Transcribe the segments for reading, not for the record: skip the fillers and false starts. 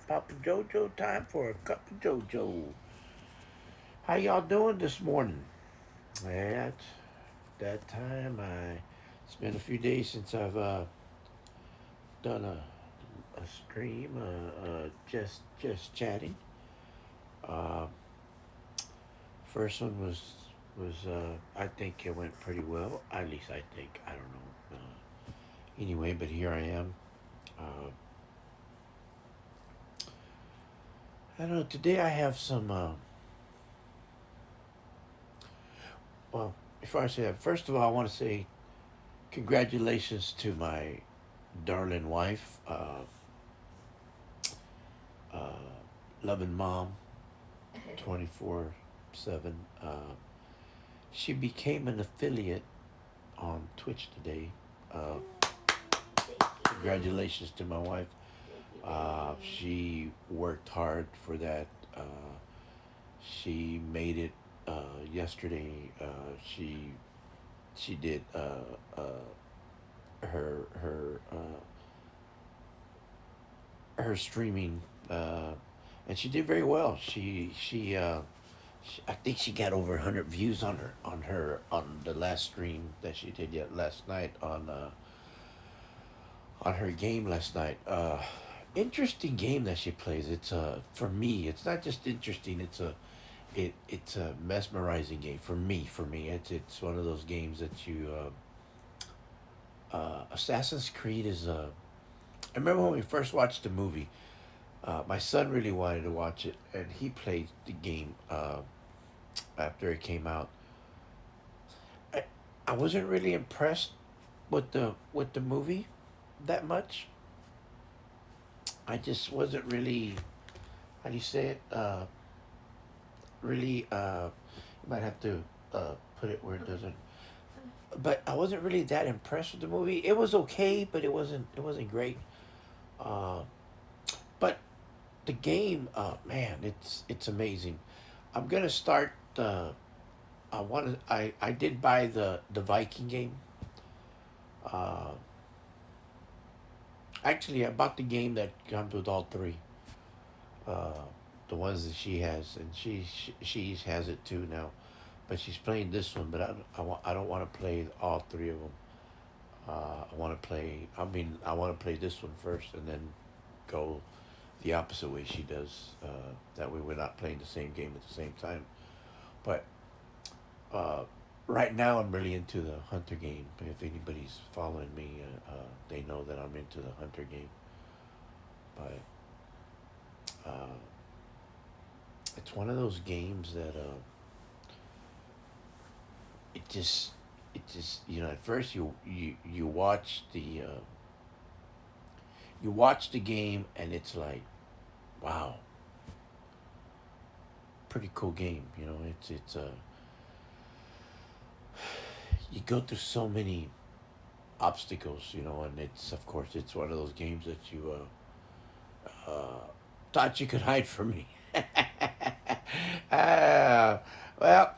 Papa Jojo. Time for a cup of Jojo. How y'all doing this morning? At that time, it's been a few days since I've done a stream, just chatting. Uh, First one was I think it went pretty well. At least I think. I don't know. Anyway, but here I am. Uh, I don't know. Today I have some. Well, before I say that, first of all, I want to say congratulations to my darling wife, uh, loving mom, 24/7. She became an affiliate on Twitch today. Uh, Congratulations to my wife. She worked hard for that. She made it yesterday. She did her streaming, and she did very well. I think she got over 100 views on the last stream that she did yet last night on her game last night. Interesting game that she plays. It's for me. It's not just interesting. It's a mesmerizing game for me. For me, it's one of those games that you. Assassin's Creed is a. I remember when we first watched the movie. My son really wanted to watch it, and he played the game after it came out. I, I wasn't really impressed with the movie that much. I just wasn't really. How do you say it? Really. You might have to put it where it doesn't. But I wasn't really that impressed with the movie. It was okay, but it wasn't great. Uh, but the game, man, it's amazing. I'm gonna start. I did buy the Viking game. Uh, Actually, I bought the game that comes with all three. Uh, the ones that she has, and she has it too now. But she's playing this one. But I don't want to play all three of them. I want to play. I mean, I want to play this one first, and then go the opposite way she does. That way, we're not playing the same game at the same time. But uh, right now, I'm really into the Hunter game. If anybody's following me, they know that I'm into the Hunter game. But uh, it's one of those games that it just at first you watch the game, and it's like, wow, pretty cool game. It's you go through so many obstacles, and it's, of course, it's one of those games that you thought you could hide from me. uh, well,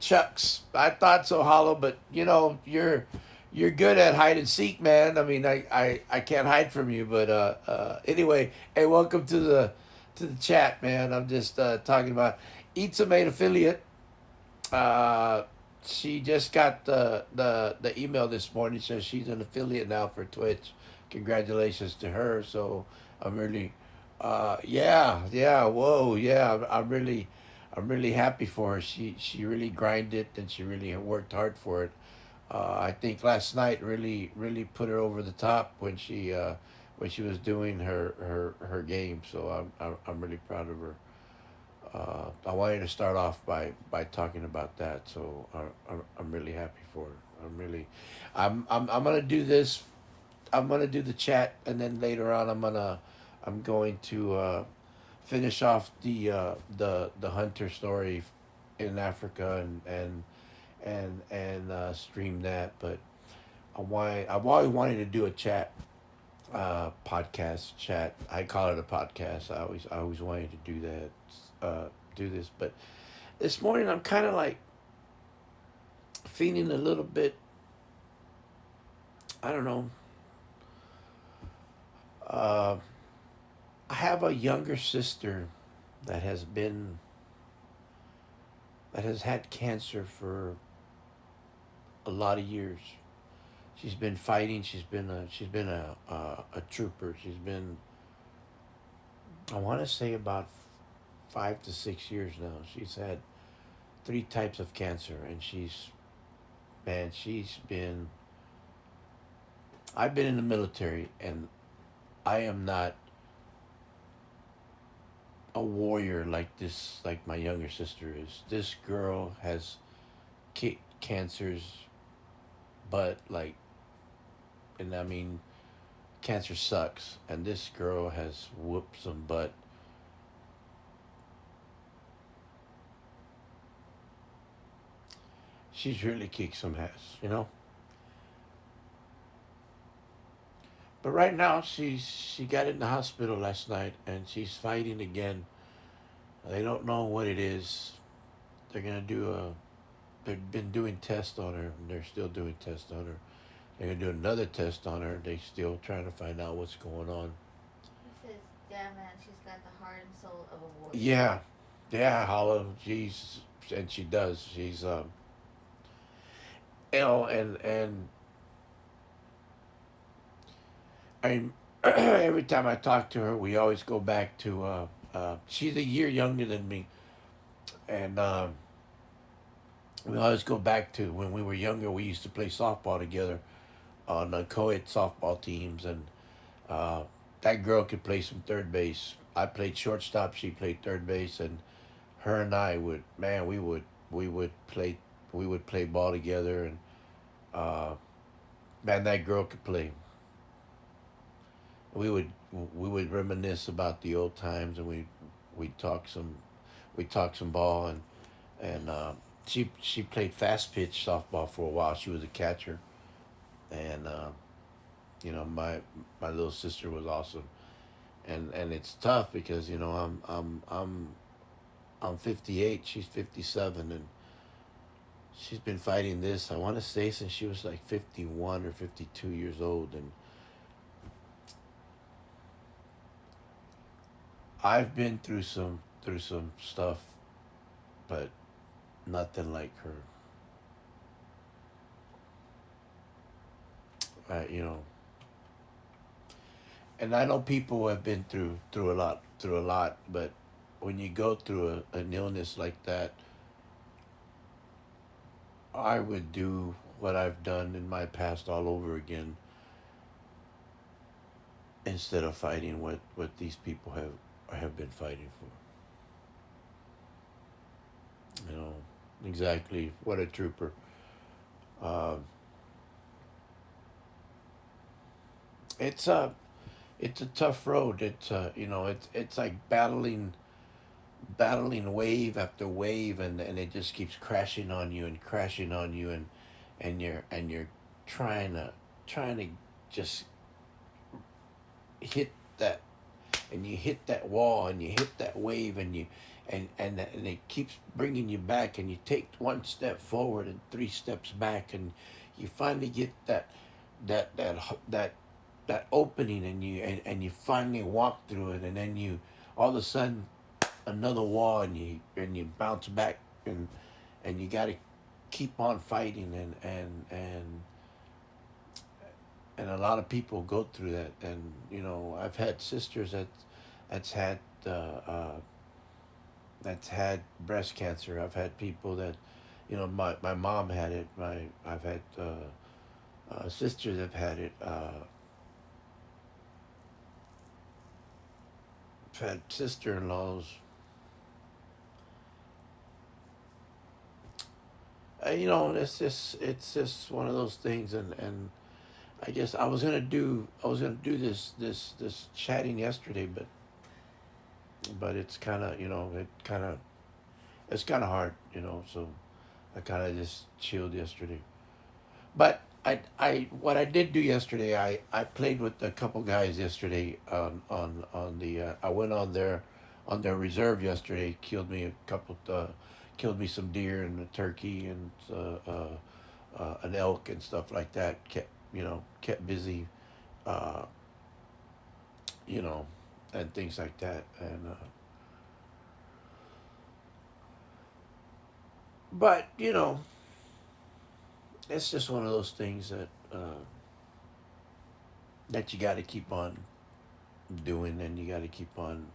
Chucks, I thought so, Hollow, but you're good at hide and seek, man. I mean, I can't hide from you, but anyway, hey, welcome to the chat, man. I'm just talking about Itza made affiliate. Uh, she just got the email this morning. Says she's an affiliate now for Twitch. Congratulations to her. So I'm really, yeah, whoa, yeah. I'm really happy for her. She really grinded, and she really worked hard for it. I think last night really put her over the top when she was doing her game. So I'm really proud of her. I wanted to start off by talking about that. So I'm really happy for her. I'm gonna do this. I'm gonna do the chat, and then later on I'm going to finish off the hunter story in Africa, and stream that. But I've always wanted to do a chat, podcast chat. I call it a podcast. I always wanted to do that, do this. But this morning I'm kind of like feeling a little bit. I don't know. Uh, I have a younger sister that has been that has had cancer for a lot of years. She's been fighting. She's been a trooper. She's been, I want to say, about 5 to 6 years now. She's had three types of cancer, and she's been. I've been in the military, and I am not a warrior like this, like my younger sister is. This girl has kicked cancers, but like, and I mean, cancer sucks, and this girl has whooped some butt. She's really kicked some ass. But right now, she got in the hospital last night, and she's fighting again. They don't know what it is. They're gonna do a. They've been doing tests on her, and they're still doing tests on her. They're gonna do another test on her. They still trying to find out what's going on. He says, "Damn man, she's got the heart and soul of a warrior." Yeah, yeah, Hollow. She's and she does. She's and I every time I talk to her, we always go back to she's a year younger than me, and we always go back to when we were younger. We used to play softball together on the co-ed softball teams, and uh, that girl could play some third base. I played shortstop. She played third base, and her and I would, man, we would play ball together, and uh, man, that girl could play. We would reminisce about the old times, and we talk some ball, and she played fast pitch softball for a while. She was a catcher, and my little sister was awesome, and it's tough because I'm 58, she's 57, and she's been fighting this. I want to say since she was like 51 or 52 years old, and I've been through some stuff, but nothing like her. You know, and I know people have been through a lot, but when you go through an illness like that, I would do what I've done in my past all over again instead of fighting what these people have been fighting for. You know, exactly. What a trooper. Um, it's a tough road. It's like battling wave after wave, and it just keeps crashing on you and crashing on you, and you're trying to just hit that, and you hit that wall, and you hit that wave, and it keeps bringing you back, and you take one step forward and three steps back, and you finally get that that opening, and you finally walk through it, and then you all of a sudden another wall, and you bounce back, and you got to keep on fighting, and a lot of people go through that. And I've had sisters that's had uh, uh, that's had breast cancer. I've had people that my mom had it. I've had sisters that have had it. I've had sister-in-laws. It's just one of those things, and I guess I was gonna do this chatting yesterday, but it's kind of hard, so I kind of just chilled yesterday. But I what I did do yesterday, I played with a couple guys yesterday on the I went on their reserve yesterday, killed me some deer and a turkey, and an elk and stuff like that. Kept busy, uh, you know and things like that. And but it's just one of those things that you got to keep on doing, and you got to keep on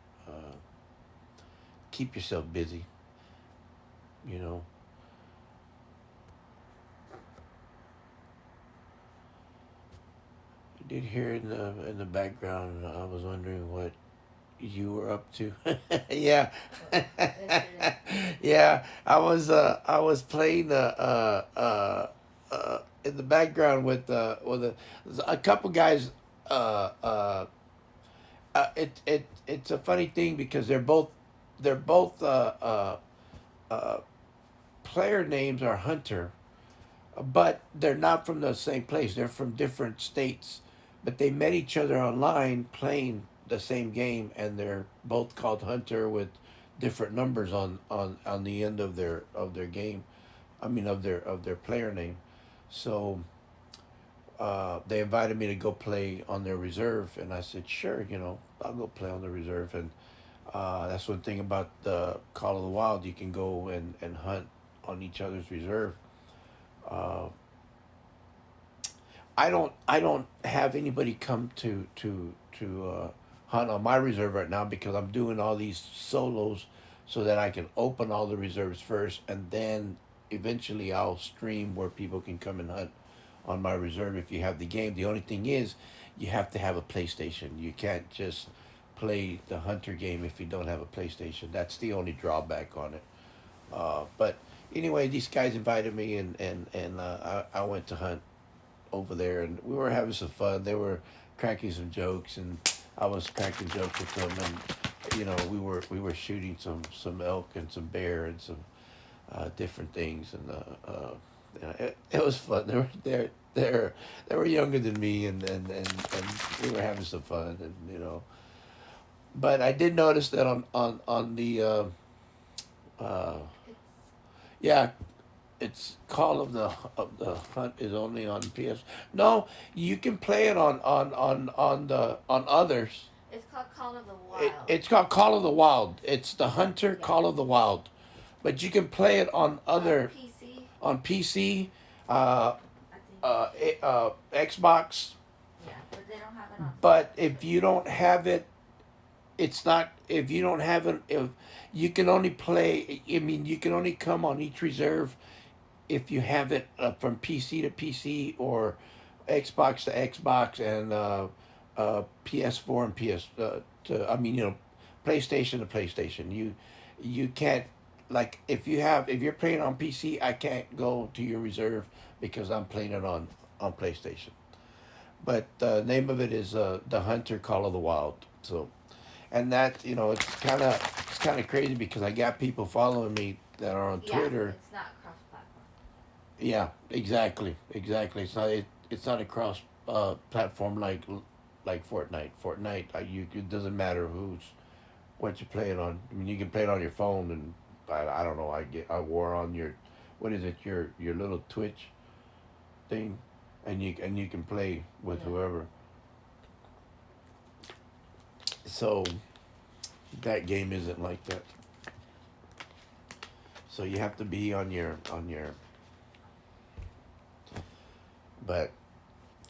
keep yourself busy. You know, you did hear in the background. I was wondering what you were up to. Yeah. Yesterday. Yeah, I was playing in the background with a couple guys. Uh, uh, it's a funny thing because they're both uh, player names are Hunter, but they're not from the same place. They're from different states, but they met each other online playing the same game, and they're both called Hunter with different numbers on the end of their game. I mean of their player name. So they invited me to go play on their reserve, and I said sure. I'll go play on the reserve, and that's one thing about the Call of the Wild. You can go and hunt on each other's reserve. Uh, I don't have anybody come to hunt on my reserve right now because I'm doing all these solos so that I can open all the reserves first, and then eventually I'll stream where people can come and hunt on my reserve if you have the game. The only thing is you have to have a PlayStation. You can't just play the hunter game if you don't have a PlayStation. That's the only drawback on it. But anyway, these guys invited me, and I went to hunt over there, and we were having some fun. They were cracking some jokes, and I was cracking jokes with them, and we were shooting some elk and some bear and some different things, and it was fun. They were younger than me, and we were having some fun, and But I did notice that on the uh, It's yeah, it's Call of the Hunt is only on PS. No, you can play it on others. it's called Call of the It, Wild. it's called Call of the Wild. It's the Hunter Yeah. Call of the Wild, but you can play it on other PC. on PC, uh, I think. Xbox. Yeah, but they don't have it on But if PlayStation. you don't have it, it's not. If you don't have it, if you can only play. I mean, you can only come on each reserve if you have it from PC to PC or Xbox to Xbox and PS4 and PS to I mean PlayStation to PlayStation. You can't like if you're playing on PC, I can't go to your reserve because I'm playing it on PlayStation. But the name of it is the Hunter Call of the Wild. So and that it's kind of crazy because I got people following me that are on Yeah, Twitter. it's not cross platform. Yeah, exactly. It's not a cross platform like Fortnite. Fortnite, it doesn't matter what you play it on. I mean, you can play it on your phone, and I don't know. I wore on your what is it your little Twitch thing, and you can play with Yeah. whoever. So that game isn't like that. So you have to be on your. But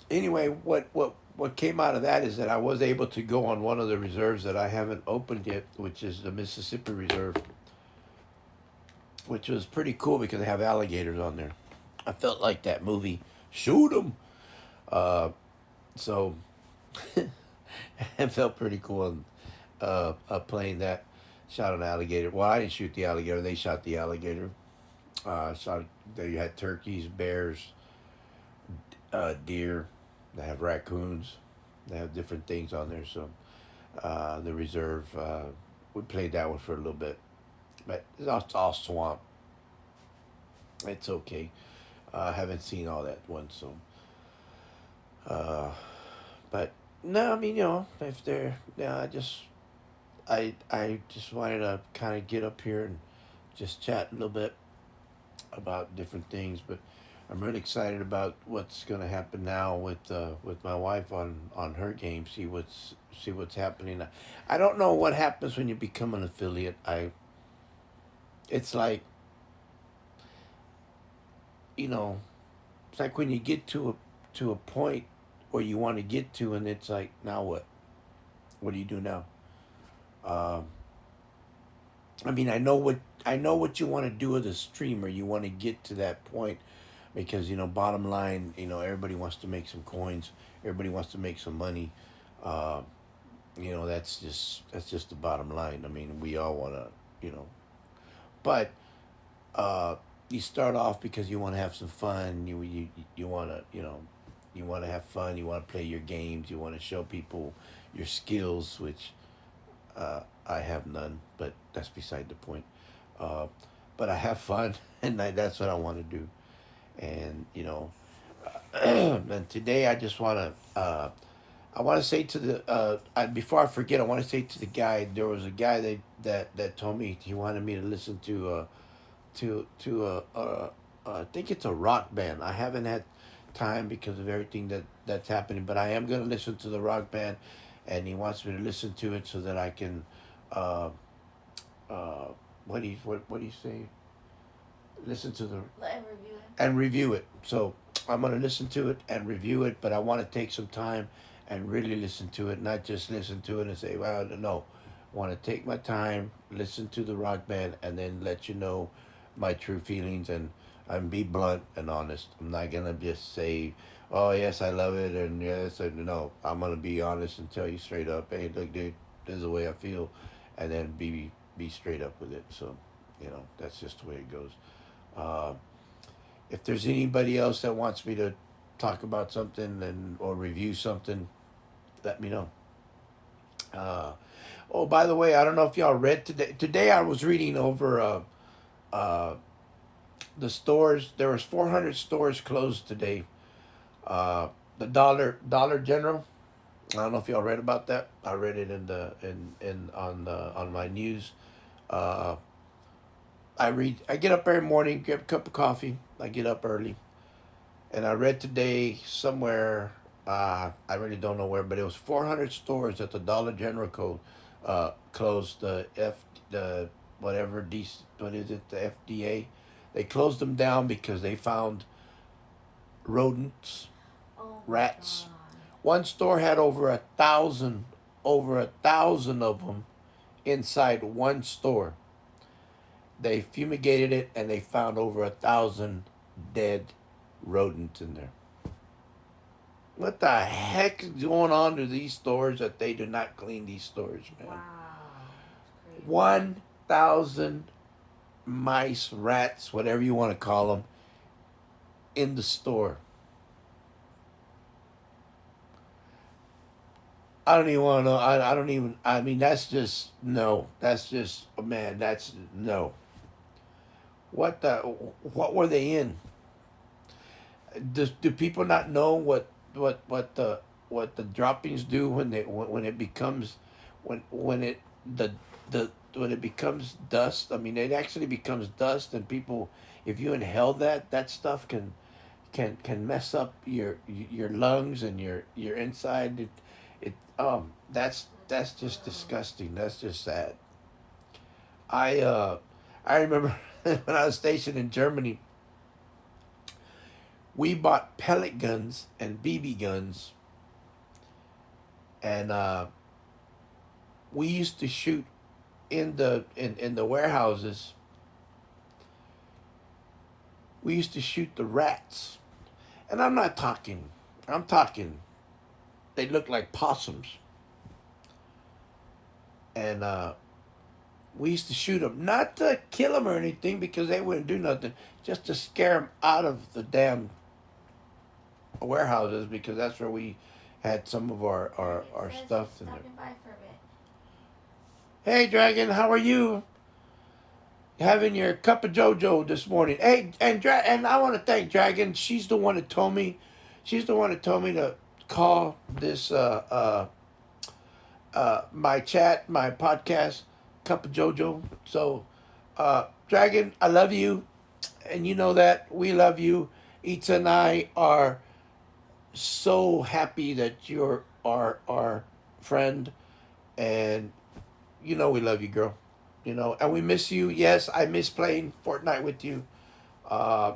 anyway, what came out of that is that I was able to go on one of the reserves that I haven't opened yet, which is the Mississippi Reserve, which was pretty cool because they have alligators on there. I felt like that movie, Shoot 'em. Uh, so it felt pretty cool playing that. Shot an alligator. Well, I didn't shoot the alligator. They shot the alligator. Shot. They had turkeys, bears, deer. They have raccoons. They have different things on there. So the reserve, we played that one for a little bit, but it's all swamp. It's okay. I haven't seen all that one, so. Uh, but no, I mean if they're yeah, I just wanted to kind of get up here and just chat a little bit about different things, but I'm really excited about what's going to happen now with my wife on her game. See what's happening. I don't know what happens when you become an affiliate. It's like, you know, it's like when you get to a point where you want to get to, and it's like, now what? What do you do now? Um, I mean, I know what you want to do as a streamer. You want to get to that point because bottom line, everybody wants to make some coins. Everybody wants to make some money. Uh, that's just the bottom line. I mean, we all want to, but uh, you start off because you want to have some fun. You want to you want to have fun. You want to play your games. You want to show people your skills, which I have none, but that's beside the point. Uh, but I have fun, and that's what I want to do. And and today I just want to. I want to say to the before I forget, I want to say to the guy. There was a guy that told me he wanted me to listen to I think it's a rock band. I haven't had time because of everything that's happening, but I am gonna listen to the rock band, and he wants me to listen to it so that I can uh, uh, what do you say? Listen to the Let him review it. and review it. So I'm gonna listen to it and review it, but I want to take some time and really listen to it, not just listen to it and say, "Well, no." I want to take my time, listen to the rock band, and then let you know my true feelings and be blunt and honest. I'm not gonna just say, "Oh yes, I love it," and yes, and no. I'm gonna be honest and tell you straight up, "Hey, look, dude, this is the way I feel," and then be straight up with it. So, that's just the way it goes. Uh, if there's anybody else that wants me to talk about something or review something, let me know. Uh, oh, by the way, I don't know if y'all read today. Today I was reading over uh, the stores. There was 400 stores closed today. The Dollar General. I don't know if y'all read about that. I read it in on my news. Uh, I read. I get up every morning, get a cup of coffee. I get up early, and I read today somewhere. I really don't know where, but it was 400 stores at the Dollar General closed. The whatever what is it, the FDA. They closed them down because they found rodents, Oh my rats. god. One store had over a thousand of them inside one store. They fumigated it and they found over a thousand dead rodents in there. What the heck is going on to these stores that they do not clean these stores, man? Wow. It's crazy. 1,000 mice, rats, whatever you want to call them, in the store. I don't even want to know. I don't even. I mean, that's just no. That's just man. That's no. What the? What were they in? Do people not know what the droppings do when it becomes when it the when it becomes dust? I mean, it actually becomes dust, and people, if you inhale that stuff can mess up your lungs and your inside. That's just disgusting. That's just sad. I uh I remember when I was stationed in Germany, we bought pellet guns and BB guns, and we used to shoot in the warehouses. We used to shoot the rats, and I'm not talking. I'm talking. They look like possums, and we used to shoot them, not to kill them or anything, because they wouldn't do nothing, just to scare them out of the damn warehouses, because that's where we had some of Dragon our says she's stuff in there. stopping by for a bit. Hey, Dragon, how are you? Having your cup of JoJo this morning. Hey, and I want to thank Dragon. She's the one that told me. She's the one that told me to call this my chat, my podcast, cup of JoJo. So, Dragon, I love you, and you know that we love you, Itza and I are so happy that you're our friend, and you know we love you, girl. You know, and we miss you. Yes, I miss playing Fortnite with you. Uh,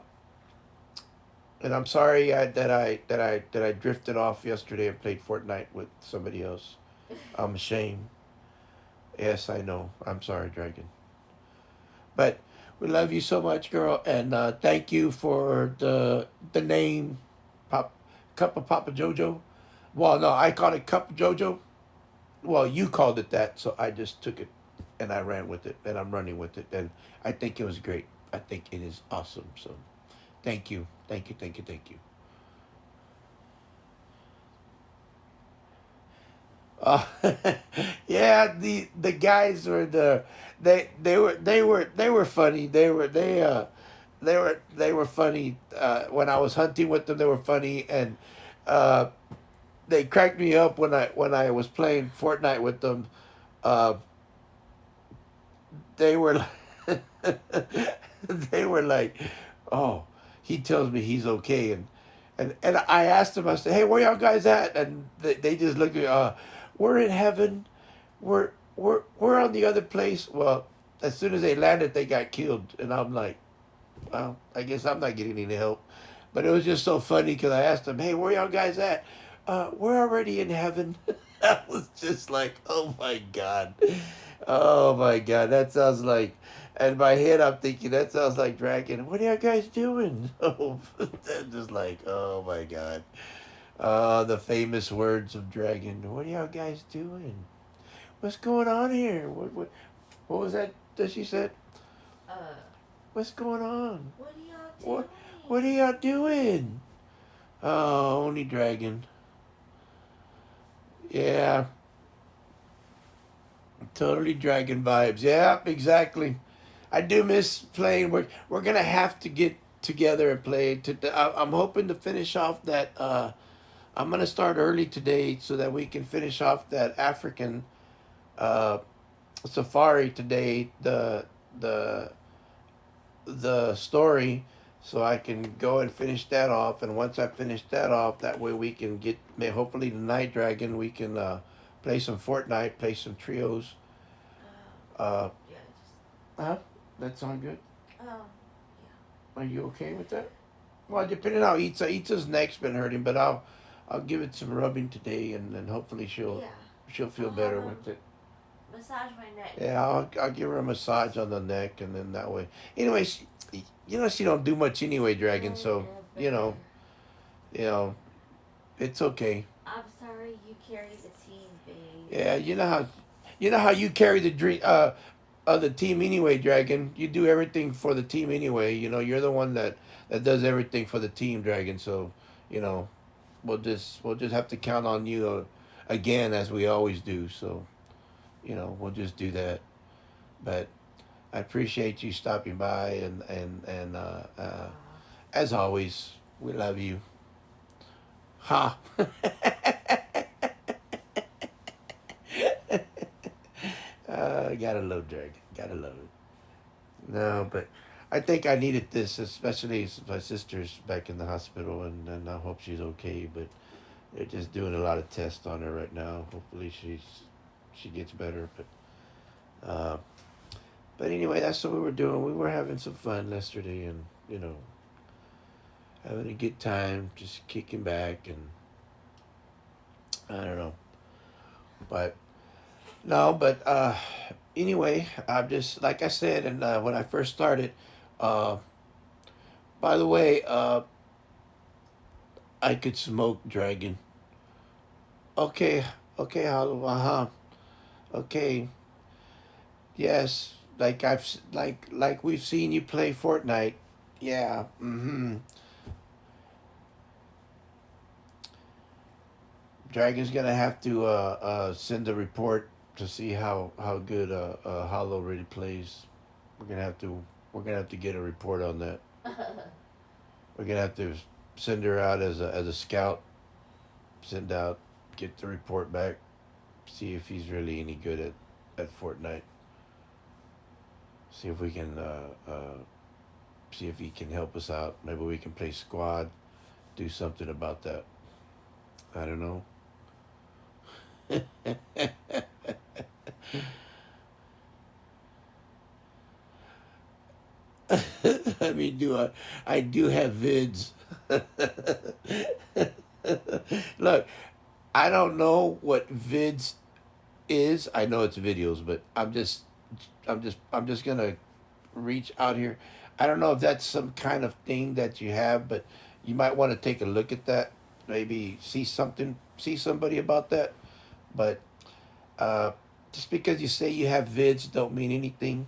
and I'm sorry that I drifted off yesterday and played Fortnite with somebody else. I'm ashamed. Yes, I know. I'm sorry, Dragon. But we love you so much, girl, and thank you for the name, Pop Cup of Papa Jojo. Well, no, I called it Cup of Jojo. Well, you called it that, so I just took it and I ran with it, and I'm running with it, and I think it was great. I think it is awesome. So, thank you, thank you, thank you, thank you. Uh, yeah, the guys were they were funny. They were funny. When I was hunting with them, they were funny, and uh, they cracked me up when I was playing Fortnite with them. Uh, they were they were like, oh, he tells me he's okay, and I asked them, I said, hey, where y'all guys at? And they just looked at me, we're in heaven, we're on the other place. Well, as soon as they landed, they got killed, and I'm like, well, I guess I'm not getting any help. But it was just so funny because I asked them, hey, where y'all guys at? We're already in heaven. I was just like, oh my God. Oh my God. That sounds like, in my head, I'm thinking, that sounds like Dragon. What are y'all guys doing? Oh, just like, oh my God. The famous words of Dragon. What are y'all guys doing? What's going on here? What was that she said? Uh, What's going on? what are y'all What doing? what are y'all doing? Oh, only Dragon. Yeah, totally Dragon vibes. Yeah, exactly. I do miss playing. We're gonna have to get together and play. I'm hoping to finish off that. I'm gonna start early today so that we can finish off that African uh, safari today. The the story, so I can go and finish that off. And once I finish that off, that way we can get hopefully the Night Dragon. We can play some Fortnite, play some trios. Uh, Yeah, just huh? That sound good? um, Are you okay with that? Well, depending on how Itza's neck's been hurting, but I'll give it some rubbing today, and hopefully yeah, she'll feel I'll have better him with it. massage my neck. Yeah, I'll give her a massage on the neck, and then that way. Anyway, she don't do much anyway, Dragon. So you know, you know, it's okay. I'm sorry, you carry the team, babe. Yeah, you know how you carry the dream of the team anyway, Dragon. You do everything for the team anyway. You know, you're the one that does everything for the team, Dragon. So, you know, we'll just have to count on you again as we always do. So, we'll just do that. But I appreciate you stopping by, and Aw. as always, we love you. Ha. Gotta love Dragon. Gotta love it. No, but I think I needed this, especially since my sister's back in the hospital, and I hope she's okay. But they're just doing a lot of tests on her right now. Hopefully she gets better. But anyway, that's what we were doing. We were having some fun yesterday, and having a good time, just kicking back, and I don't know. But no, but anyway, I'm just like I said, and when I first started. Uh, by the way, I could smoke Dragon. Okay, okay, Hollow. Uh huh. Okay, yes. Like we've seen you play Fortnite. Yeah. Mm-hmm. Dragon's gonna have to send a report to see how good Hollow really plays. We're gonna have to we're gonna have to get a report on that. We're gonna have to send her out as a scout. Send out, get the report back, see if he's really any good at Fortnite. See if we can See if he can help us out. Maybe we can play squad, do something about that. I don't know. I mean, do I do have vids. Look, I don't know what vids is. I know it's videos, but I'm just gonna reach out here. I don't know if that's some kind of thing that you have, but you might want to take a look at that. Maybe see somebody about that. But uh, just because you say you have vids don't mean anything.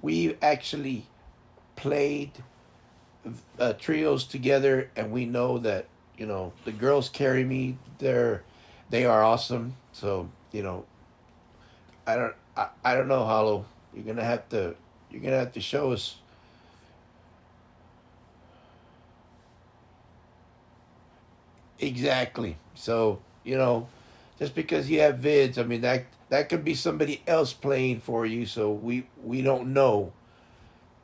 We actually played trios together, and we know that the girls carry me. They are awesome. So I don't know, Hollow. You're gonna have to show us exactly. So just because you have vids, I mean that could be somebody else playing for you. So we don't know.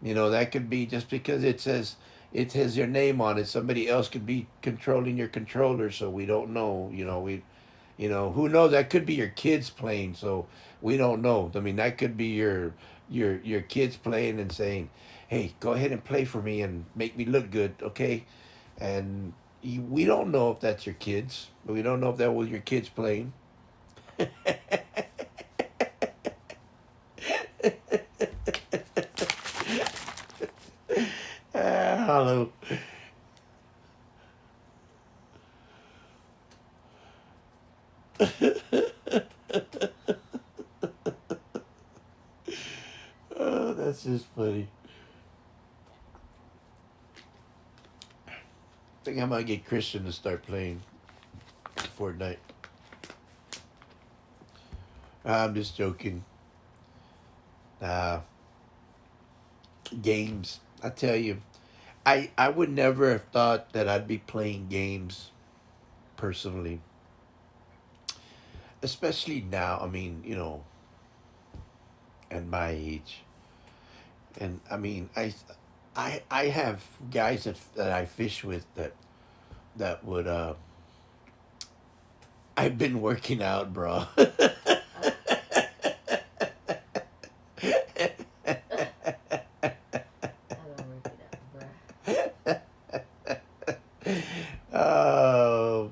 That could be just because it has your name on it. Somebody else could be controlling your controller, so we don't know. Who knows? That could be your kids playing, so we don't know. I mean, that could be your kids playing and saying, "Hey, go ahead and play for me and make me look good, okay?" And we don't know if that's your kids. We don't know if that was your kids playing. Hello. Oh, that's just funny. I think I might get Christian to start playing Fortnite. I'm just joking. Uh, Games. I tell you, I would never have thought that I'd be playing games personally, especially now. I mean, at my age, and I mean, I have guys that I fish with that would I've been working out, bro. Oh. I've been working out, bruh. Oh,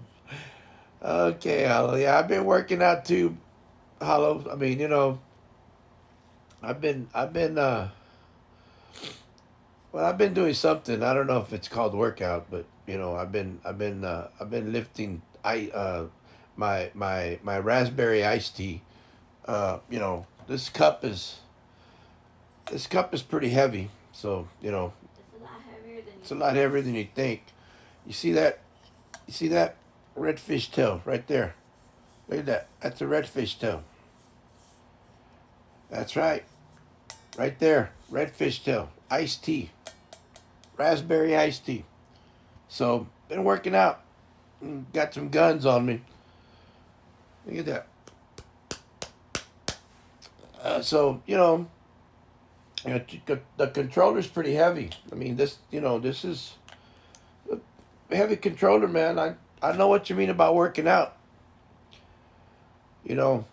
okay, Hollow. Yeah, I've been working out too, Hollow. I mean, I've been well, I've been doing something. I don't know if it's called workout, but I've been lifting my raspberry iced tea. This cup is pretty heavy, so It's a lot heavier than it's you a lot think. heavier than you think. You see that? You see that redfish tail right there? Look at that. That's a redfish tail. That's right, right there. Redfish tail, iced tea, raspberry iced tea. So been working out. Got some guns on me. Look at that. So the controller's pretty heavy. I mean, this is a heavy controller, man. I know what you mean about working out. You know,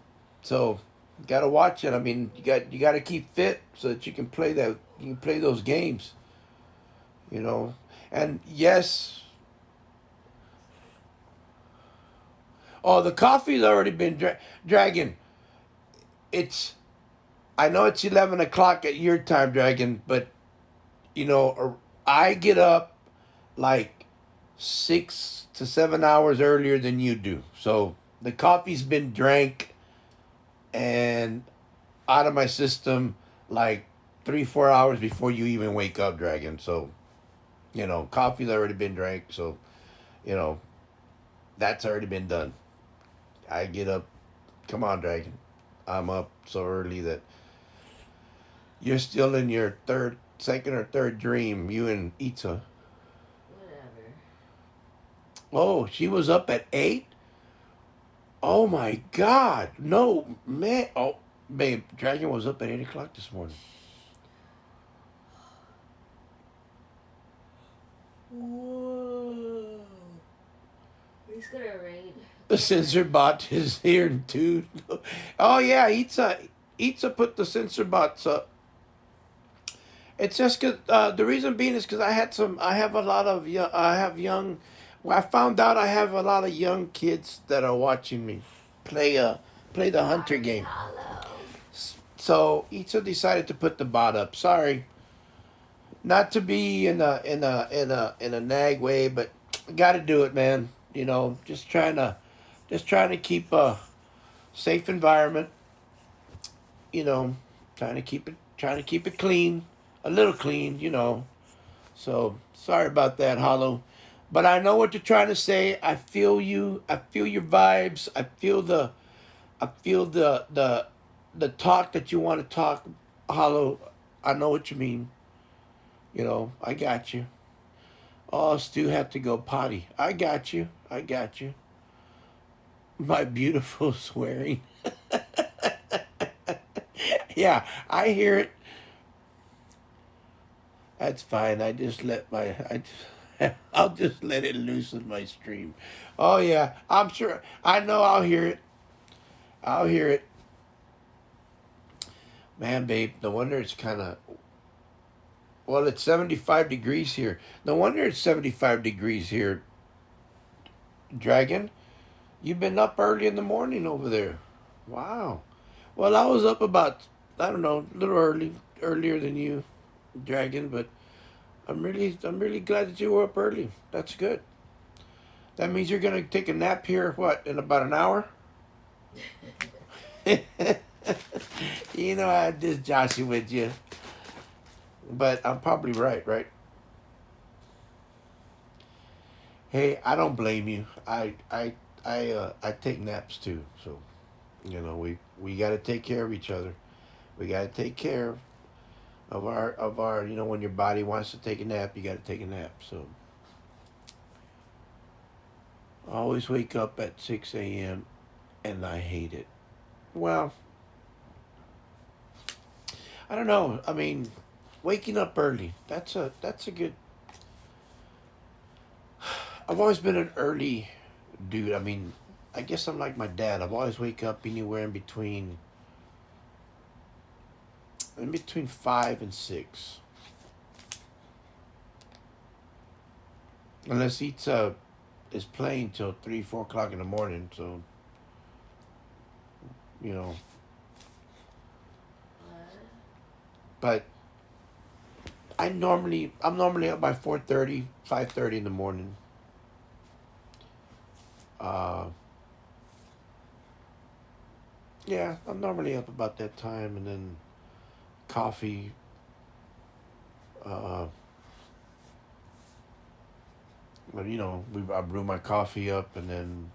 so gotta watch it. I mean, you got to keep fit so that you can play those games. You know, and yes, oh, the coffee's already been dragging. It's I know it's 11 o'clock at your time, Dragon, but I get up like 6 to 7 hours earlier than you do. So the coffee's been drank and out of my system like 3 4 hours before you even wake up, Dragon. So coffee's already been drank. So you know that's already been done. I get up. Come on, Dragon. I'm up so early that you're still in your second or third dream. You and Ita. Whatever. Oh, she was up at 8. Oh my God! No, man. Oh, babe, Dragon was up at 8 o'clock this morning. Whoa. He's gonna raid. The sensor bot is here too. Oh yeah, Itza put the sensor bots up. It's just cause the reason being is because I have a lot of I have young. Well, I found out I have a lot of young kids that are watching me play play the hunter Sorry, game. Hollow. So Itza decided to put the bot up. Sorry, not to be in a nag way, but got to do it, man. You know, just trying to keep a safe environment. You know, trying to keep it clean, a little clean. You know, so sorry about that, Hollow. But I know what you're trying to say. I feel you. I feel your vibes. I feel the talk that you want to talk, Hollow. I know what you mean. You know, I got you. Oh, Stu had to go potty. I got you. I got you. My beautiful swearing. Yeah, I hear it. That's fine. I just let my I'll just let it loose in my stream. Oh yeah, I'm sure. I know I'll hear it. I'll hear it. Man, babe, no wonder it's kind of well, it's 75 degrees here. No wonder it's 75 degrees here, Dragon. You've been up early in the morning over there. Wow. Well, I was up about I don't know, a little earlier than you, Dragon, but I'm really glad that you were up early. That's good. That means you're gonna take a nap here. What in about an hour? You know I just joshing with you, but I'm probably right. Right? Hey, I don't blame you. I take naps too. So you know we got to take care of each other. We got to take care of our. You know when your body wants to take a nap, you got to take a nap. So I always wake up at 6 a.m. and I hate it. Well, I don't know. I mean, waking up early. That's a good. I've always been an early dude. I mean, I guess I'm like my dad. I've always wake up anywhere in between 5 and 6, unless he's is playing till 3 4 o'clock in the morning. So you know, What? but I'm normally up by 4:30 5:30 in the morning. Uh, yeah, I'm normally up about that time, and then coffee. Uh, but you know, I brew my coffee up and then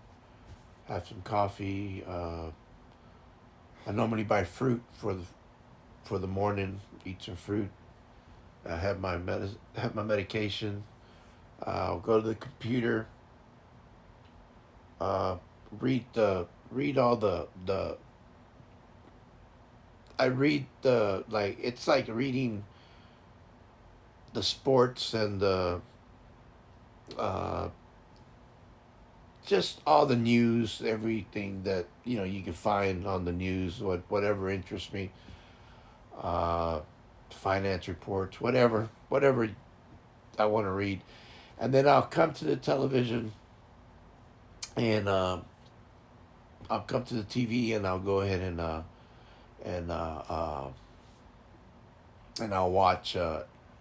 have some coffee. I normally buy fruit for the morning. Eat some fruit. I have my medication. I'll go to the computer. Uh, read all the. I read the like it's like reading the sports and the uh, just all the news, everything that you can find on the news, whatever interests me, uh, finance reports, whatever I want to read, and then I'll come to the television and I'll come to the TV and I'll go ahead and uh, uh, and I'll watch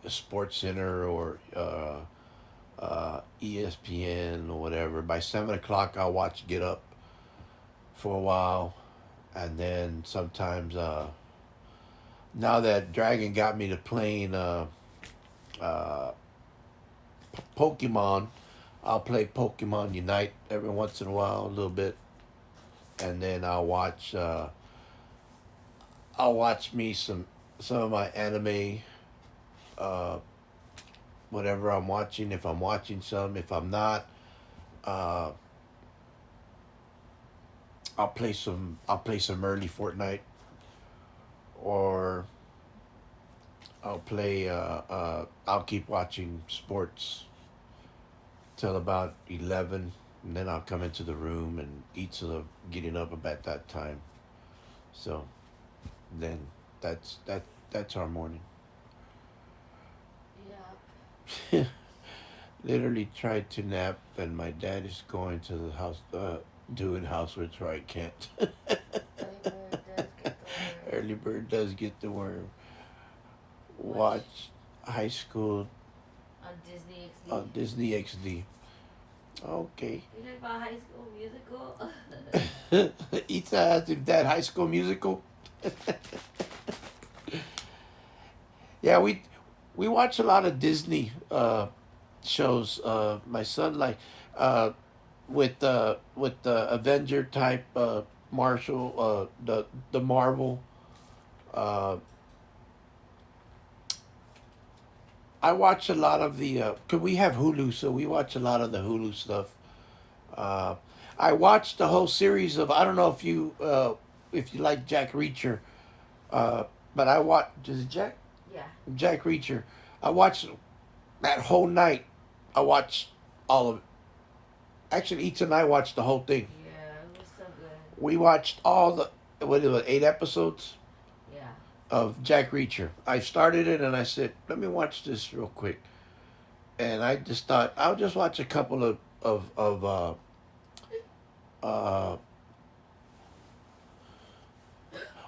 Sports Center or ESPN or whatever. By 7 o'clock, I'll watch Get Up for a while, and then sometimes now that Dragon got me to playing uh, Pokemon, I'll play Pokemon Unite every once in a while, a little bit, and then I'll watch me some of my anime, uh, whatever I'm watching. If I'm watching some, if I'm not, uh, I'll play some early Fortnite, or I'll keep watching sports till about 11, and then I'll come into the room and eat till getting up about that time. So then that's our morning. Yeah. Literally tried to nap, and my dad is going to the house, doing housework, so I can't. Early bird does get the worm. Early bird does get the worm. Watch Watch High School on Disney XD. on Disney XD. Okay. You talking about High School Musical? Ethan asked if that High School Musical. Yeah, we watch a lot of Disney shows. My son like uh, with the Avenger type Marshall the Marvel. Uh, I watch a lot of the cause we have Hulu, so we watch a lot of the Hulu stuff. Uh, I watched the whole series of I don't know if you like Jack Reacher, uh, but I watched is it Yeah. Jack Reacher. I watched that whole night. I watched all of it. Actually, Eats and I watched the whole thing. Yeah, it was so good. We watched all the what is it, 8 episodes Yeah. of Jack Reacher. I started it and I said, "Let me watch this real quick." And I just thought I'll just watch a couple of uh.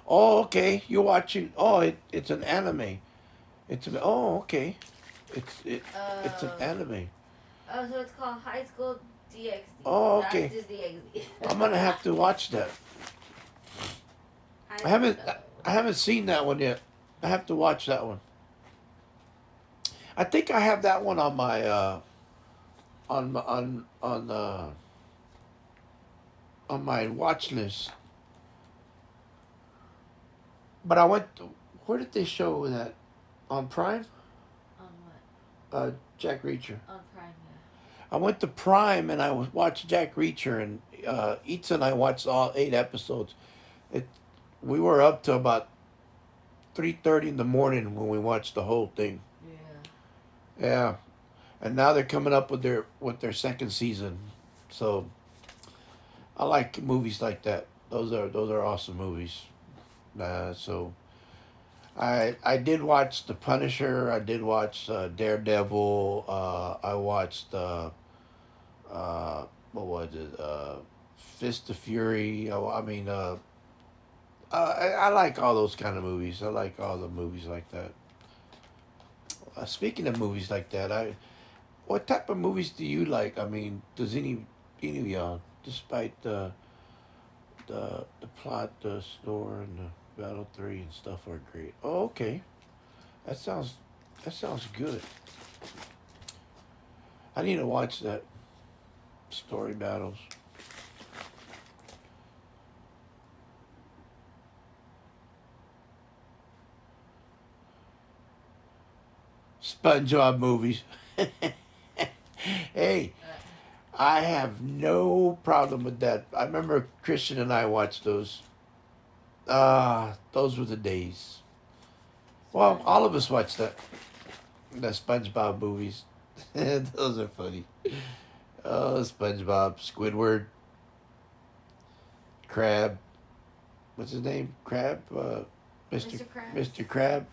Oh, okay. You're watching. Oh, it's an anime. Oh, okay. It's an Uh, anime. oh, so it's called High School DxD. Oh, Not okay. Disney XD. I'm gonna have to watch that. High I haven't School. I haven't seen that one yet. I have to watch that one. I think I have that one on my on my watch list. But I went. Where did they show that? On Prime? On what? Jack Reacher. On Prime, I went to Prime and I was watched Jack Reacher and Eats and I watched all 8 episodes. It we were up to about 3:30 in the morning when we watched the whole thing. yeah. Yeah, and now they're coming up with their second season. So I like movies like that. Those are awesome movies. So I did watch The Punisher. I did watch Daredevil. I watched what was it? Fist of Fury. I mean, I like all those kind of movies. I like all the movies like that. Speaking of movies like that, I what type of movies do you like? I mean, does any of y'all, despite the plot, the store, and the Battle 3 and stuff are great. Oh, okay, that sounds that sounds good. I need to watch that story battles. SpongeBob movies. Hey, I have no problem with that. I remember Christian and I watched those. Those were the days. Well, all of us watched the SpongeBob movies. Those are funny. Oh, SpongeBob, Squidward, Crab. What's his name? Crab. Mister Mr. Krabs. Mister Crab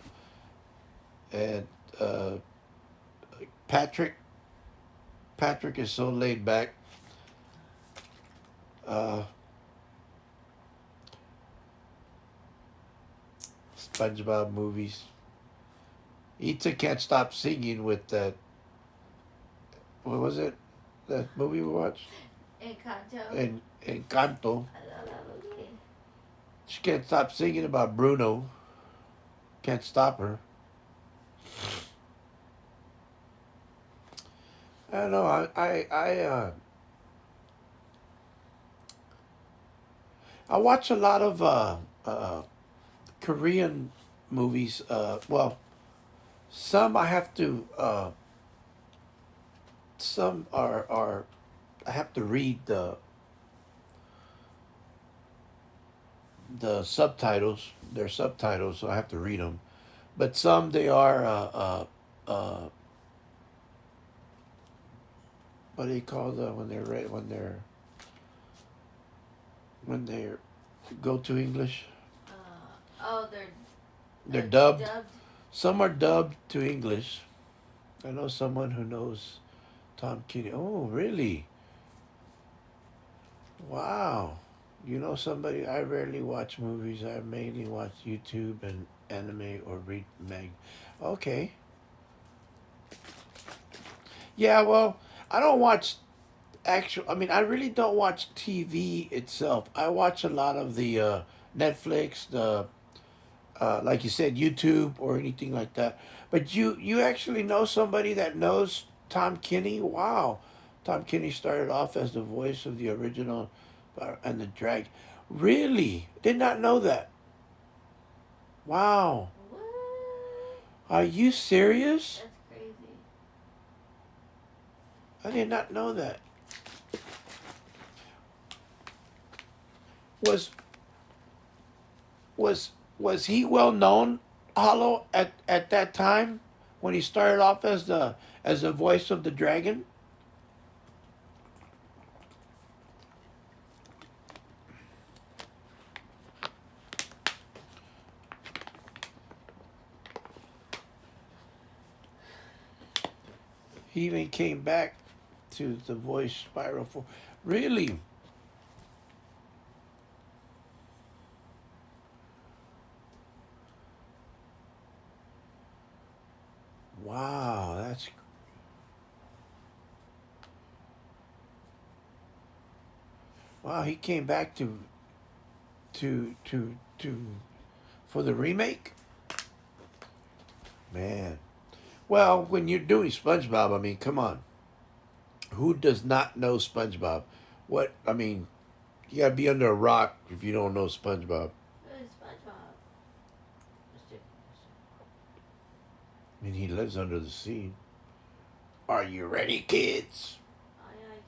and uh, Patrick. Patrick is so laid back. Uh, SpongeBob movies. Ita can't stop singing with that. What was it? That movie we watched? Encanto. In Canto. I love that movie. She can't stop singing about Bruno. Can't stop her. I don't know. I watch a lot of Korean movies. Well, some I have to. Some are I have to read the subtitles. They're subtitles, so I have to read them. But some they are what do you call the when they're when they go to English? Oh, They're they're dubbed. dubbed. Some are dubbed to English. I know someone who knows Tom Kenny. Oh, really? Wow. You know somebody? I rarely watch movies. I mainly watch YouTube and anime or read mag. Okay. Yeah. Well, I don't watch actual. I mean, I really don't watch TV itself. I watch a lot of the Netflix, the like you said, YouTube or anything like that. But you actually know somebody that knows Tom Kenny? Wow. Tom Kenny started off as the voice of the original and the drag. Really? Did not know that. Wow. What? Are you serious? That's crazy. I did not know that. Was was he well known, Hollow, at that time when he started off as the voice of the dragon? He even came back to the voice Spiral 4. Really? Wow, that's wow. He came back to for the remake. Man, well, when you're doing SpongeBob, I mean, come on, who does not know SpongeBob? What I mean, you gotta be under a rock if you don't know SpongeBob. Really, SpongeBob. I mean, he lives under the sea. Are you ready, kids? Aye, aye,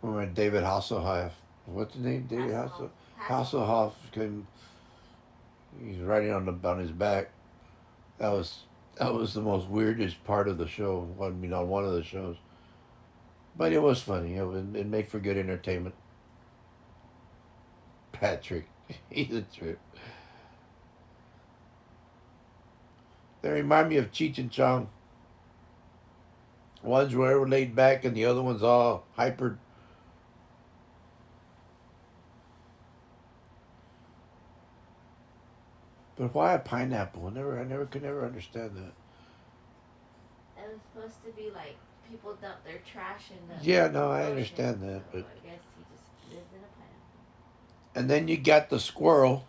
Captain. When David Hasselhoff, what's his name? David Hasselhoff. Hasselhoff. Hasselhoff came. He's riding on his back. That was the most weirdest part of the show. I mean, on one of the shows, but it was funny. It made for good entertainment. Patrick, he's a trip. They remind me of Cheech and Chong. One's were laid back, and the other one's all hyper. But why a pineapple? I never could never understand that. It was supposed to be like people dump their trash in the Yeah, no, I ocean. understand So that, but I guess he just lived in a pineapple. and then you got the squirrel.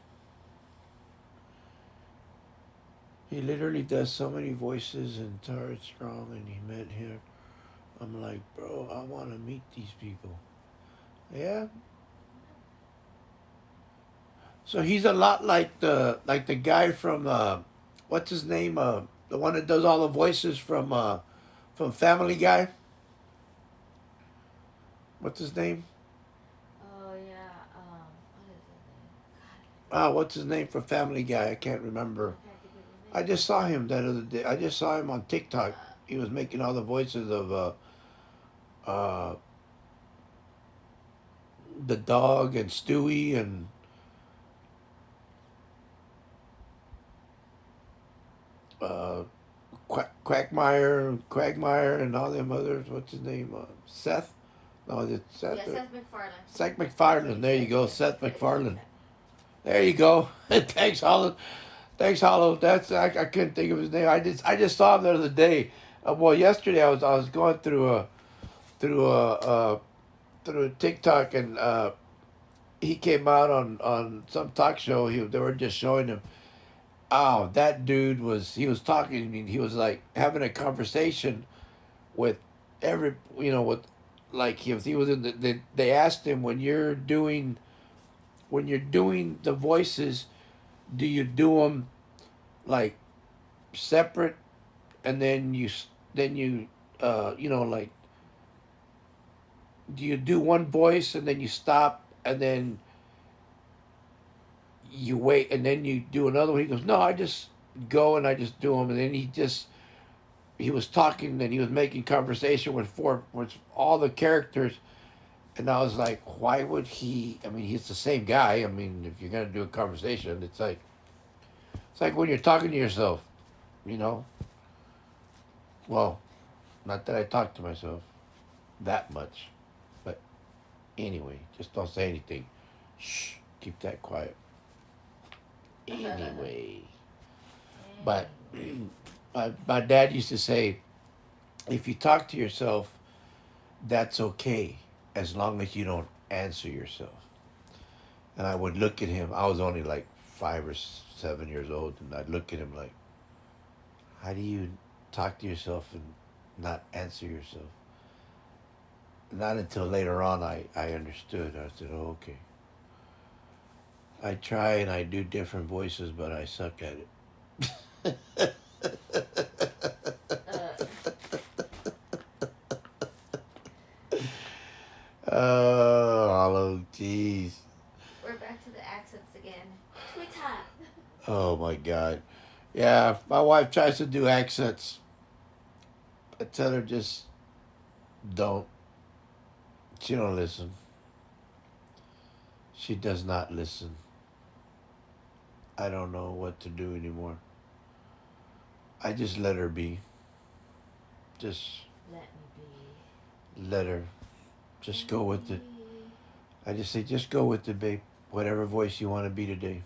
He literally does so many voices and Tara Strong, and he met here. I'm like, bro, I want to meet these people. Yeah. So he's a lot like the guy from what's his name? The one that does all the voices from Family Guy. What's his name? Oh yeah. What is his name? Ah, what's his name from Family Guy? I can't remember. I can't think of his I name. just saw him that other day. I just saw him on TikTok. Uh, He was making all the voices of uh, the dog and Stewie and uh, Quagmire, and all them others. What's his name? Seth? No, is it yeah, Seth? Seth MacFarlane. Seth That's what MacFarlane. he There you said. go, Yes, Seth that is what he MacFarlane. said. There you go. Thanks, Hollow. Thanks, Hollow. That's I couldn't think of his name. I just saw him the other day. Well, yesterday I was going through a through a TikTok, and he came out on some talk show. They were just showing him. Oh, that dude was he was talking. I mean, he was like having a conversation with every with like if he was in they asked him when you're doing the voices, do you do them like separate, and then then you like, do you do one voice and then you stop and then you wait and then you do another one? He goes, no, I just go and I just do them, and then he just he was talking and he was making conversation with all the characters, and I was like, why would he? I mean, he's the same guy. I mean, if you're gonna do a conversation, it's like when you're talking to yourself, you know. Well, not that I talk to myself that much, but anyway, just don't say anything. Shh, keep that quiet. Anyway, but Anyway. my dad used to say, if you talk to yourself, that's okay, as long as you don't answer yourself. And I would look at him. I was only like 5 or 7 years old, and I'd look at him like, how do you talk to yourself and not answer yourself? Not until later on I understood. I said, oh, okay. I try and I do different voices, but I suck at it. Uh, Oh, jeez. we're back to the accents again. Twitter. Oh my God. Yeah, my wife tries to do accents. I tell her just don't. She don't listen. She does not listen. I don't know what to do anymore. I just let her be. Just Let me be. let her. Just Let go me with it. be. I just say, just go with it, babe. Whatever voice you want to be today.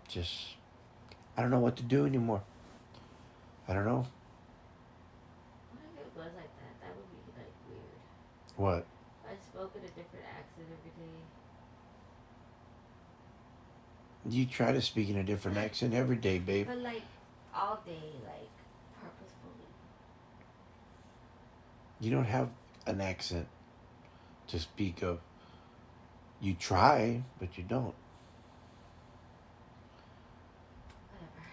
Just, I don't know what to do anymore. I don't know. What if it was like that? That would be like weird. What? If I spoke in a different accent every You try to speak in a different day. accent every day, babe. But like all day, like purposefully. You don't have an accent to speak of. You try, but you don't. Whatever.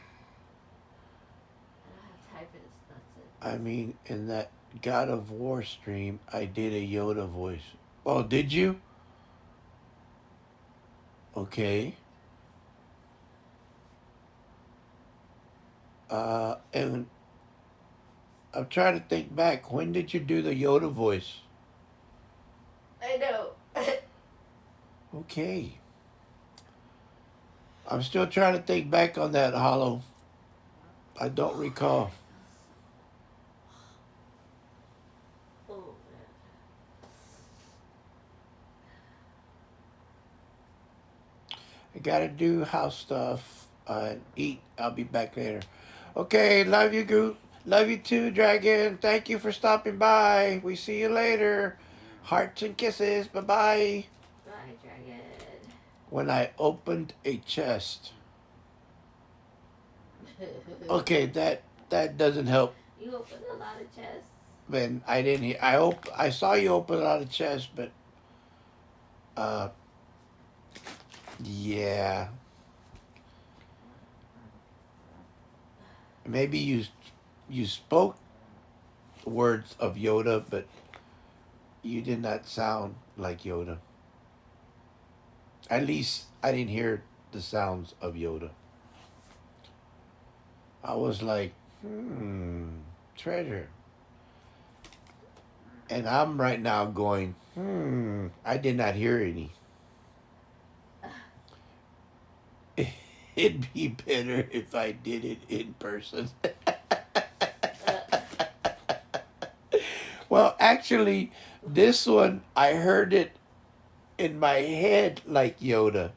I don't have time for this I nonsense. mean, in that God of War stream, I did a Yoda voice. Oh, did you? Okay. And I'm trying to think back. When did you do the Yoda voice? I know. Okay. I'm still trying to think back on that, Hollow. I don't Oh god, recall. I feel so. Oh man. I gotta do house stuff and eat. I'll be back later. Okay, love you, Groot. Love you too, Dragon. Thank you for stopping by. We see you later. Hearts and kisses. Bye bye. Bye, dragon. When I opened a chest. Okay, that doesn't help. You opened a lot of chests. Man, I didn't hear. I saw you open a lot of chests, but uh, yeah, maybe you spoke words of Yoda, but you did not sound like Yoda. At least I didn't hear the sounds of Yoda. I was like, treasure. And I'm right now going, I did not hear any. It'd be better if I did it in person. Uh, Well, actually, this one, I heard it in my head like Yoda.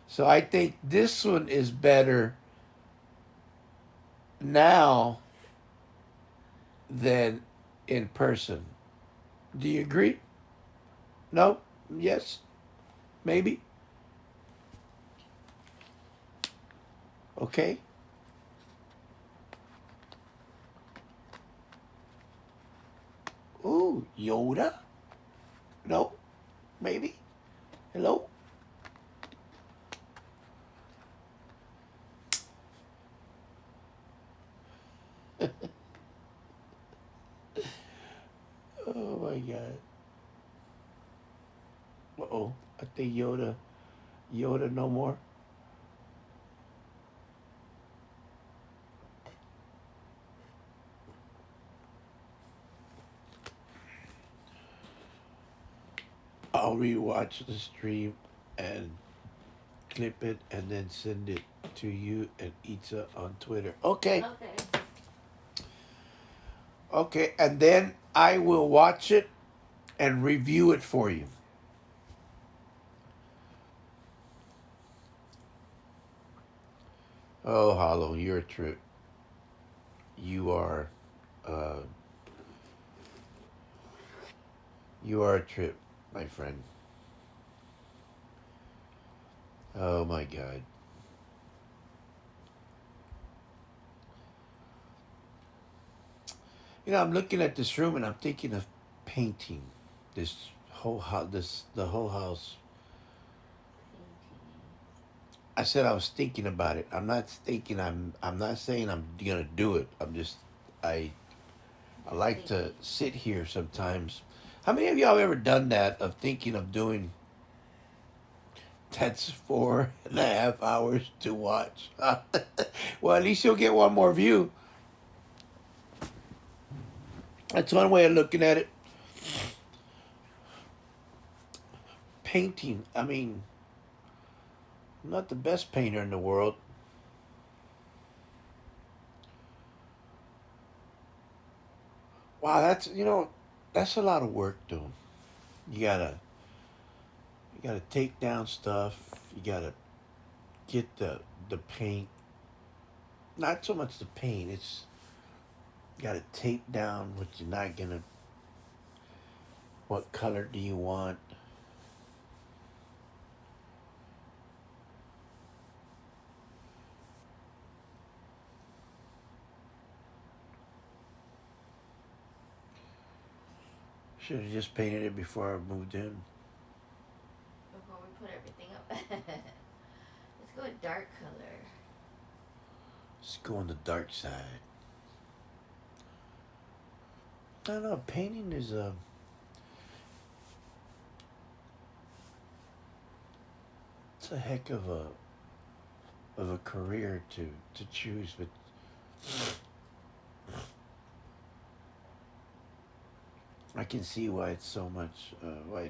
So I think this one is better now than in person. Do you agree? No? Yes? Maybe? Okay. Ooh, Yoda? No? Maybe? Hello? Oh my god. Uh oh. I think Yoda no more. I'll rewatch the stream and clip it and then send it to you and Itza on Twitter. Okay. Okay. Okay. And then I will watch it and review it for you. Oh, Hollow, you're a trip. You are, uh, you are a trip, my friend. Oh my God. You know, I'm looking at this room and I'm thinking of painting this whole house. The whole house. I said I was thinking about it. I'm not thinking. I'm not saying I'm gonna do it. I'm just. I. I Just like to thinking. sit here sometimes. How many of y'all ever done that of thinking of doing? That's 4.5 hours to watch. Well, at least you'll get one more view. That's one way of looking at it. Painting. I mean, I'm not the best painter in the world. Wow, that's a lot of work, though. You gotta you gotta take down stuff. You gotta get the paint. Not so much the paint. It's you gotta tape down what you're not gonna. What color do you want? Should have just painted it before I moved in. Before we put everything up. Let's go with dark color. Let's go on the dark side. I don't know. Painting is a. It's a heck of a career to choose, but I can see why it's so much. Why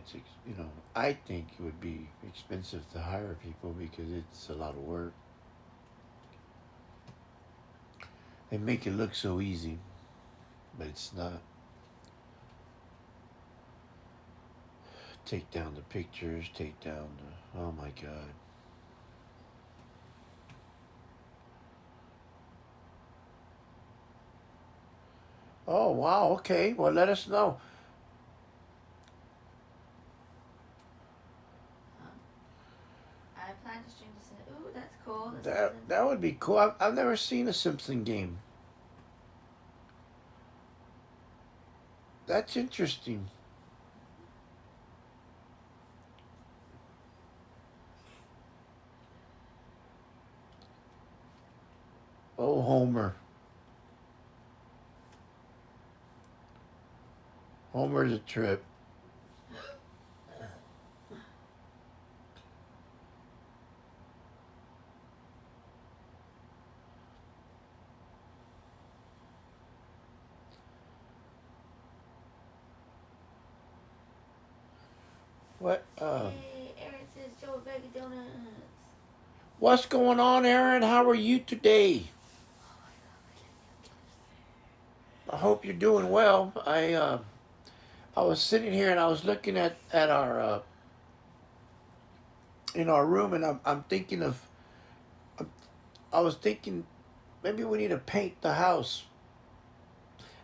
I think it would be expensive to hire people because it's a lot of work. They make it look so easy, but it's not. Take down the pictures. Take down the. Oh my God. Oh wow. Okay. Well, let us know. Um, I plan to stream this. Ooh, that's cool. The That Simpsons. would be cool. I've never seen a Simpson game. That's interesting. Oh, Homer. Homer's a trip. What? Yay! Aaron says Joe Veggie Donuts. What's going on, Aaron? How are you today? I hope you're doing well. I was sitting here and I was looking at our in our room and I'm thinking of I was thinking maybe we need to paint the house.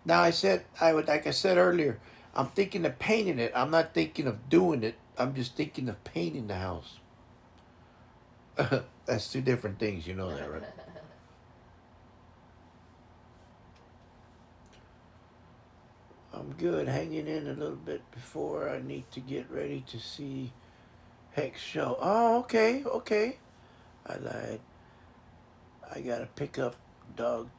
Now I said I would like I said earlier. I'm thinking of painting it. I'm not thinking of doing it. I'm just thinking of painting the house. That's two different things. You know that, right? I'm good. Hanging in a little bit before I need to get ready to see Hex show. Oh, okay, okay. I lied. I gotta pick up dog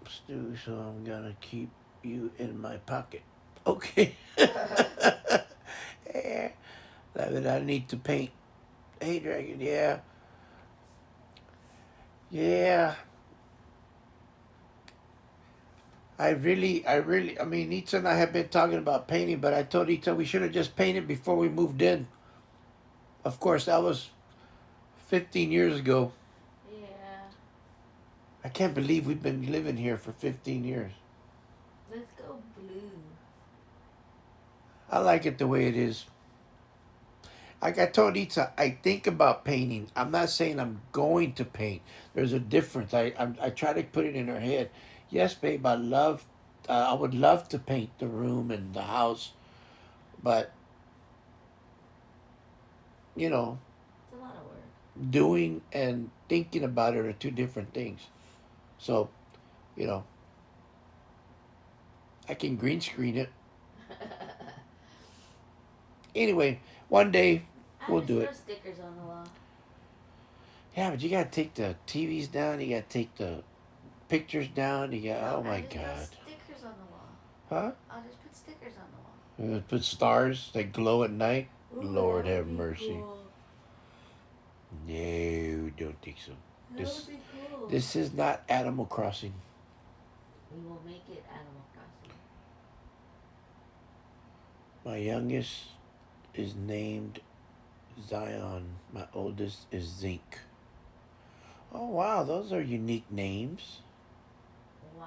stew, so I'm gonna keep you in my pocket. Okay. Yeah. I need to paint. Hey, Dragon. Yeah. Yeah. I mean, Nita and I have been talking about painting, but I told Nita we should have just painted before we moved in. Of course, that was 15 years ago. Yeah. I can't believe we've been living here for 15 years. Let's go blue. I like it the way it is. Like I told Nita, I think about painting. I'm not saying I'm going to paint. There's a difference. I try to put it in her head. Yes, babe, I would love to paint the room and the house, but you know, It's a lot of work. doing and thinking about it are two different things. So, you know, I can green screen it. Anyway, one day I we'll just do throw it. stickers on the wall. Yeah, but you gotta take the TVs down. You gotta take the pictures down. You got, No, oh I my just throw God. stickers on the wall. Huh? I'll just put stickers on the wall. Put stars that glow at night. Ooh, Lord that would have be mercy. cool. No, don't think so. That This would be cool. this is not Animal Crossing. We will make it Animal Crossing. My youngest is named Zion. My oldest is Zinc. Oh wow, those are unique names. Wow.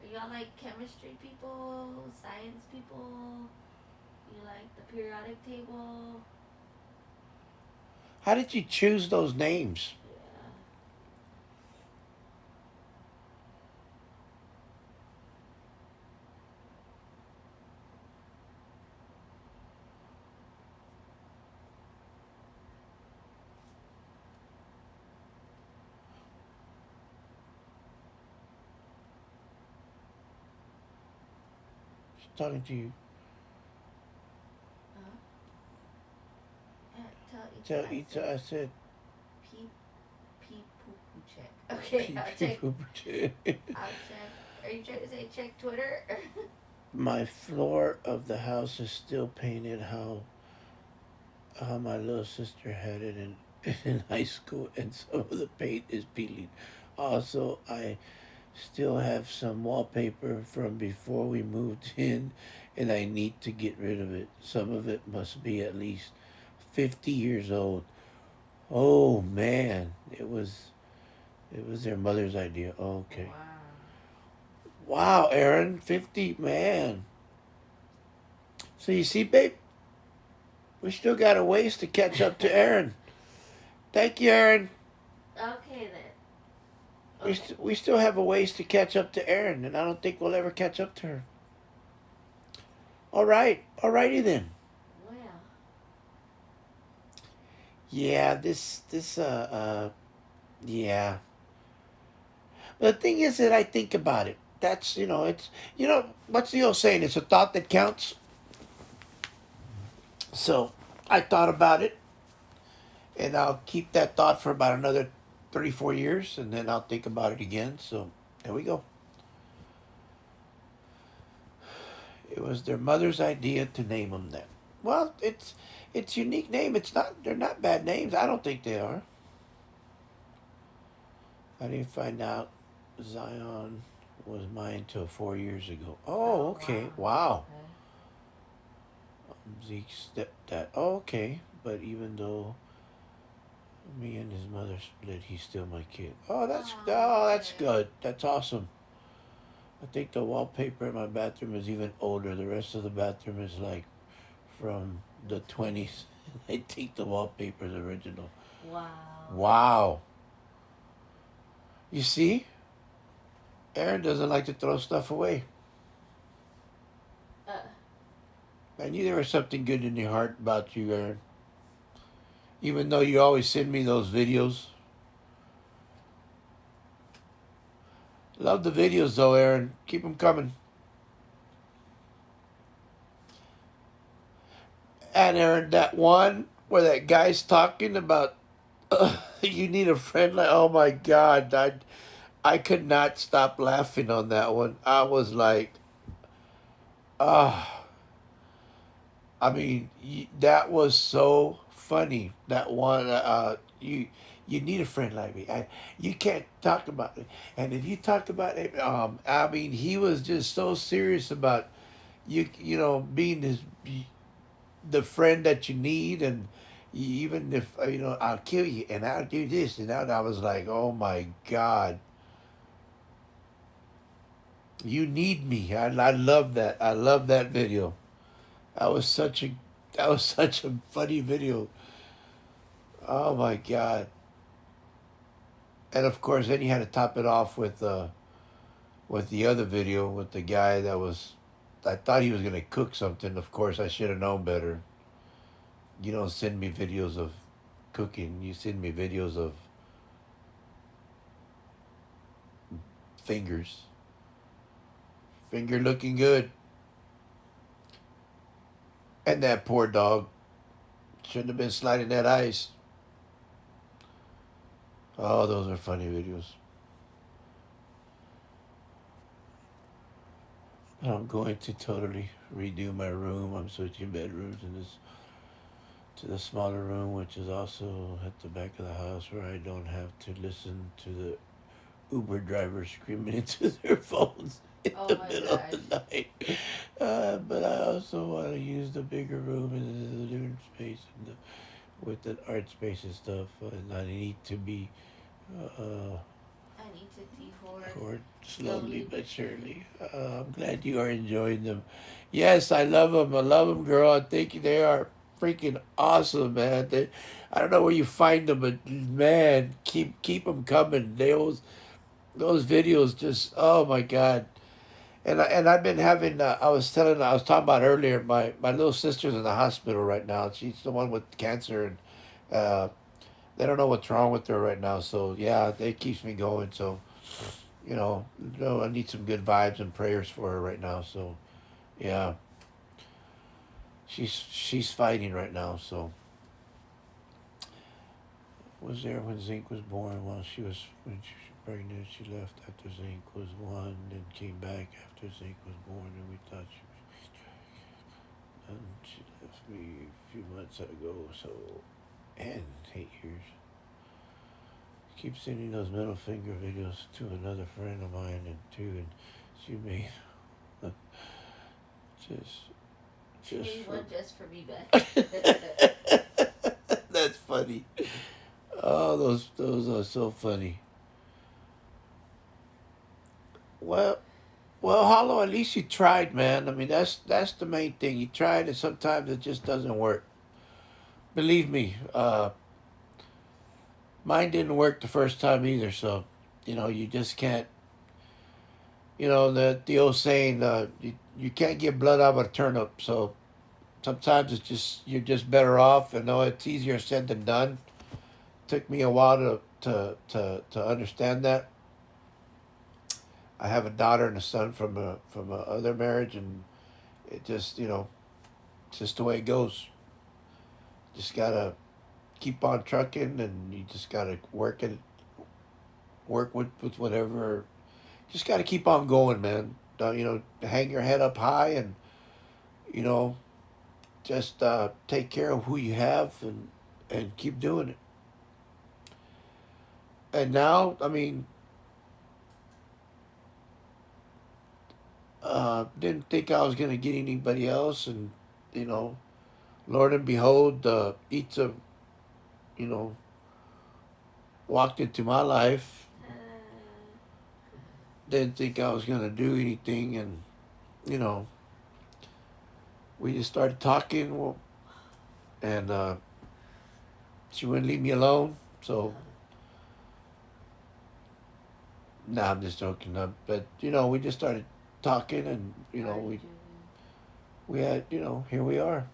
Are y'all like chemistry people, science people? You like the periodic table? How did you choose those names? Yeah. She's talking to you. Huh? Yeah, tell Tell Ita Ita I said Pee pee poo poo check. Okay, pee I'll pee check. poo poo. I'll check. Are you trying to say check Twitter? My floor of the house is still painted how my little sister had it in in high school, and some of the paint is peeling. Also, I still have some wallpaper from before we moved in, and I need to get rid of it. Some of it must be at least 50 years old. Oh man, it was their mother's idea. Okay. Wow. Wow, Aaron, 50, man. So you see, babe, we still got a ways to catch up to Aaron. Thank you, Aaron. Okay then. We, Okay. we still have a ways to catch up to Aaron, and I don't think we'll ever catch up to her. All right, alrighty then. Well. Yeah, yeah. But the thing is that I think about it. That's it's what's the old saying? It's a thought that counts. So I thought about it, and I'll keep that thought for about another 3 4 years, and then I'll think about it again. So there we go. It was their mother's idea to name them that. Well, it's unique name. It's not. They're not bad names. I don't think they are. I didn't find out Zion was mine till 4 years ago. Oh, Oh okay. wow. Wow. Okay. Zeke's stepdad. Oh, okay. But even though me and his mother split, he's still my kid. Oh, That's okay. good. That's awesome. I think the wallpaper in my bathroom is even older. The rest of the bathroom is like from The the 20s. 20s. I think the wallpaper is original. Wow. Wow. You see? Aaron doesn't like to throw stuff away. Uh, I knew there was something good in your heart about you, Aaron. Even though you always send me those videos. Love the videos though, Aaron. Keep them coming. And Aaron, that one where that guy's talking about you need a friend like, oh my God, I could not stop laughing on that one. I was like, ah, I mean, that was so funny. That one, you need a friend like me. You can't talk about it, and if you talk about it, I mean, he was just so serious about you know, being the friend that you need, and even if you know, I'll kill you, and I'll do this, and I was like, oh my god, you need me. I love that. I love that video. That was such a that was such a funny video. Oh my god. And of course, then you had to top it off with the other video with the guy that was. I thought he was gonna cook something. Of course, I should have known better. You don't send me videos of cooking. You send me videos of fingers. Finger looking good. And that poor dog shouldn't have been sliding that ice. Oh, those are funny videos. I'm going to totally redo my room. I'm switching bedrooms in this to the smaller room, which is also at the back of the house, where I don't have to listen to the Uber drivers screaming into their phones in Oh the my middle of gosh. the night. But I also want to use the bigger room and the living space and with the art space and stuff. And I need to be uh, I need to de-hoard or slowly slowly but but surely. surely. I'm glad you are enjoying them. Yes, I love them. I love them, girl. I think they are freaking awesome, man. I don't know where you find them, but man, keep them coming. Those videos just oh my god. And I've been having I was talking about earlier my little sister's in the hospital right now. She's the one with cancer, and uh, they don't know what's wrong with her right now. So yeah, it keeps me going. So I need some good vibes and prayers for her right now. So yeah, she's fighting right now. So was there when Zink was born. While when she was pregnant, she left after Zink was one, then came back after Zink was born, and we thought she was. And she left me a few months ago. So and 8 years. Keep sending those middle finger videos to another friend of mine, and she made just She just made for. one just for me, Beth. That's funny. Oh, those are so funny. Well, well, Hollow. At least you tried, man. I mean, that's the main thing. You tried, and sometimes it just doesn't work. Believe me, mine didn't work the first time either. So, you just can't. The old saying, you can't get blood out of a turnip. So sometimes it's just you're just better off. And know it's easier said than done. Took me a while to understand that. I have a daughter and a son from a other marriage, and it just it's just the way it goes. Just gotta keep on trucking, and you just gotta work with whatever. Just gotta keep on going, man. Hang your head up high, and you know, just take care of who you have, and keep doing it. And now, I mean, didn't think I was gonna get anybody else, and you know, Lord and behold, Itza, you know, walked into my life. Didn't think I was gonna do anything, and you know, we just started talking, well, and she wouldn't leave me alone. So, nah, I'm just joking. But we just started talking, and How did we you? we had here we are.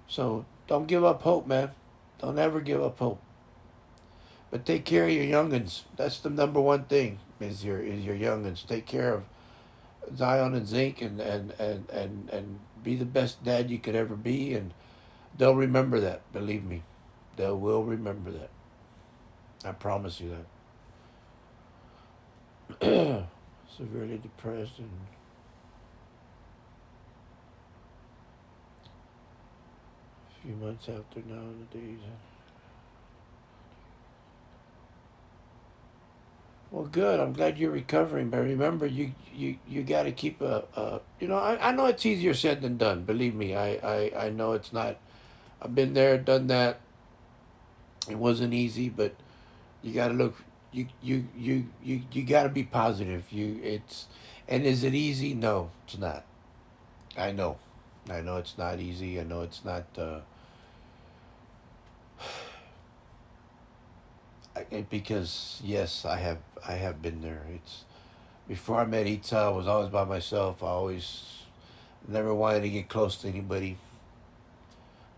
So don't give up hope, man. Don't ever give up hope. But take care of your youngins. That's the number one thing. Is your youngins. Take care of Zion and Zink, and be the best dad you could ever be, and they'll remember that. Believe me, they will remember that. I promise you that. Severely depressed, and A few months after now, the days. Well, good. I'm glad you're recovering, but remember, you got to keep a. You know, I know it's easier said than done. Believe me, I know it's not. I've been there, done that. It wasn't easy, but you got to look. You got to be positive. And is it easy? No, it's not. I know, I know it's not easy. I know it's not. Because yes, I have been there. It's before I met Ita, I was always by myself. I always never wanted to get close to anybody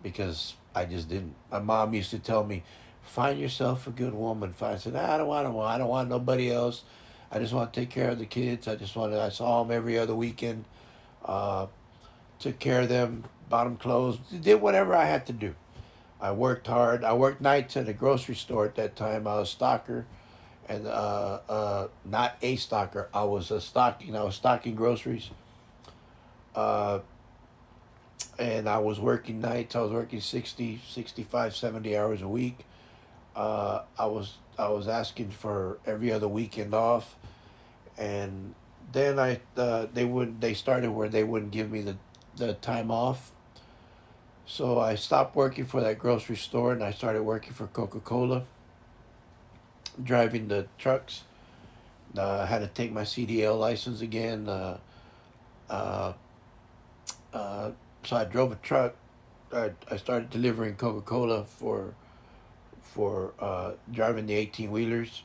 because I just didn't. My mom used to tell me, "Find yourself a good woman." I said, "I don't want. I don't want nobody else. I just want to take care of the kids. I just wanted. I saw them every other weekend. Uh, took care of them. Bought them clothes. Did whatever I had to do. I worked hard. I worked nights at a grocery store at that time. I was a stocker, and not a stocker. I was a stocking. I was stocking groceries. Uh, and I was working nights. I was working 60, 65, 70 hours a week. I was asking for every other weekend off, and then they started where they wouldn't give me the time off. So I stopped working for that grocery store and I started working for Coca Cola, driving the trucks. I had to take my CDL license again. Uh, uh, so I drove a truck. I started delivering Coca Cola for driving the 18 wheelers,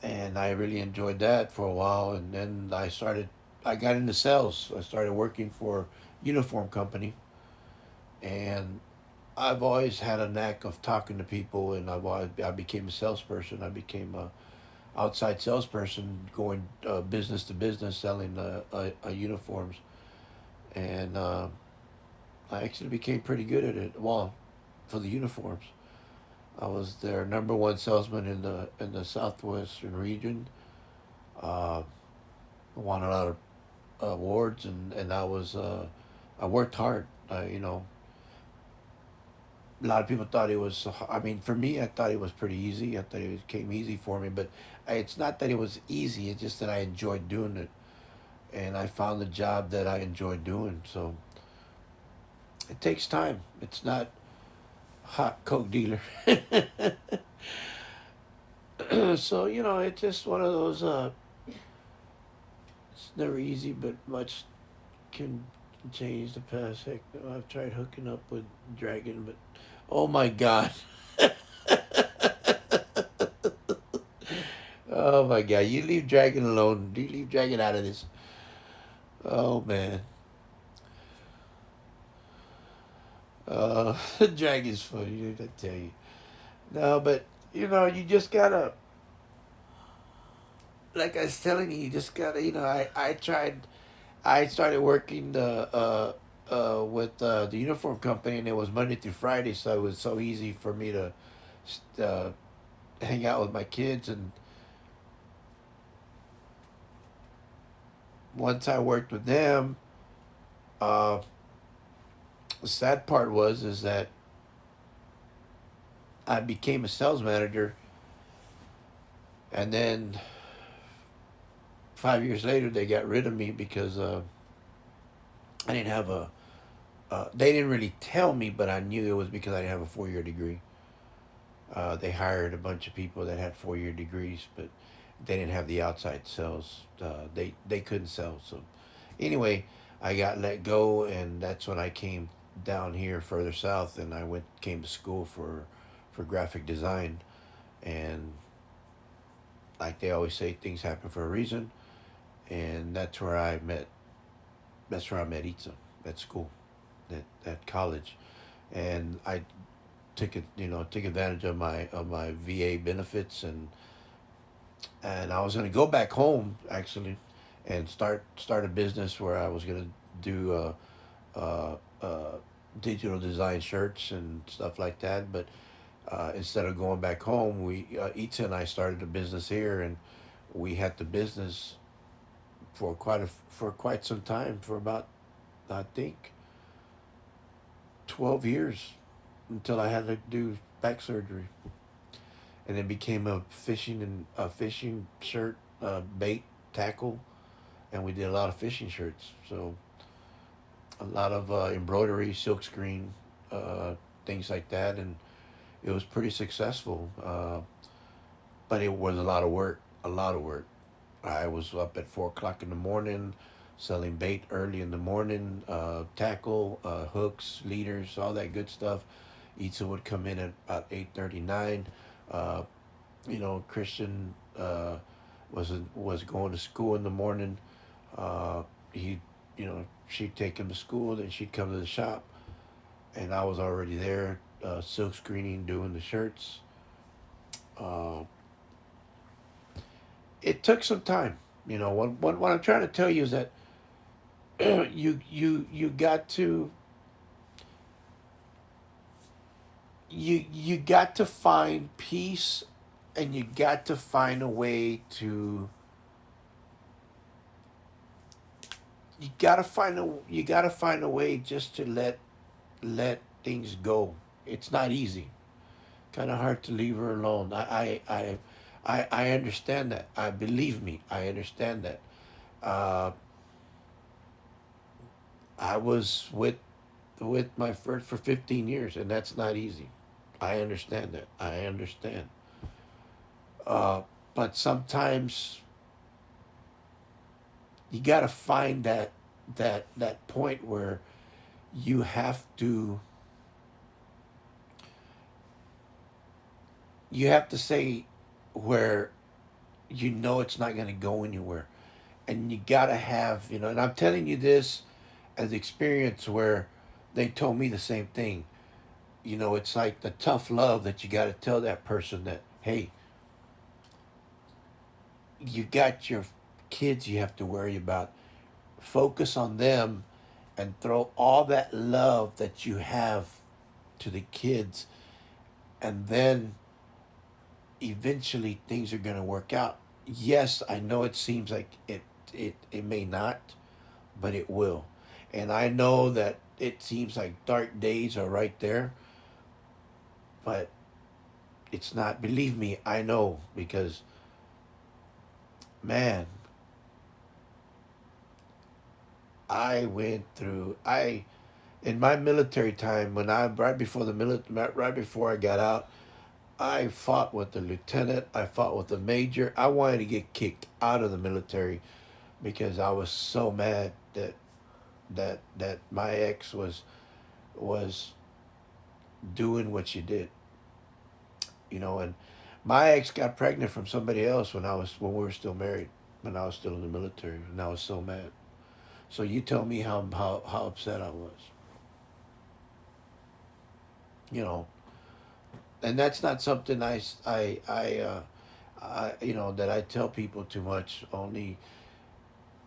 and I really enjoyed that for a while. And then I got into sales. I started working for uniform company, and I've always had a knack of talking to people, and I became a salesperson. I became a outside salesperson, going business to business, selling uniforms, and I actually became pretty good at it. Well, for the uniforms, I was their number one salesman in the southwestern region. Uh, won a lot of awards, and I worked hard. A lot of people thought it was. I mean, for me, I thought it was pretty easy. I thought came easy for me, but it's not that it was easy. It's just that I enjoyed doing it, and I found the job that I enjoyed doing. So it takes time. It's not hot coke dealer. So it's just one of those. It's never easy, but much can change the past. Heck, I've tried hooking up with Dragon, but oh my god. Oh my god, you leave Dragon alone. You leave Dragon out of this. Oh man. Dragon's funny, I tell you. No, but you just gotta, like I was telling you, you just gotta, I started working with the uniform company, and it was Monday through Friday, so it was so easy for me to uh, hang out with my kids. And once I worked with them, uh, the sad part was is that I became a sales manager, and then 5 years later they got rid of me because I didn't have a. They didn't really tell me, but I knew it was because I didn't have a 4 year degree. They hired a bunch of people that had 4 year degrees, but they didn't have the outside sales. They couldn't sell. So anyway, I got let go, and that's when I came down here further south, and I came to school for graphic design, and like they always say, things happen for a reason, and That's where I met Itza at school, at college, and I took advantage of my VA benefits, and I was gonna go back home actually, and start a business where I was gonna do uh, uh, digital design shirts and stuff like that. But instead of going back home, Itza and I started a business here, and we had the business for quite some time, for about, I think, 12 years until I had to do back surgery, and it became a fishing shirt, bait tackle, and we did a lot of fishing shirts. So a lot of embroidery, silkscreen, uh, things like that, and it was pretty successful. But it was a lot of work, a lot of work. I was up at 4 o'clock in the morning, selling bait early in the morning, tackle, hooks, leaders, all that good stuff. Itza would come in at about 8:39. Uh, Christian was going to school in the morning. He, she'd take him to school, then she'd come to the shop, and I was already there, silk screening, doing the shirts. Uh, it took some time. What I'm trying to tell you is that you got to you got to find peace, and you got to find a way to you gotta find a way just to let things go. It's not easy. Kind of hard to leave her alone. I understand that. I believe me. I understand that. Uh, I was with my first for 15 years, and that's not easy. I understand that. I understand. Uh, but sometimes you got to find that point where you have to say where it's not going to go anywhere, and you got to have and I'm telling you this as experience where they told me the same thing. It's like the tough love that you got to tell that person that, hey, you got your kids you have to worry about. Focus on them and throw all that love that you have to the kids, and then eventually things are going to work out. Yes, I know it seems like it may not, but it will. And I know that it seems like dark days are right there, but it's not. Believe me, I know, because man, I went through I in my military time, when I right before I got out, I fought with the lieutenant, I fought with the major. I wanted to get kicked out of the military because I was so mad that my ex was doing what she did. And my ex got pregnant from somebody else when we were still married, when I was still in the military, and I was so mad. So you tell me how upset I was. You know, and that's not something that I tell people too much. Only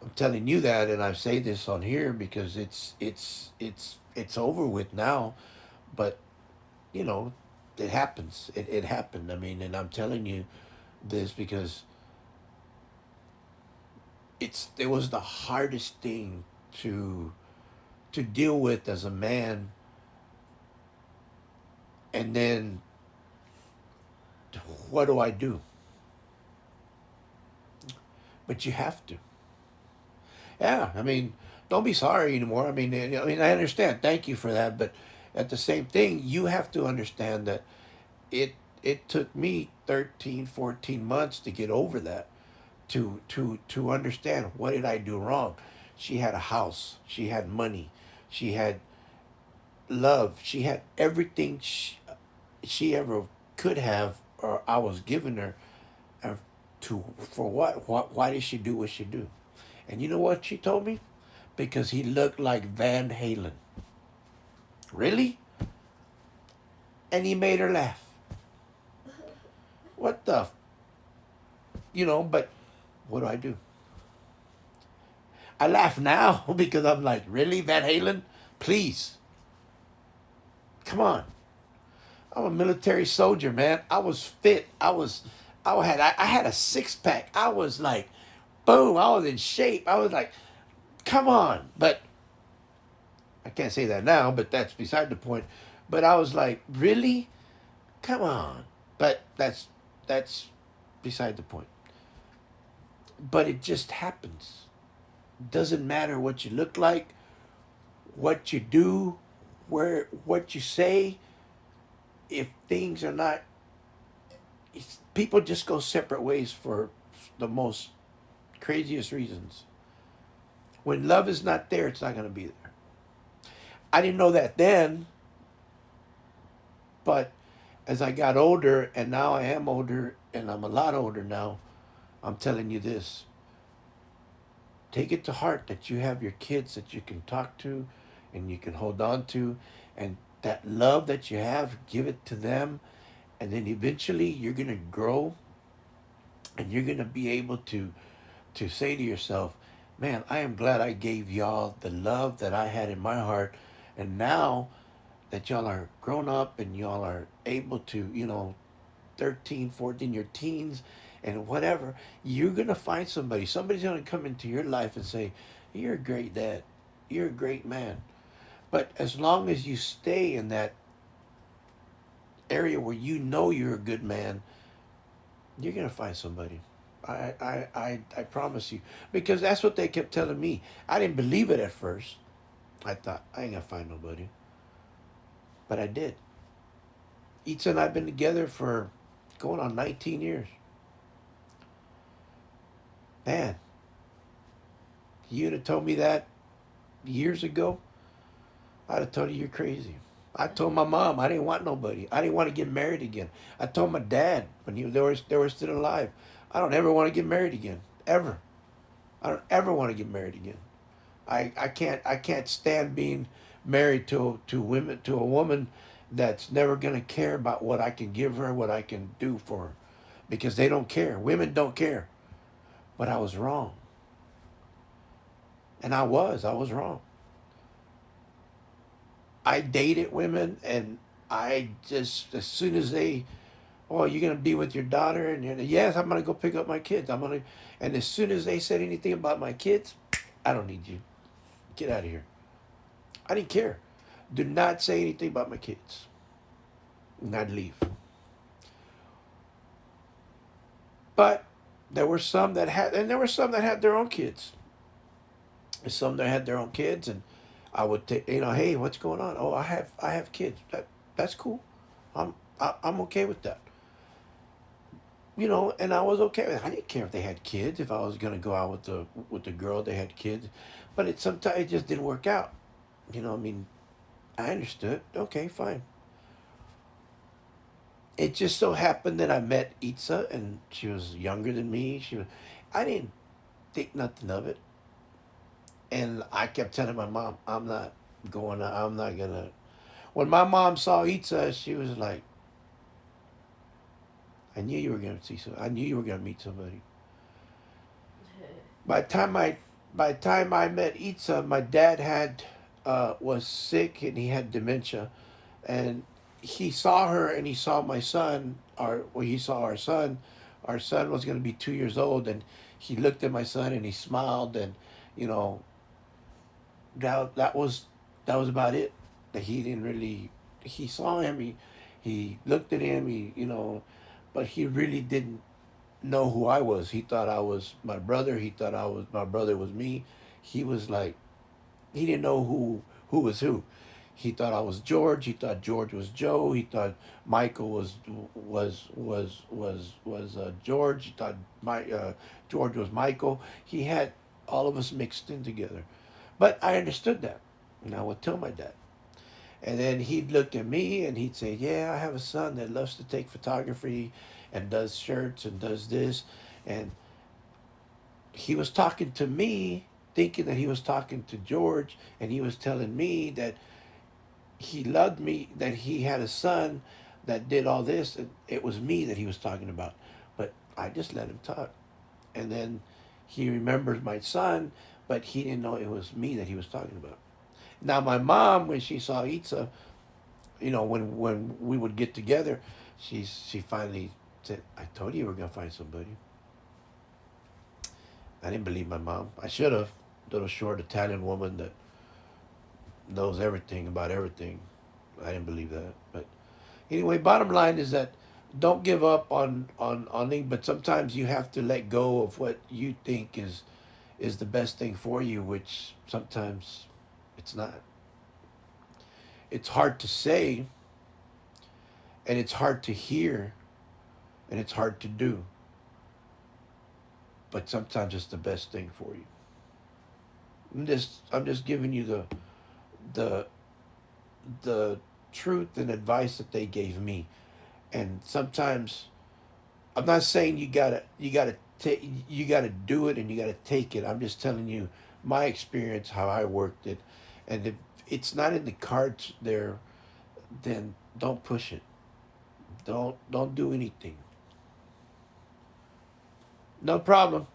I'm telling you that, and I say this on here because it's over with now. But you know, it happens. It happened. I mean, and I'm telling you this because it was the hardest thing to deal with as a man, and then what do I do? But you have to. Yeah, I mean, don't be sorry anymore. I understand. Thank you for that, but at the same thing, you have to understand that it it took me 13, 14 months to get over that, to understand what did I do wrong. She had a house, she had money, she had love, she had everything she ever could have, or I was giving her. uh, to for what why did she do what she do? And you know what she told me? Because he looked like Van Halen. Really? And he made her laugh. What the but what do I do? I laugh now because I'm like, really, Van Halen? Please. Come on. I'm a military soldier, man. I was fit. I had a six pack. I was like, boom, I was in shape. I was like, come on. But I can't say that now, but that's beside the point. But I was like, really? Come on. But that's beside the point. But it just happens. Doesn't matter what you look like, what you do, where what you say. If things are not, people just go separate ways for the most craziest reasons. When love is not there, it's not going to be there. I didn't know that then, but as I got older, and now I am older, and I'm a lot older now, I'm telling you this. Take it to heart that you have your kids that you can talk to and you can hold on to, and that love that you have, give it to them, and then eventually you're going to grow and you're going to be able to say to yourself, man, I am glad I gave y'all the love that I had in my heart. And now that y'all are grown up and y'all are able to, 13, 14, your teens and whatever, you're going to find somebody. Somebody's going to come into your life and say, you're a great dad. You're a great man. But as long as you stay in that area where you know you're a good man, you're going to find somebody. I promise you. Because that's what they kept telling me. I didn't believe it at first. I thought, I ain't going to find nobody. But I did. Itza and I have been together for going on 19 years. Man, you'd have told me that years ago, I'd have told you you're crazy. I told my mom I didn't want nobody. I didn't want to get married again. I told my dad when they were still alive, I don't ever want to get married again. Ever. I don't ever want to get married again. I can't stand being married to a woman that's never gonna care about what I can give her, what I can do for her. Because they don't care. Women don't care. But I was wrong. And I was wrong. I dated women, and I just, as soon as they, oh, you're gonna be with your daughter, and yes, I'm gonna go pick up my kids. And as soon as they said anything about my kids, I don't need you. Get out of here. I didn't care. Do not say anything about my kids. And I'd leave. But there were some that had, and there were some that had their own kids. And some that had their own kids, and I would take, hey, what's going on? Oh, I have kids. That's cool. I'm okay with that. And I was okay with it. I didn't care if they had kids. If I was gonna go out with the girl, they had kids, but sometimes it just didn't work out. I mean, I understood. Okay, fine. It just so happened that I met Itza, and she was younger than me. I didn't think nothing of it, and I kept telling my mom, I'm not going. I'm not gonna. When my mom saw Itza, she was like, I knew you were gonna see some. I knew you were gonna meet somebody. By the time I, by the time I met Itza, my dad was sick and he had dementia, and he saw her and he saw my son. He saw our son. Our son was going to be 2 years old, and he looked at my son and he smiled, and you know that was about it. That he didn't really. He saw him. He looked at him. But he really didn't know who I was. He thought I was my brother. He thought my brother was me. He was like, he didn't know who was who. He thought I was George. He thought George was Joe. He thought Michael was George. He thought George was Michael. He had all of us mixed in together. But I understood that, and I would tell my dad. And then he'd look at me and he'd say, "Yeah, I have a son that loves to take photography and does shirts and does this." And he was talking to me, thinking that he was talking to George, and he was telling me that he loved me, that he had a son that did all this, and it was me that he was talking about. But I just let him talk. And then he remembers my son, but he didn't know it was me that he was talking about. Now my mom, when she saw Itza, when we would get together, she finally said, "I told you we were gonna find somebody." I didn't believe my mom. I should have. Little short Italian woman that knows everything about everything. I didn't believe that. But anyway, bottom line is that don't give up on things, but sometimes you have to let go of what you think is the best thing for you, which sometimes it's not. It's hard to say, and it's hard to hear, and it's hard to do, but sometimes it's the best thing for you. I'm just giving you the the truth and advice that they gave me. And sometimes I'm not saying you gotta do it and you gotta take it. I'm just telling you my experience, how I worked it, and if it's not in the cards there, then don't push it. Don't do anything. No problem.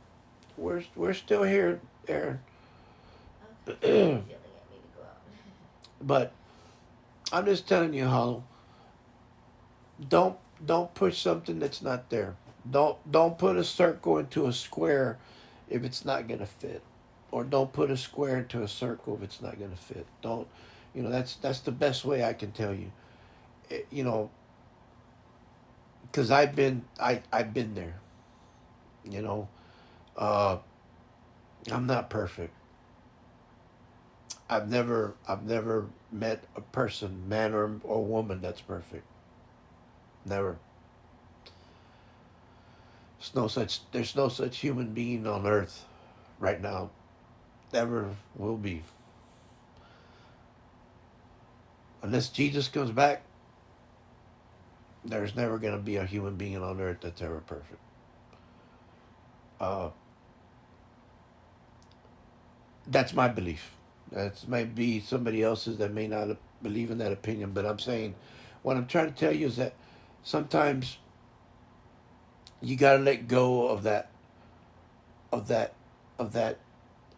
We're still here, Aaron. Okay, somebody's yelling at me to go out. But I'm just telling you, Hollow. Don't don't push something that's not there. Don't put a circle into a square if it's not gonna fit, or don't put a square into a circle if it's not gonna fit. Don't, that's the best way I can tell you. It, because I've been there. You know, uh, I'm not perfect. I've never met a person, man or woman, that's perfect. Never. There's no such human being on earth right now. Ever will be. Unless Jesus comes back, there's never going to be a human being on earth that's ever perfect. Uh, that's my belief. That's might be somebody else's that may not believe in that opinion, but I'm saying what I'm trying to tell you is that sometimes you got to let go of that of that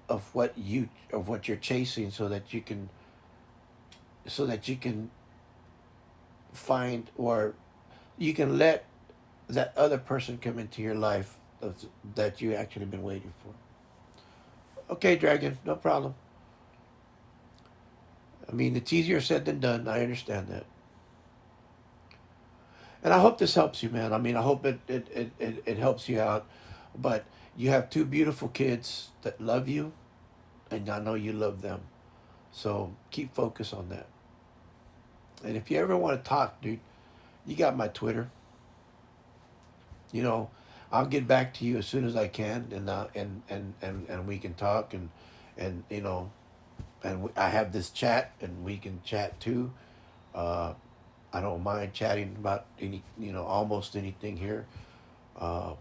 of what you're chasing so that you can find, or you can let that other person come into your life that you actually been waiting for. Okay, Dragon, no problem. I mean, it's easier said than done. I understand that. And I hope this helps you, man. I mean, I hope it helps you out. But you have two beautiful kids that love you, and I know you love them. So keep focus on that. And if you ever want to talk, dude, you got my Twitter. You know, I'll get back to you as soon as I can, and we can talk, and I have this chat, and we can chat too. Uh, I don't mind chatting about almost anything here. Uh,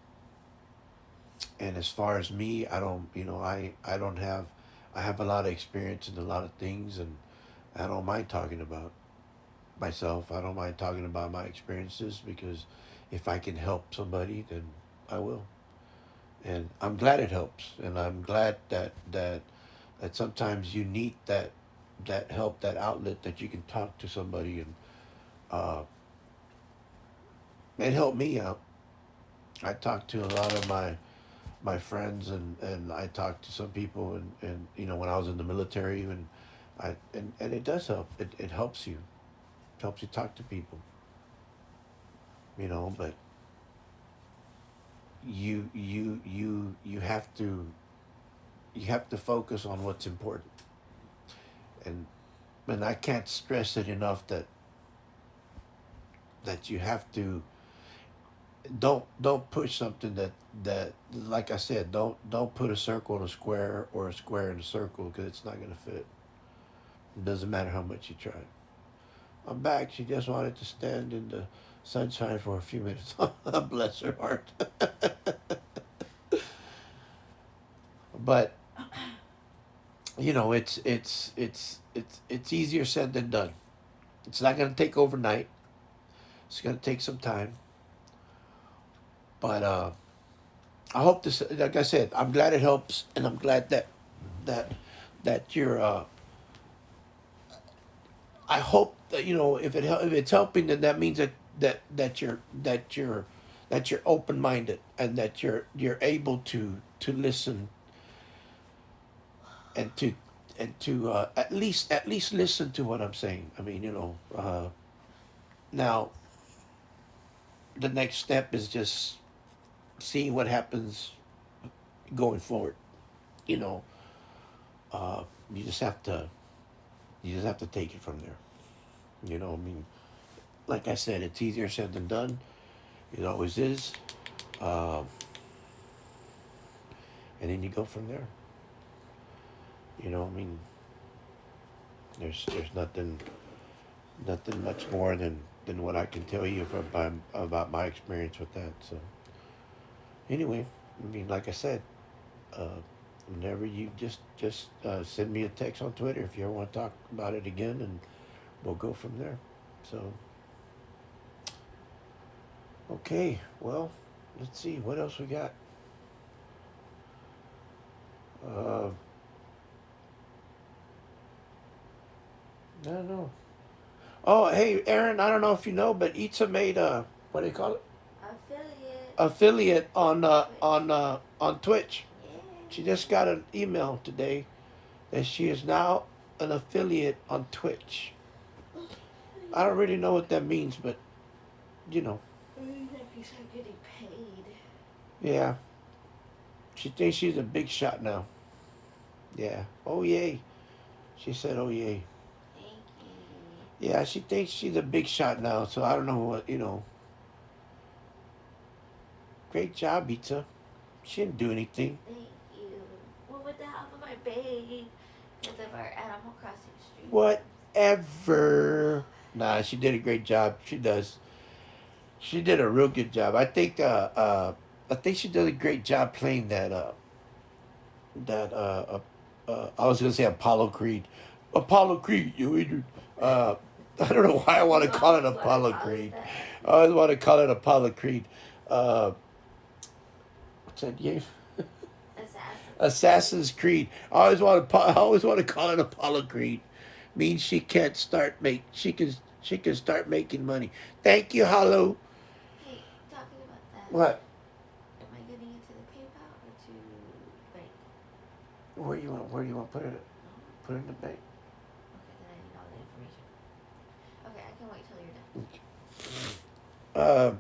and as far as me, I don't, I don't have, I have a lot of experience in a lot of things, and I don't mind talking about myself. I don't mind talking about my experiences, because if I can help somebody, then I will. And I'm glad it helps, and I'm glad that sometimes you need that help, that outlet, that you can talk to somebody, and uh, it helped me out. I talked to a lot of my friends, and I talked to some people, and when I was in the military, and it does help. It helps you. It helps you talk to people. But you have to focus on what's important, and I can't stress it enough that you have to, don't push something that, like I said, don't put a circle in a square, or a square in a circle, because it's not going to fit. It doesn't matter how much you try. I'm back. She just wanted to stand in the sunshine for a few minutes. Bless her heart. But it's easier said than done. It's not going to take overnight. It's going to take some time. But I hope this. Like I said, I'm glad it helps, and I'm glad that that you're. I hope that, if it's helping, then that means that you're open minded, and that you're able to listen, and and to at least listen to what I'm saying. I mean, now the next step is just seeing what happens going forward. You know, uh, you just have to take it from there. I mean, like I said, it's easier said than done. It always is. Um, and then you go from there. I mean, there's nothing much more than what I can tell you about my experience with that. So anyway, I mean, like I said, uh, whenever you just send me a text on Twitter if you ever want to talk about it again, and we'll go from there. So okay, well, let's see what else we got. Uh, I don't know. Oh, hey, Aaron, I don't know if you know, but Itza made a what do you call it? Affiliate. Affiliate Twitch. on Twitch. She Yeah. just got an email today that she is now an affiliate on Twitch. I don't really know what that means, but you know, I mean, if you start getting paid. yeah. She thinks she's a big shot now. Yeah. Oh yay. She said, "Oh yay." Thank you. Yeah, she thinks she's a big shot now. So I don't know what. Great job, Itza. She didn't do anything. Thank you. Well, with the help of my babe, because of our Animal Crossing streams. Whatever. Nah, she did a great job. She does. She did a real good job. I think she did a great job playing I was gonna say Apollo Creed. Apollo Creed, you idiot. Uh, I don't know why I want to You call it always want to Apollo call it Creed. that. I always want to call it Apollo Creed. Uh, what's that game? Assassin's Assassin's Creed. I always want to call it Apollo Creed. Means she can start making money. Thank you, Hollow. Hey, talking about that, What? am I getting it to the PayPal or to bank? Where do you want to put it? No? Put it in the bank. Okay, then I need all the information. Okay, I can wait till you're done. Uh,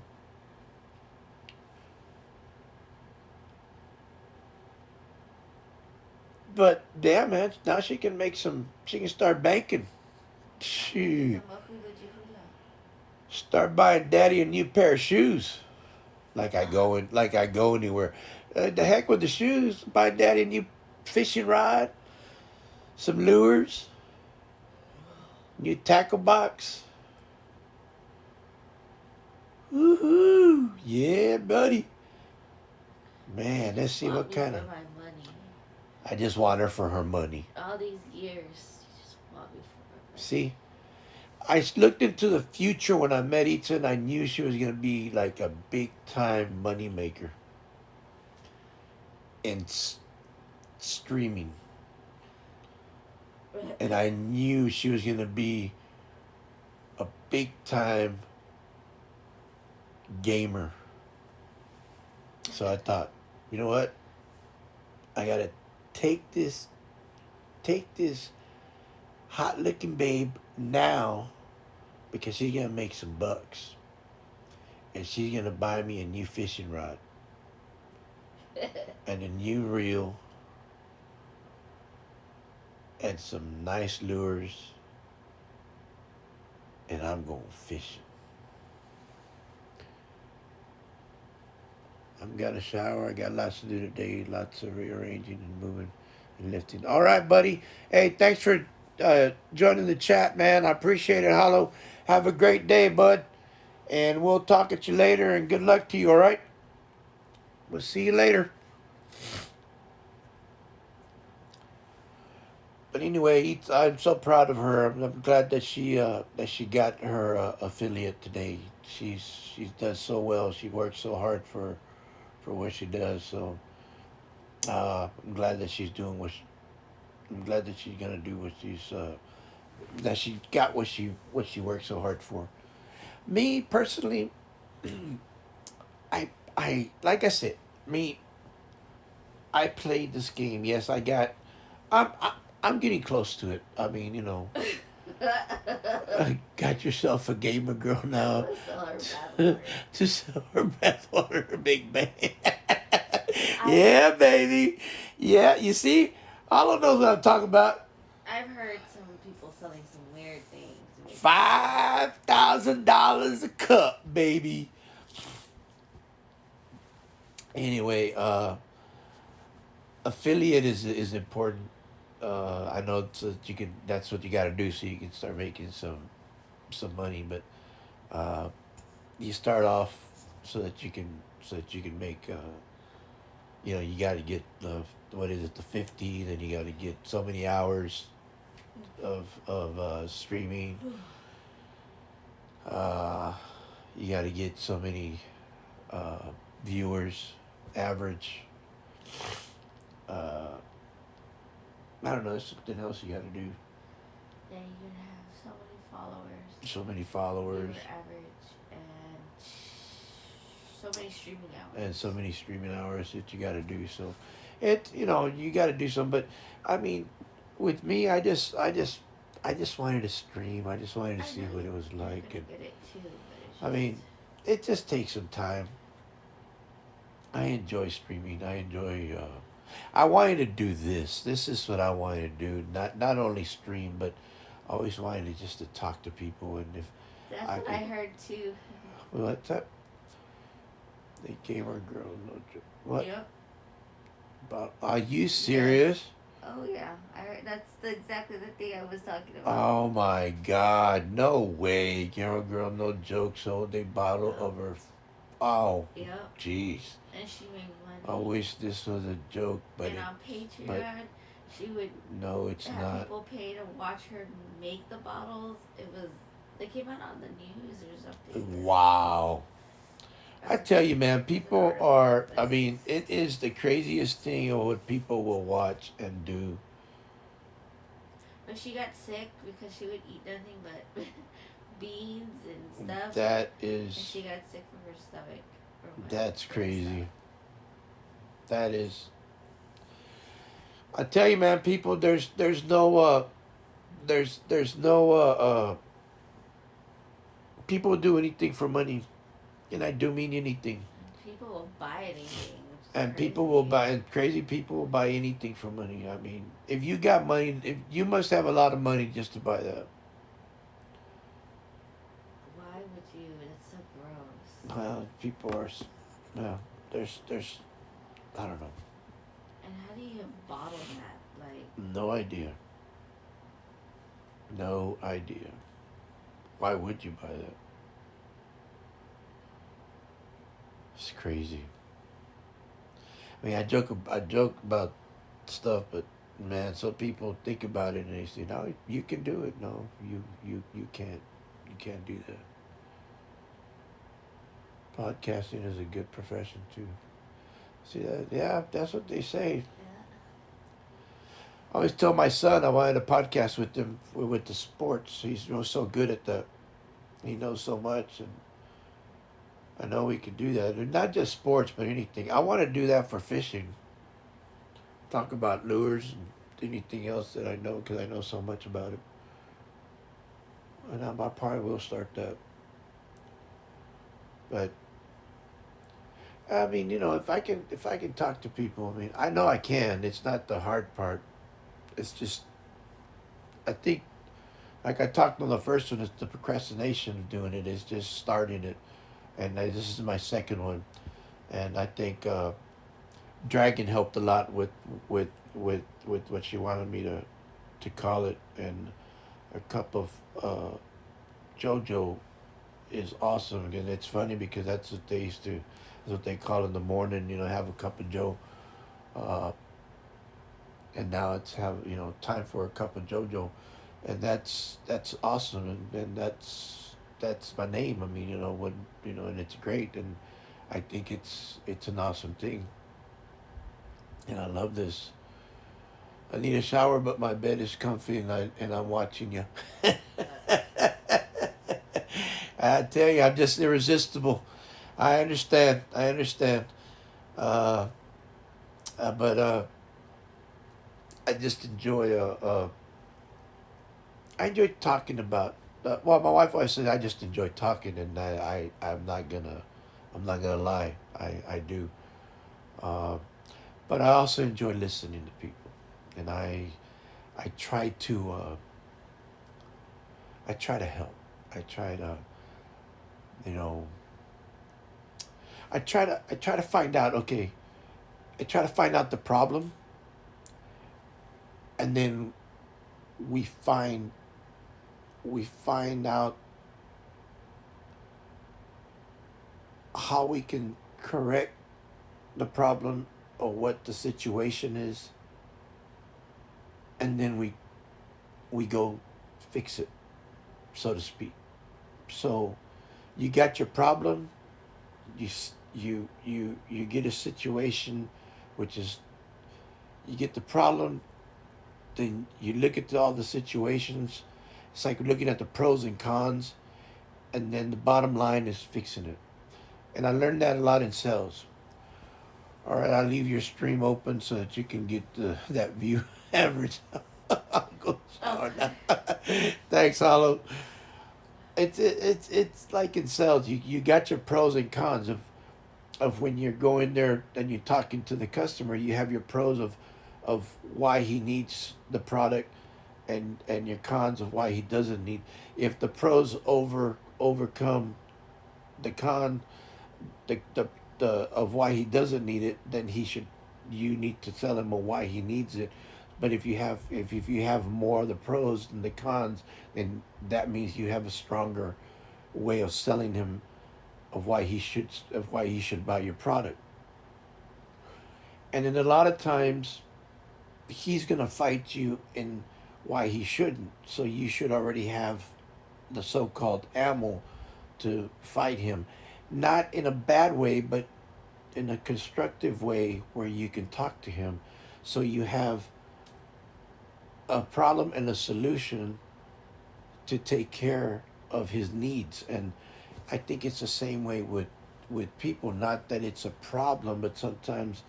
but damn man, now she can make some. She can start banking. Shoot. Some mahula juhula. Start buying daddy a new pair of shoes. Like I go anywhere. The heck with the shoes. Buy daddy a new fishing rod, some lures, new tackle box. Woohoo! Yeah, buddy. Man, You let's just see want what me kind for of. my money. I just want her for her money. All these years, you just want me for my money. See, looked into the future when I met Itza, and I knew she was gonna be like a big time money maker in streaming, and I knew she was gonna be a big time gamer. So I thought, you know what? I gotta take this, take this hot looking babe now because she's gonna make some bucks, and she's gonna buy me a new fishing rod and a new reel and some nice lures, and I'm going fishing. I'm got a shower. I got lots to do today. Lots of rearranging and moving and lifting. All right, buddy. Hey, thanks for joining the chat, man. I appreciate it, Hollow. Have a great day, bud. And we'll talk at you later. And good luck to you. All right. We'll see you later. But anyway, I'm so proud of her. I'm glad that she got her affiliate today. She does so well. She works so hard for what she does. So I'm glad that she's doing I'm glad that she's gonna do that she got what she worked so hard for. Me personally, I like I said, me I played this game. Yes, I got. I'm getting close to it. I mean, got yourself a gamer girl now Let's sell her bath to water. sell her bathwater, big man. I've Yeah, baby. Yeah, you see, all knows what I'm talking about. I've heard some people selling some weird things to make money. $5,000 a cup, baby. Anyway, affiliate is important. I know so that you can. That's what you got to do so you can start making some money. But uh, you start off so that you can make. You got to get the what is it, the 50. Then you got to get so many hours of streaming. Uh, you got to get so many uh, viewers average. Uh, I don't know. There's something else you got to do. Then you would have so many followers, So many followers viewer average, and so many streaming and hours. so many streaming hours that you got to do. So you got to do something. But I mean, with me, I just wanted to stream. I just wanted to I see know what it was you're like, gonna and get it too, but it's I just mean, it just takes some time. I enjoy streaming. I wanted to do this. This is what I wanted to do. Not only stream, but I always wanted to just to talk to people, and if that's I what I could. heard too. What's that? The gamer girl. No joke. What Yep. about? Are you Yes. serious? Oh yeah. I heard that's exactly the thing I was talking about. Oh my God! No way, gamer girl. No joke. So they bottle Yep. of her. Oh, Yep. jeez. And she made I money. wish this was a joke, And on but Patreon, she would no, it's have not. people pay to watch her make the bottles. It was they came out on the news or something. Wow. I Or tell you, man, there's an people article are. about I this. mean, it is the craziest thing of what people will watch and do. But she got sick because she would eat nothing but beans and stuff, That and is. she got sick from her stomach or whatever That's and stuff. crazy. That is. I tell you, man, people. There's no. There's no. People do anything for money, and I do mean anything. And people will buy anything, which is And people will crazy. buy. And crazy people will buy anything for money. I mean, if you got money, if you must have a lot of money just to buy that. Why would you? That's so gross. Well, people are. No, there's. I don't know. And how do you bottle that? Like, No idea. No idea. Why would you buy that? It's crazy. I mean, I joke about stuff, but man, so people think about it and they say, "No, you can do it." No, you can't. You can't do that. Podcasting is a good profession too. See that? Yeah, that's what they say. yeah. I always tell my son I wanted a podcast with him with the sports. He's so good at that. He knows so much, and I know we can do that. And not just sports, but anything. I want to do that for fishing. Talk about lures and anything else that I know because I know so much about it. And I probably will start that. But I mean, if I can talk to people, I mean, I know I can. It's not the hard part. It's just I think like I talked on the first one, it's the procrastination of doing it. It's just starting it, and this is my second one, and I think Dragon helped a lot with what she wanted me to call it, and a cup of JoJo is awesome. And it's funny because that's what they used to, that's what they call in the morning. Have a cup of Joe, uh, and now it's have time for a cup of JoJo, and that's awesome, and that's my name. I mean, when and it's great, and I think it's an awesome thing, and I love this. I need a shower, but my bed is comfy, and I'm watching you. I tell you, I'm just irresistible. I understand. I understand. Uh, but I just enjoy I enjoy talking about. Well, my wife always says I just enjoy talking, and I'm not gonna lie, I do. Uh, but I also enjoy listening to people, and I try to I try to help. I try to you know I try to find out. Okay, I try to find out the problem, and then we find we find out how we can correct the problem or what the situation is, and then we go fix it, so to speak. So you got your problem, you get a situation, which is you get the problem, then you look at all the situations. It's like looking at the pros and cons, and then the bottom line is fixing it. And I learned that a lot in sales. All right, I'll leave your stream open so that you can get that view average. I'll go Oh. shower now. Thanks, Hollow. It's like in sales. You got your pros and cons of when you're going there and you're talking to the customer. You have your pros of why he needs the product, and your cons of why he doesn't need. If the pros overcome the con, the the the of why he doesn't need it, then he should you need to tell him why he needs it. But if you have more of the pros than the cons, then that means you have a stronger way of selling him of why he should buy your product. And then a lot of times he's gonna fight you in why he shouldn't. So you should already have the so-called ammo to fight him, not in a bad way, but in a constructive way where you can talk to him. So you have a problem and a solution to take care of his needs. And I think it's the same way with people. Not that it's a problem, but sometimes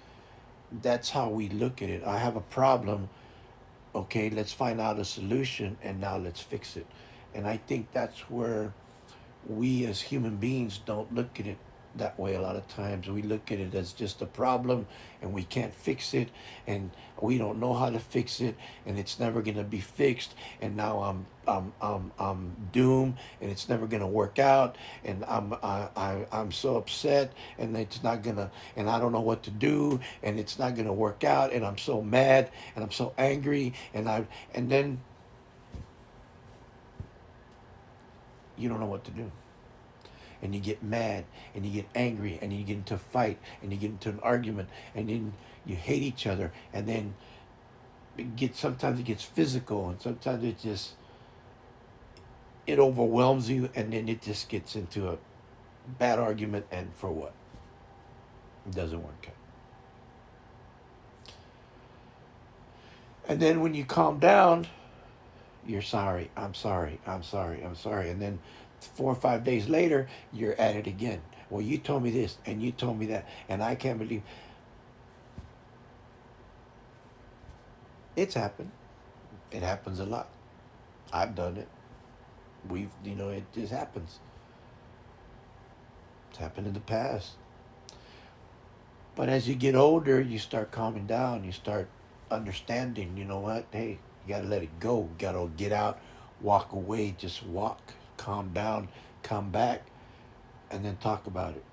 that's how we look at it. I have a problem. Okay, let's find out a solution, and now let's fix it. And I think that's where we as human beings don't look at it that way a lot of times. We look at it as just a problem, and we can't fix it, and we don't know how to fix it, and it's never going to be fixed, and now I'm doomed, and it's never going to work out, and I'm so upset, and it's not going to, and I don't know what to do, and it's not going to work out, and I'm so mad, and I'm so angry, and then you don't know what to do, and you get mad, and you get angry, and you get into a fight, and you get into an argument, and then you hate each other, and then sometimes it gets physical, and sometimes it overwhelms you, and then it just gets into a bad argument, and for what? It doesn't work out. And then when you calm down, you're sorry, I'm sorry, I'm sorry, I'm sorry. And then 4 or 5 days later, you're at it again. Well, you told me this, and you told me that, and I can't believe it's happened. It happens a lot. I've done it. It just happens. It's happened in the past. But as you get older, you start calming down. You start understanding, you know what? Hey, you got to let it go. You got to get out, walk away, just walk, calm down, come back, and then talk about it.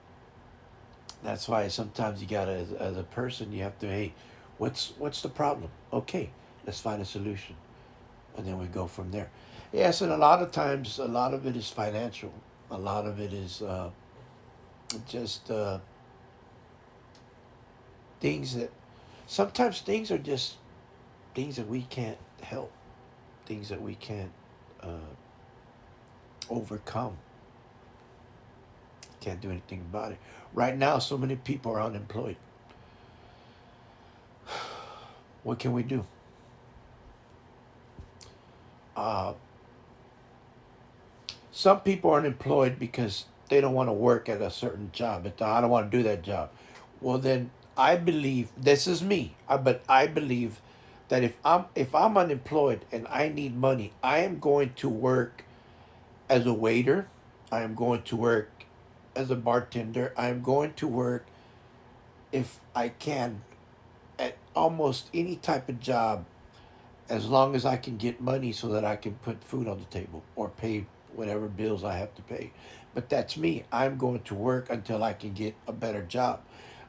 That's why sometimes you got to, as a person, you have to, hey, what's the problem? Okay, let's find a solution. And then we go from there. Yes, and a lot of times, a lot of it is financial. A lot of it is just things that sometimes things are just things that we can't help, things that we can't uh, overcome. Can't do anything about it. Right now, so many people are unemployed. What can we do? Uh, some people are unemployed because they don't want to work at a certain job. I don't want to do that job. Well, then I believe this is me, but I believe that if I'm unemployed and I need money, I am going to work as a waiter. I am going to work as a bartender. I am going to work, if I can, at almost any type of job, as long as I can get money so that I can put food on the table or pay whatever bills I have to pay. But that's me. I'm going to work until I can get a better job.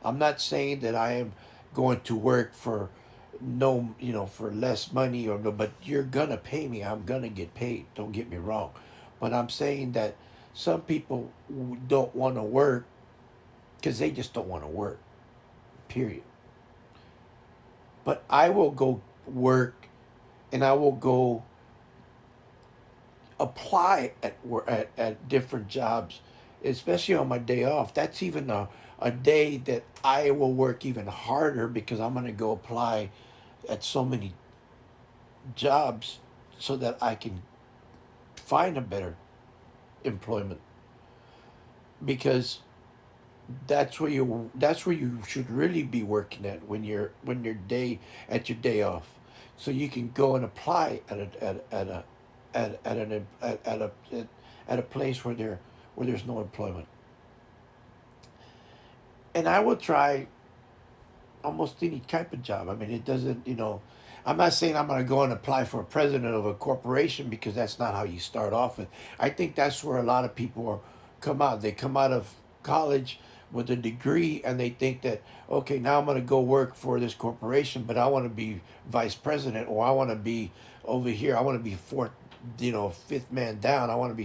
I'm not saying that I am going to work for no, for less money or no, but you're gonna pay me. I'm gonna get paid. Don't get me wrong. But I'm saying that some people don't want to work because they just don't want to work, period. But I will go work, and I will go apply at different jobs, especially on my day off. That's even a day that I will work even harder because I'm going to go apply at so many jobs so that I can find a better employment, because that's where you should really be working at when your day off, so you can go and apply at a place where there's no employment. And I will try almost any type of job. I mean, it doesn't, I'm not saying I'm going to go and apply for a president of a corporation, because that's not how you start off with. I think that's where a lot of people come out. They come out of college with a degree, and they think that, okay, now I'm going to go work for this corporation, but I want to be vice president, or I want to be over here. I want to be fourth, fifth man down. I want to be.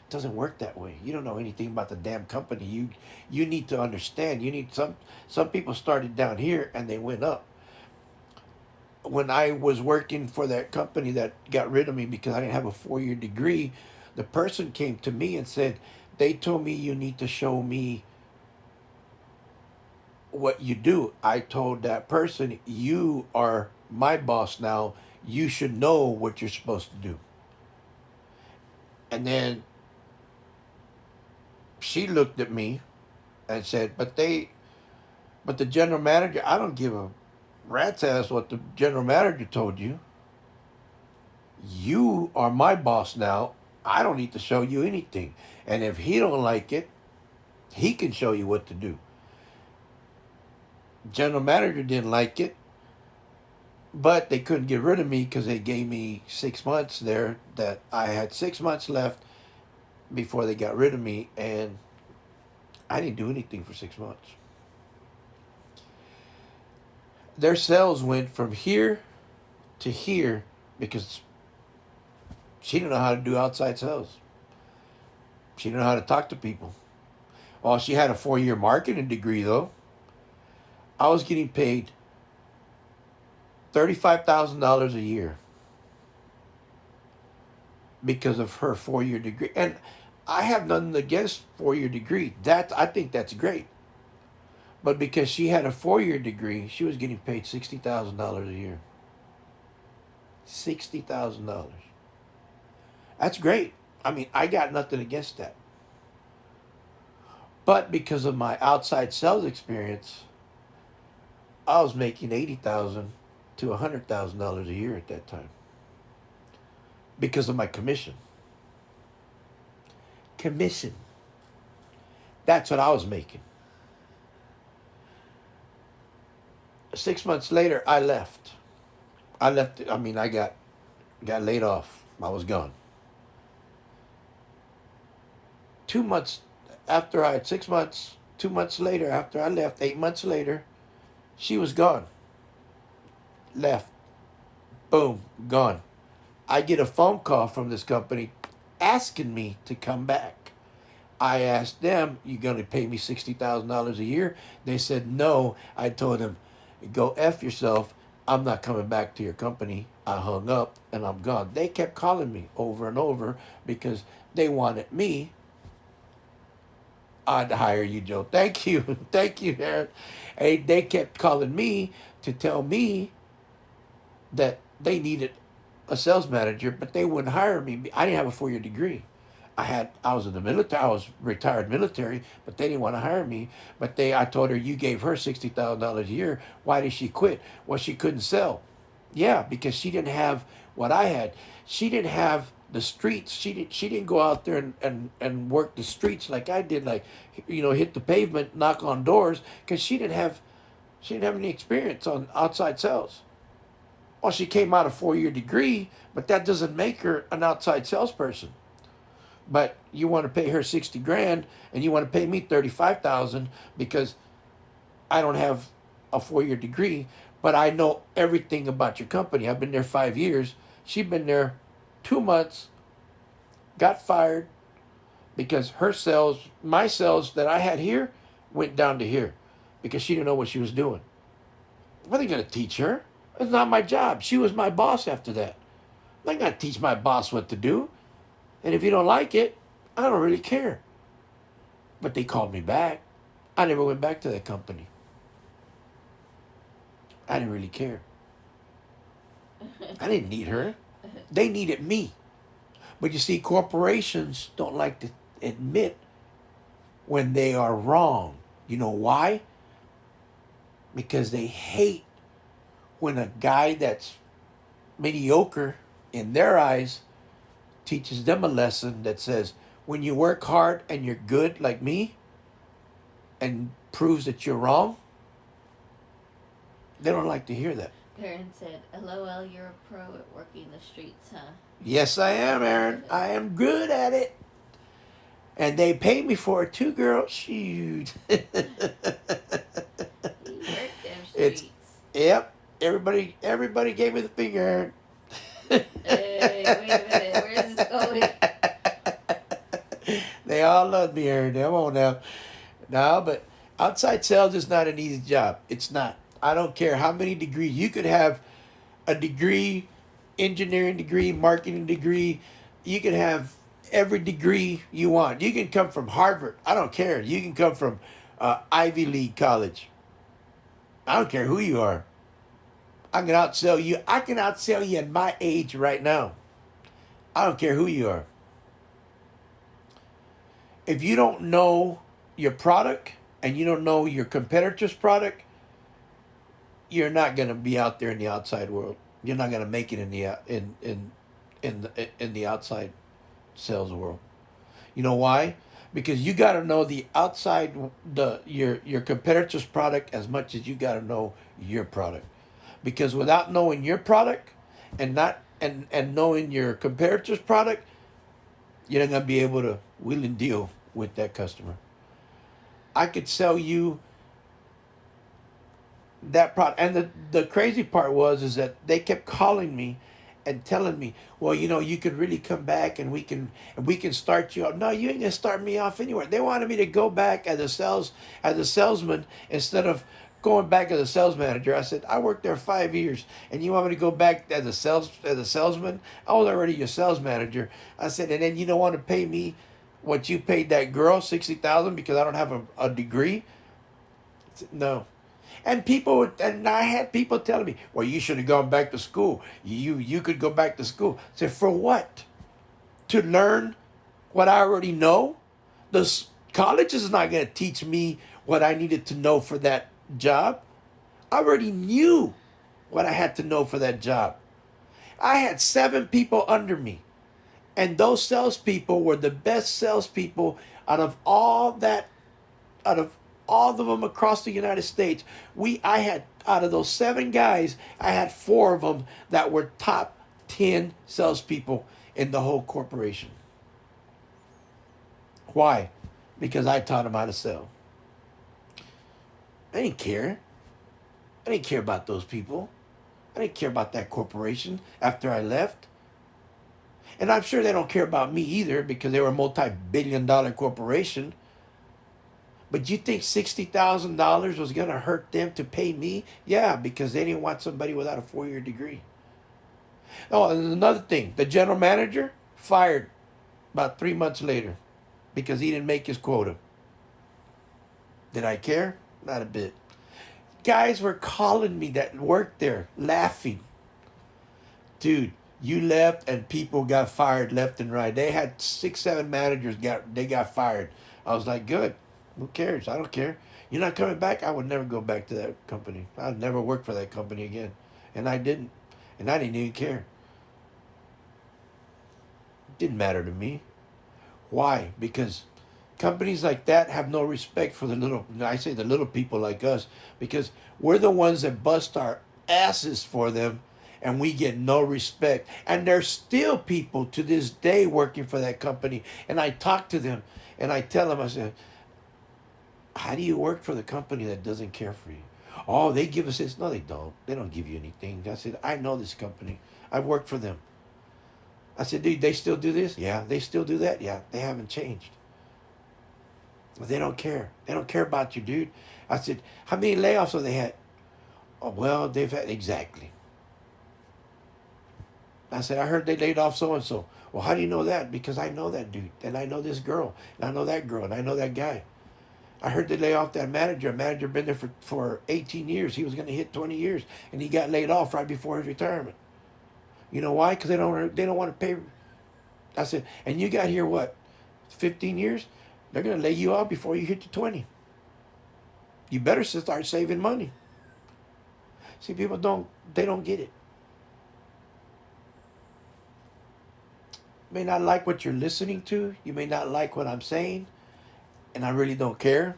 It doesn't work that way. You don't know anything about the damn company. You need to understand. You need some people started down here and they went up. When I was working for that company that got rid of me because I didn't have a 4-year degree, the person came to me and said, they told me you need to show me what you do. I told that person, you are my boss now. You should know what you're supposed to do. And then she looked at me and said, but the general manager, I don't give a rat's ass what the general manager told you. You are my boss now. I don't need to show you anything. And if he don't like it, he can show you what to do. General manager didn't like it, but they couldn't get rid of me because they gave me 6 months there, that I had 6 months left before they got rid of me, and I didn't do anything for 6 months. Their sales went from here to here because she didn't know how to do outside sales. She didn't know how to talk to people. Well, she had a 4-year marketing degree, though. I was getting paid $35,000 a year because of her 4-year degree. And I have nothing against 4-year degree. I think that's great. But because she had a 4-year degree, she was getting paid $60,000 a year. $60,000. That's great. I mean, I got nothing against that. But because of my outside sales experience, I was making $80,000 to $100,000 a year at that time because of my commission. Commission. That's what I was making. 6 months later, I left. I mean, I got laid off. I was gone. 2 months after I had 6 months, 2 months later, after I left, 8 months later, she was gone. Left. Boom, gone. I get a phone call from this company asking me to come back. I asked them, you going to pay me $60,000 a year? They said no. I told them, go F yourself. I'm not coming back to your company. I hung up and I'm gone. They kept calling me over and over because they wanted me. I'd hire you, Joe. Thank you. Thank you, Aaron. Hey, they kept calling me to tell me that they needed a sales manager, but they wouldn't hire me. I didn't have a 4-year degree. I was in the military. I was retired military, but they didn't want to hire me. I told her, you gave her $60,000 a year. Why did she quit? Well, she couldn't sell. Yeah, because she didn't have what I had. She didn't have the streets. She didn't go out there and work the streets like I did, like hit the pavement, knock on doors, because she didn't have any experience on outside sales. Well, she came out a 4-year degree, but that doesn't make her an outside salesperson. But you want to pay her 60 grand and you want to pay me 35,000 because I don't have a 4-year degree, but I know everything about your company. I've been there 5 years. She's been there 2 months, got fired because her sales, my sales that I had here, went down to here because she didn't know what she was doing. What are they going to teach her? It's not my job. She was my boss after that. I'm not going to teach my boss what to do. And if you don't like it, I don't really care. But they called me back. I never went back to that company. I didn't really care. I didn't need her. They needed me. But you see, corporations don't like to admit when they are wrong. You know why? Because they hate when a guy that's mediocre in their eyes teaches them a lesson that says, when you work hard and you're good like me and proves that you're wrong, they don't like to hear that. Aaron said, "LOL, you're a pro at working the streets, huh?" Yes, I am, Aaron. I am good at it. And they pay me for it too, girl. Shoot. You work them It's streets. yep. Everybody gave me the finger, Aaron. Hey, wait a minute. Where is this going? They all love me, Aaron. Come on now. No, but outside sales is not an easy job. It's not. I don't care how many degrees. You could have a degree, engineering degree, marketing degree. You can have every degree you want. You can come from Harvard. I don't care. You can come from Ivy League college. I don't care who you are. I can outsell you. I can outsell you at my age right now. I don't care who you are. If you don't know your product and you don't know your competitor's product, you're not going to be out there in the outside world. You're not going to make it in the in the outside sales world. You know why? Because you got to know the outside your competitor's product as much as you got to know your product. Because without knowing your product and not and knowing your competitor's product, you're not going to be able to wheel and deal with that customer. I could sell you that product. And the crazy part was is that they kept calling me and telling me, well, you could really come back and we can start you off. No, you ain't gonna start me off anywhere. They wanted me to go back as a salesman instead of going back as a sales manager. I said, I worked there 5 years and you want me to go back as a salesman? I was already your sales manager. I said, and then you don't want to pay me what you paid that girl, 60,000, because I don't have a degree? I said, no. And I had people telling me, well, you should have gone back to school. You could go back to school. I said, for what? To learn what I already know? College is not going to teach me what I needed to know for that job. I already knew what I had to know for that job. I had 7 people under me. And those salespeople were the best salespeople out of out of all of them across the United States. I had, out of those 7 guys, I had 4 of them that were top 10 salespeople in the whole corporation. Why? Because I taught them how to sell. I didn't care. I didn't care about those people. I didn't care about that corporation after I left. And I'm sure they don't care about me either because they were a multi-billion-dollar corporation. But you think $60,000 was going to hurt them to pay me? Yeah, because they didn't want somebody without a 4-year degree. Oh, and another thing, the general manager fired about 3 months later because he didn't make his quota. Did I care? Not a bit. Guys were calling me that worked there, laughing. Dude, you left and people got fired left and right. They had 6, 7 managers got fired. I was like, good. Who cares? I don't care. You're not coming back? I would never go back to that company. I'd never work for that company again. And I didn't. And I didn't even care. It didn't matter to me. Why? Because companies like that have no respect for the little, I say the little people like us, because we're the ones that bust our asses for them and we get no respect. And there's still people to this day working for that company. And I talk to them and I tell them, I said, how do you work for the company that doesn't care for you? Oh, they give us this. No, they don't. They don't give you anything. I said, I know this company. I've worked for them. I said, dude, they still do this? Yeah. They still do that? Yeah. They haven't changed. But they don't care. They don't care about you, dude. I said, how many layoffs have they had? Oh, well, they've had, exactly. I said, I heard they laid off so and so. Well, how do you know that? Because I know that dude, and I know this girl, and I know that girl, and I know that guy. I heard they lay off that manager. A manager been there for 18 years. He was going to hit 20 years, and he got laid off right before his retirement. You know why? Because they don't want to pay. I said, and you got here what, 15 years? They're going to lay you off before you hit the 20. You better start saving money. See, people don't get it. You may not like what you're listening to. You may not like what I'm saying, and I really don't care.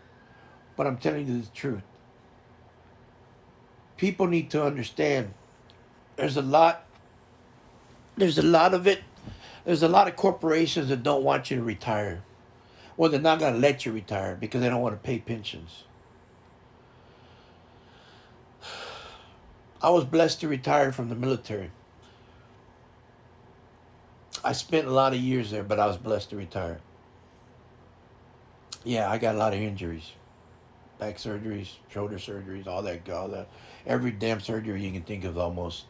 But I'm telling you the truth. People need to understand. There's a lot. There's a lot of it. There's a lot of corporations that don't want you to retire. Well, they're not going to let you retire because they don't want to pay pensions. I was blessed to retire from the military. I spent a lot of years there, but I was blessed to retire. Yeah, I got a lot of injuries. Back surgeries, shoulder surgeries, all that. Every damn surgery you can think of almost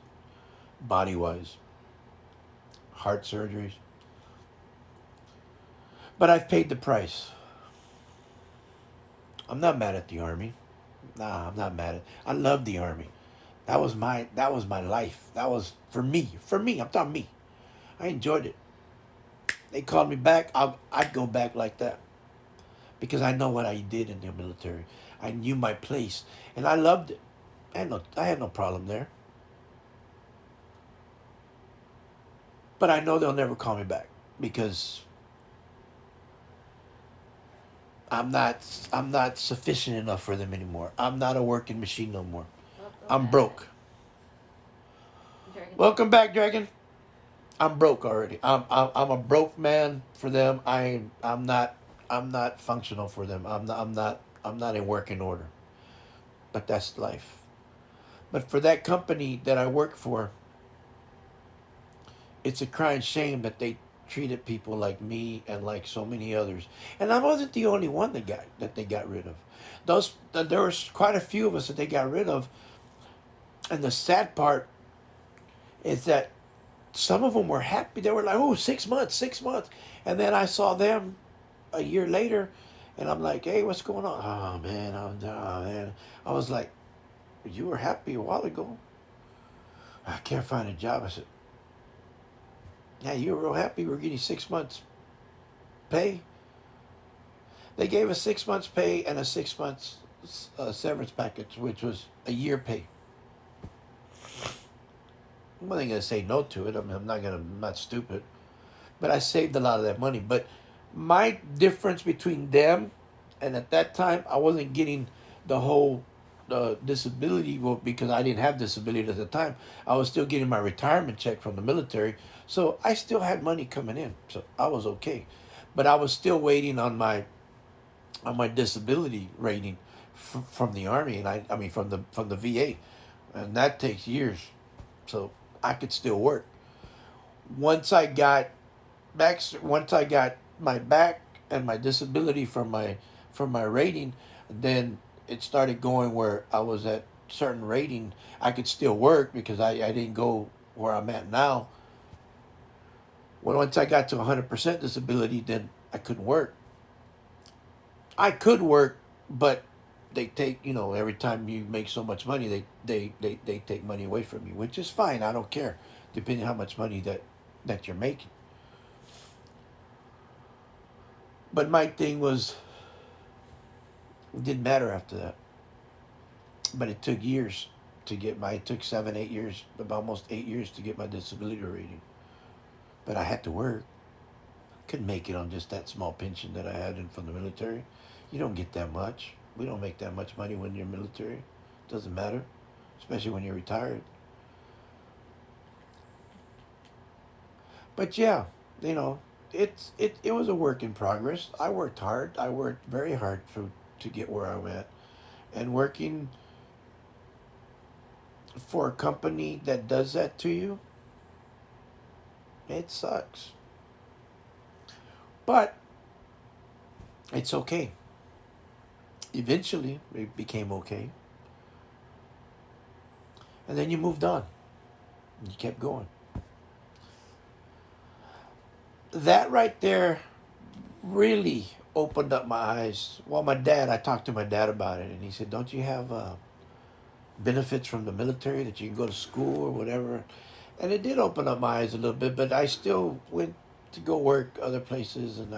body-wise. Heart surgeries. But I've paid the price. I'm not mad at the Army. Nah, I'm not mad at. I love the Army. That was my life. That was for me. For me, I'm talking me. I enjoyed it. They called me back. I'd go back like that because I know what I did in the military. I knew my place, and I loved it. I had no problem there. But I know they'll never call me back because I'm not sufficient enough for them anymore. I'm not a working machine no more. Welcome I'm back, broke. Dragon. Welcome back, Dragon. I'm broke already. I'm a broke man for them. I'm not functional for them. I'm not in working order. But that's life. But for that company that I work for, it's a crying shame that they treated people like me and like so many others. And I wasn't the only one that they got rid of. There was quite a few of us that they got rid of. And the sad part is that some of them were happy. They were like, "Oh, 6 months, 6 months," and then I saw them a year later, and I'm like, "Hey, what's going on?" Oh man, oh man. I was like, "You were happy a while ago." I can't find a job. I said, "Yeah, you were real happy. We're getting 6 months pay." They gave us 6 months pay and a 6 months severance package, which was a year pay. I'm not gonna say no to it. I mean, I'm not stupid. But I saved a lot of that money. But my difference between them and at that time, I wasn't getting the whole disability, well, because I didn't have disability at the time. I was still getting my retirement check from the military, so I still had money coming in, so I was okay. But I was still waiting on my disability rating from the army, and I mean from the VA, and that takes years, so I could still work. Once I got once I got my back and my disability from my rating, then it started going where I was at certain rating. I could still work because I didn't go where I'm at now. When once I got to 100% disability, then I couldn't work. I could work, but they take, every time you make so much money, they take money away from you, which is fine. I don't care, depending on how much money that you're making. But my thing was, it didn't matter after that. But it took years. to get my. It took 7, 8 years, about almost 8 years to get my disability rating. But I had to work. Couldn't make it on just that small pension that I had in from the military. You don't get that much. We don't make that much money when you're military. Doesn't matter, especially when you're retired. But yeah, you know, it was a work in progress. I worked hard. I worked very hard to get where I'm at, and working for a company that does that to you, it sucks. But it's okay. Eventually, it became okay, and then you moved on. You kept going. That right there really opened up my eyes. Well, I talked to my dad about it, and he said, "Don't you have benefits from the military that you can go to school or whatever?" And it did open up my eyes a little bit, but I still went to go work other places, and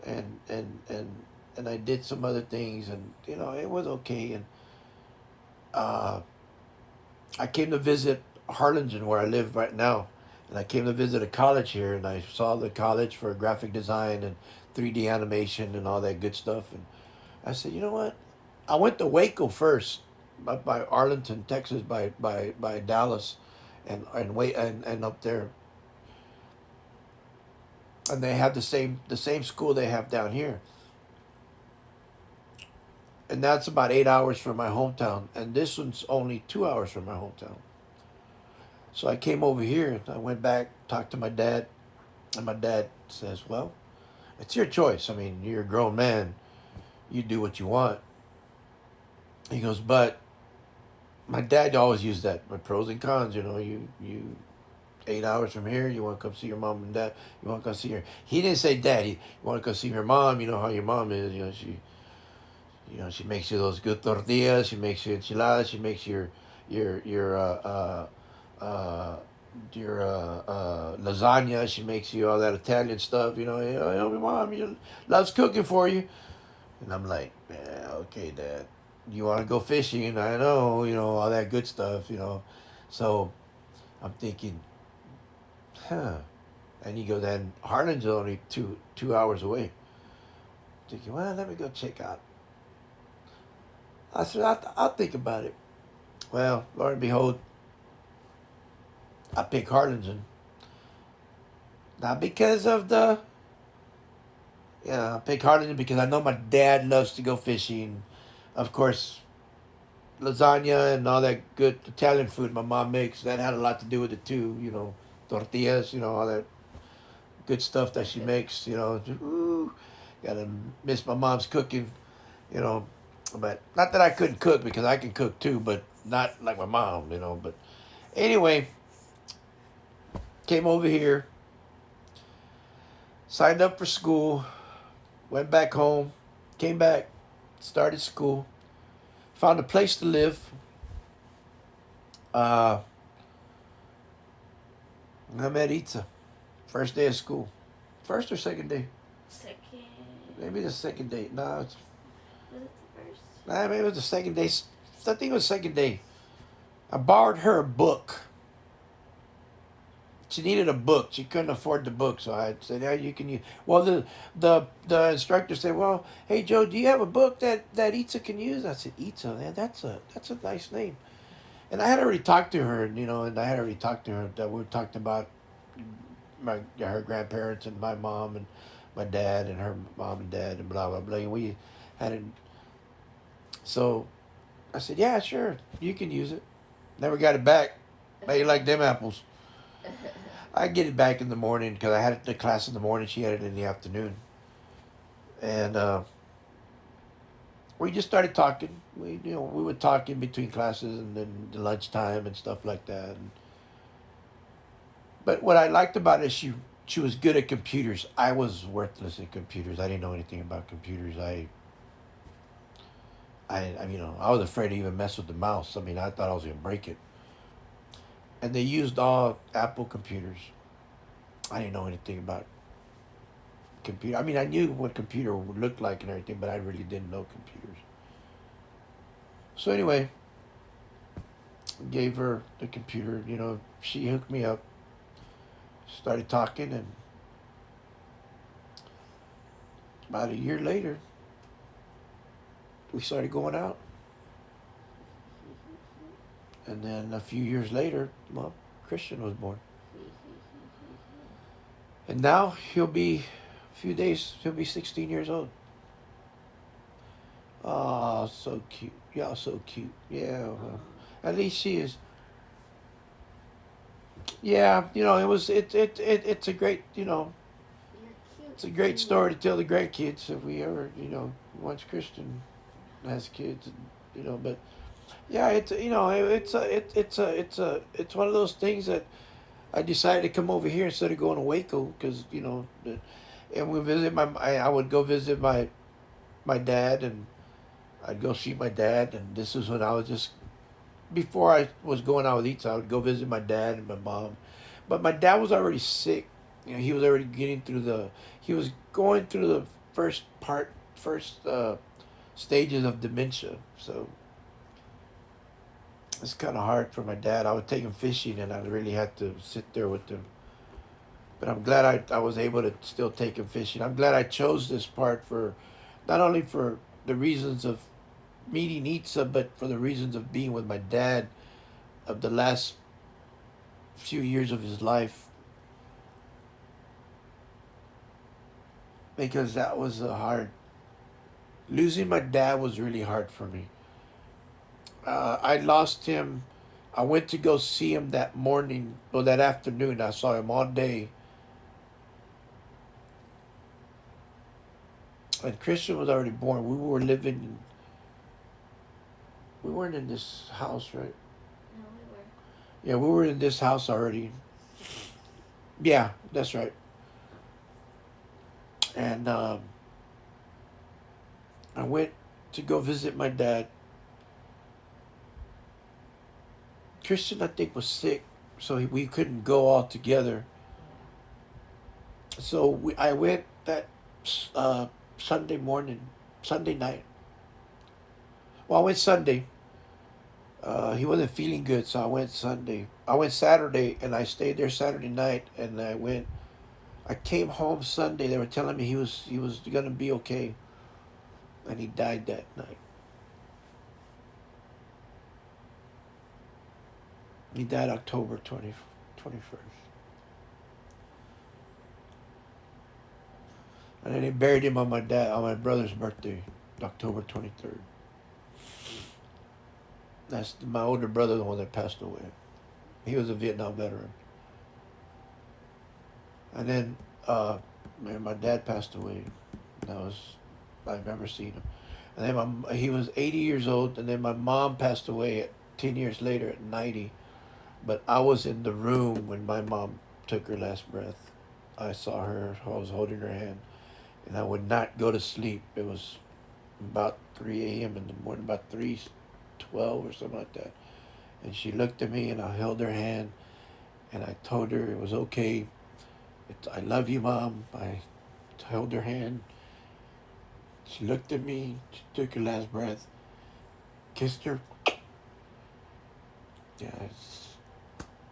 and and and I did some other things, and it was okay. And uh, I came to visit Harlingen, where I live right now, and I came to visit a college here, and I saw the college for graphic design and 3D animation and all that good stuff. And I said, you know what? I went to Waco first, by Arlington, Texas, by Dallas, and up there, and they have the same school they have down here, and that's about 8 hours from my hometown, and this one's only 2 hours from my hometown. So I came over here, and I went back, talked to my dad, and my dad says, "Well, it's your choice. I mean, you're a grown man. You do what you want." He goes, "But my dad always used that, my pros and cons. You 8 hours from here. You want to come see your mom and dad. You want to come see her." He didn't say dad. You want to come see your mom. You know how your mom is. She makes you those good tortillas. She makes you enchiladas. She makes your lasagna. She makes you all that Italian stuff. Your mom loves cooking for you." And I'm like, "Yeah, okay, Dad. You want to go fishing? I know, all that good stuff. So I'm thinking, huh. And he goes, then Harlan's only two hours away. Thinking, well, let me go check out. I said, I'll think about it. Well, Lord and behold, I picked Harlingen. Not because of the, I picked Harlingen because I know my dad loves to go fishing. Of course, lasagna and all that good Italian food my mom makes, that had a lot to do with it too. Tortillas, all that good stuff that she makes. Ooh, gotta miss my mom's cooking. You know, but not that I couldn't cook, because I can cook too, but not like my mom. But anyway, came over here, signed up for school, went back home, came back, started school, found a place to live. Uh, I met Itza. First day of school. First or second day? Second. Maybe the second day. No, Was it the first? maybe it was the second day. I think it was second day. I borrowed her a book. She needed a book. She couldn't afford the book, so I said, "Yeah, you can use." Well, the instructor said, "Well, hey Joe, do you have a book that Itza can use?" I said, "Itza, man, that's a nice name." And I had already talked to her, and I had already talked to her that we talked about her grandparents and my mom and my dad and her mom and dad and blah blah blah. And we had it. So I said, "Yeah, sure, you can use it." Never got it back. How you like them apples? I get it back in the morning because I had the class in the morning. She had it in the afternoon, and we just started talking. We would talk in between classes and then the lunchtime and stuff like that. But what I liked about it, she was good at computers. I was worthless at computers. I didn't know anything about computers. I was afraid to even mess with the mouse. I mean, I thought I was gonna break it. And they used all Apple computers. I didn't know anything about computer. I mean, I knew what computer would look like and everything, but I really didn't know computers. So anyway, Gave her the computer. You know, she hooked me up. Started talking, and about a year later, we started going out. And then a few years later, well, Christian was born. And now he'll be, a few days, he'll be 16 years old. Oh, so cute. Y'all so cute. Yeah, well, at least she is. Yeah, you know, it's a great, you know, You're cute it's a great too. story to tell the grandkids if we ever, you know, once Christian has kids, you know, but yeah, it's, you know, it's one of those things that I decided to come over here instead of going to Waco because, you know, and we visit I would go visit my dad, and I'd go see my dad, and this is when I was just, before I was going out with Eats, I would go visit my dad and my mom. But my dad was already sick. You know, he was already getting through he was going through the first stages of dementia. So it's kind of hard for my dad. I would take him fishing, and I really had to sit there with him. But I'm glad I was able to still take him fishing. I'm glad I chose this part for, not only for the reasons of meeting Itza, but for the reasons of being with my dad of the last few years of his life, because that was a hard. Losing my dad was really hard for me. I lost him. I went to go see him that morning, or that afternoon. I saw him all day. And Christian was already born. We were living. We weren't in this house, right? No, we were. Yeah, we were in this house already. Yeah, that's right. And I went to go visit my dad. Christian, I think, was sick, so we couldn't go all together. So I went that uh, Sunday morning, Sunday night. Well, I went Sunday. He wasn't feeling good, so I went Sunday. I went Saturday, and I stayed there Saturday night, and I went. I came home Sunday. They were telling me he was gonna be okay, and he died that night. He died October 21st. And then they buried him on my brother's birthday, October 23rd. That's my older brother, the one that passed away. He was a Vietnam veteran. And then man, my dad passed away. That was, I remember seeing him. And then he was 80 years old, and then my mom passed away 10 years later at 90. But I was in the room when my mom took her last breath. I saw her. I was holding her hand, and I would not go to sleep. It was about 3 a.m. in the morning, about 3:12 or something like that. And she looked at me, and I held her hand, and I told her it was okay. I love you, Mom. I held her hand. She looked at me. She took her last breath, kissed her. Yeah,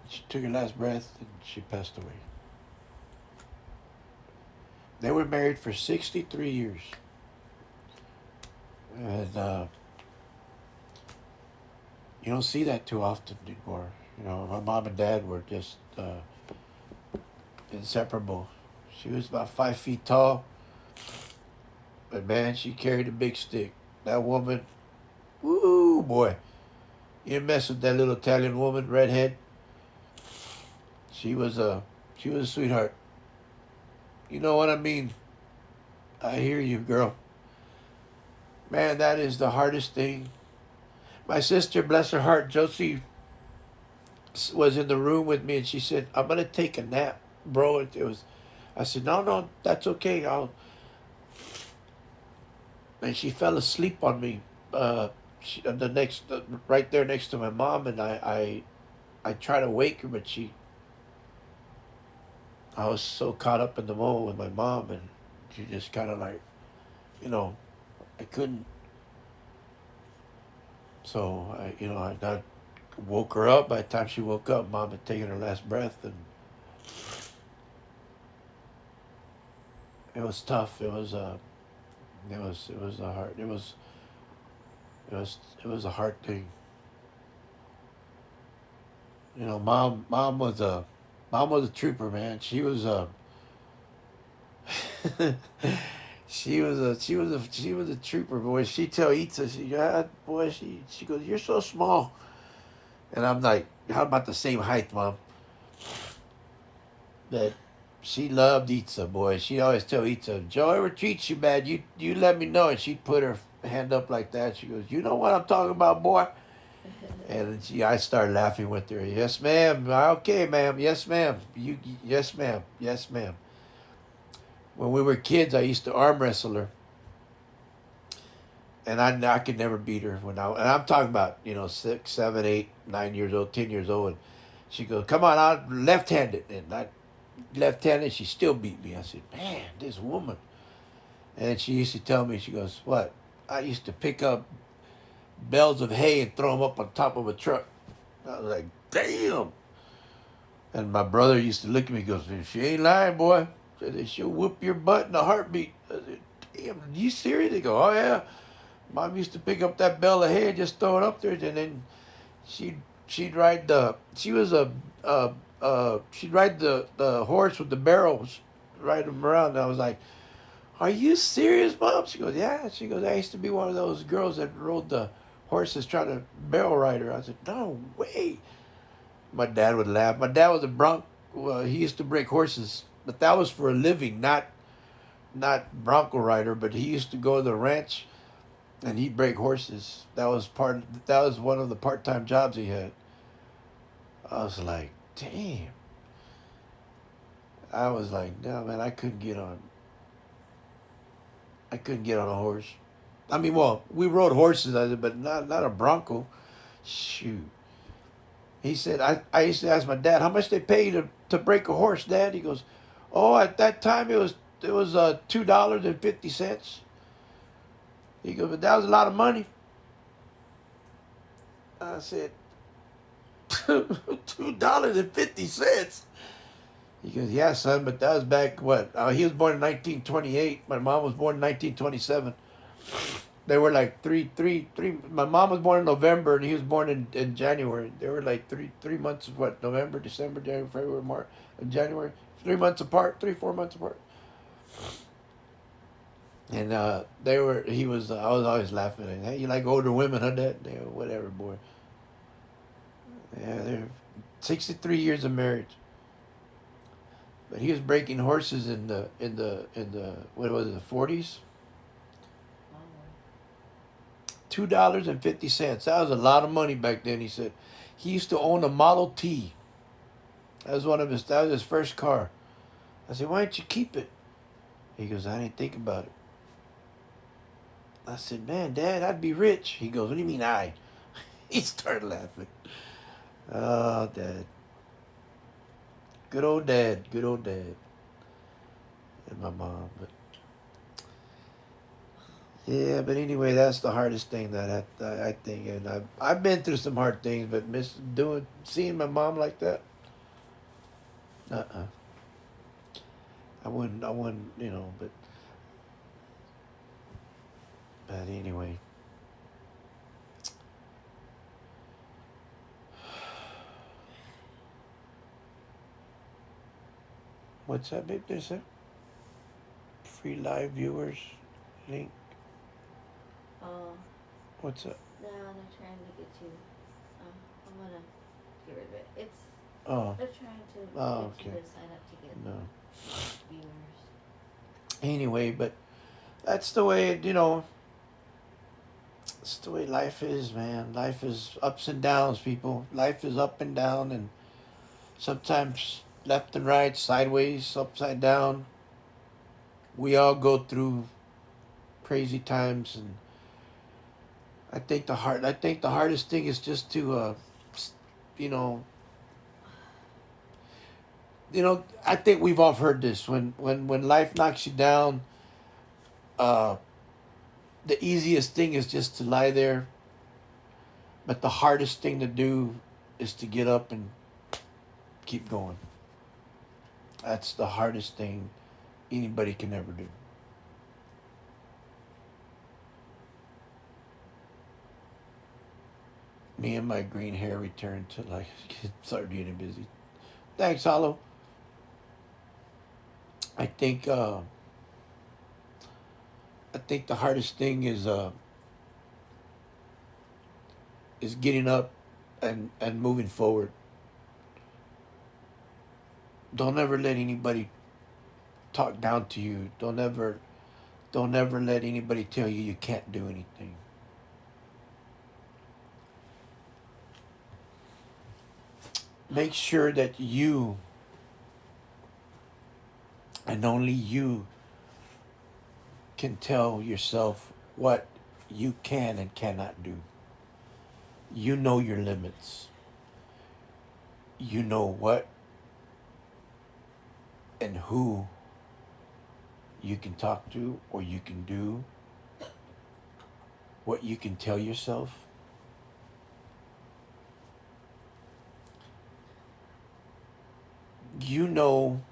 she took her last breath, and she passed away. They were married for 63 years. And you don't see that too often anymore. You know, my mom and dad were just inseparable. She was about 5 feet tall, but man, she carried a big stick. That woman, woo boy, you mess with that little Italian woman, redhead. She was a sweetheart. You know what I mean? I hear you, girl. Man, that is the hardest thing. My sister, bless her heart, Josie, was in the room with me, and she said, "I'm gonna take a nap, bro." It was. I said, "No, no, that's okay. I'll." And she fell asleep on me. The next, right there next to my mom, and I tried to wake her, but I was so caught up in the moment with my mom, and she just kind of like, you know, I couldn't. So I Woke her up. By the time she woke up, Mom had taken her last breath, and it was tough. It was a hard. It was a hard thing. You know, mom was a trooper, man. She was a trooper, boy. She tell Itza, she goes, "You're so small," and I'm like, "How about the same height, Mom?" But she loved Itza, boy. She always tell Itza, "If Joe ever treats you bad, you let me know." And she'd put her hand up like that. She goes, "You know what I'm talking about, boy?" And I started laughing with her. "Yes, ma'am. Okay, ma'am. Yes, ma'am. Yes, ma'am. Yes, ma'am." When we were kids, I used to arm wrestle her, and I could never beat her and I'm talking about 6, 7, 8, 9 years old, 10 years old. And she goes, "Come on, I'll left-handed," and I left-handed. She still beat me. I said, "Man, this woman." And she used to tell me, she goes, "What? I used to pick up bales of hay and throw them up on top of a truck." I was like, "Damn." And my brother used to look at me and goes, "She ain't lying, boy. She'll whoop your butt in a heartbeat." I said, "Damn, are you serious?" They go, "Oh, yeah. Mom used to pick up that bale of hay and just throw it up there, and then she'd ride she'd ride the horse with the barrels, ride them around." And I was like, "Are you serious, Mom?" She goes, "Yeah." She goes, "I used to be one of those girls that rode the horses trying to barrel ride her." I said, "No way." My dad would laugh. My dad was a bronc. Well, he used to break horses, but that was for a living, not bronco rider. But he used to go to the ranch and he'd break horses. That was one of the part time jobs he had. I was like, damn. I was like, no, man, I couldn't get on a horse. I mean, well, we rode horses, but not a bronco. Shoot. He said, I used to ask my dad, "How much they pay you to break a horse, Dad?" He goes, "Oh, at that time it was $2.50. He goes, "But that was a lot of money." I said, $2.50. He goes, "Yeah, son, but that was back what? He was born in 1928. My mom was born in 1927. They were like three. My mom was born in November and he was born in January. They were like 3 months of what? November, December, January, February, March, and January. 3 months apart, 4 months apart. And he was. I was always laughing. At, "Hey, you like older women, huh, Dad?" They go, "Whatever, boy." Yeah, they're 63 years of marriage. But he was breaking horses in the what was it, the 40s. $2.50. That was a lot of money back then. He said he used to own a Model T. That was his first car. I said, "Why don't you keep it?" He goes, "I didn't think about it." I said, "Man, Dad, I'd be rich." He goes, "What do you mean I?" He started laughing. Oh, Dad. Good old Dad. Good old Dad. And my mom. But yeah, but anyway, that's the hardest thing that I think, and I've been through some hard things, but seeing my mom like that, uh, I wouldn't, but anyway, what's that, babe? There's a free live viewers link. Oh, What's up? no, they're trying to get you. I'm gonna get rid of it. Oh, They're trying to oh, get you okay. to sign up to get No. viewers. Anyway, but that's the way it's the way life is, man. Life is ups and downs, people. Life is up and down, and sometimes left and right, sideways, upside down. We all go through crazy times, and I think the hardest thing is just to, you know, I think we've all heard this. When life knocks you down, uh, the easiest thing is just to lie there, but the hardest thing to do is to get up and keep going. That's the hardest thing anybody can ever do. Me and my green hair returned to like start getting busy. Thanks, Hollow. I think uh, I think the hardest thing is getting up and moving forward. Don't ever let anybody talk down to you. Don't ever let anybody tell you you can't do anything. Make sure that you and only you can tell yourself what you can and cannot do. You know your limits. You know what and who you can talk to or you can do, what you can tell yourself. You know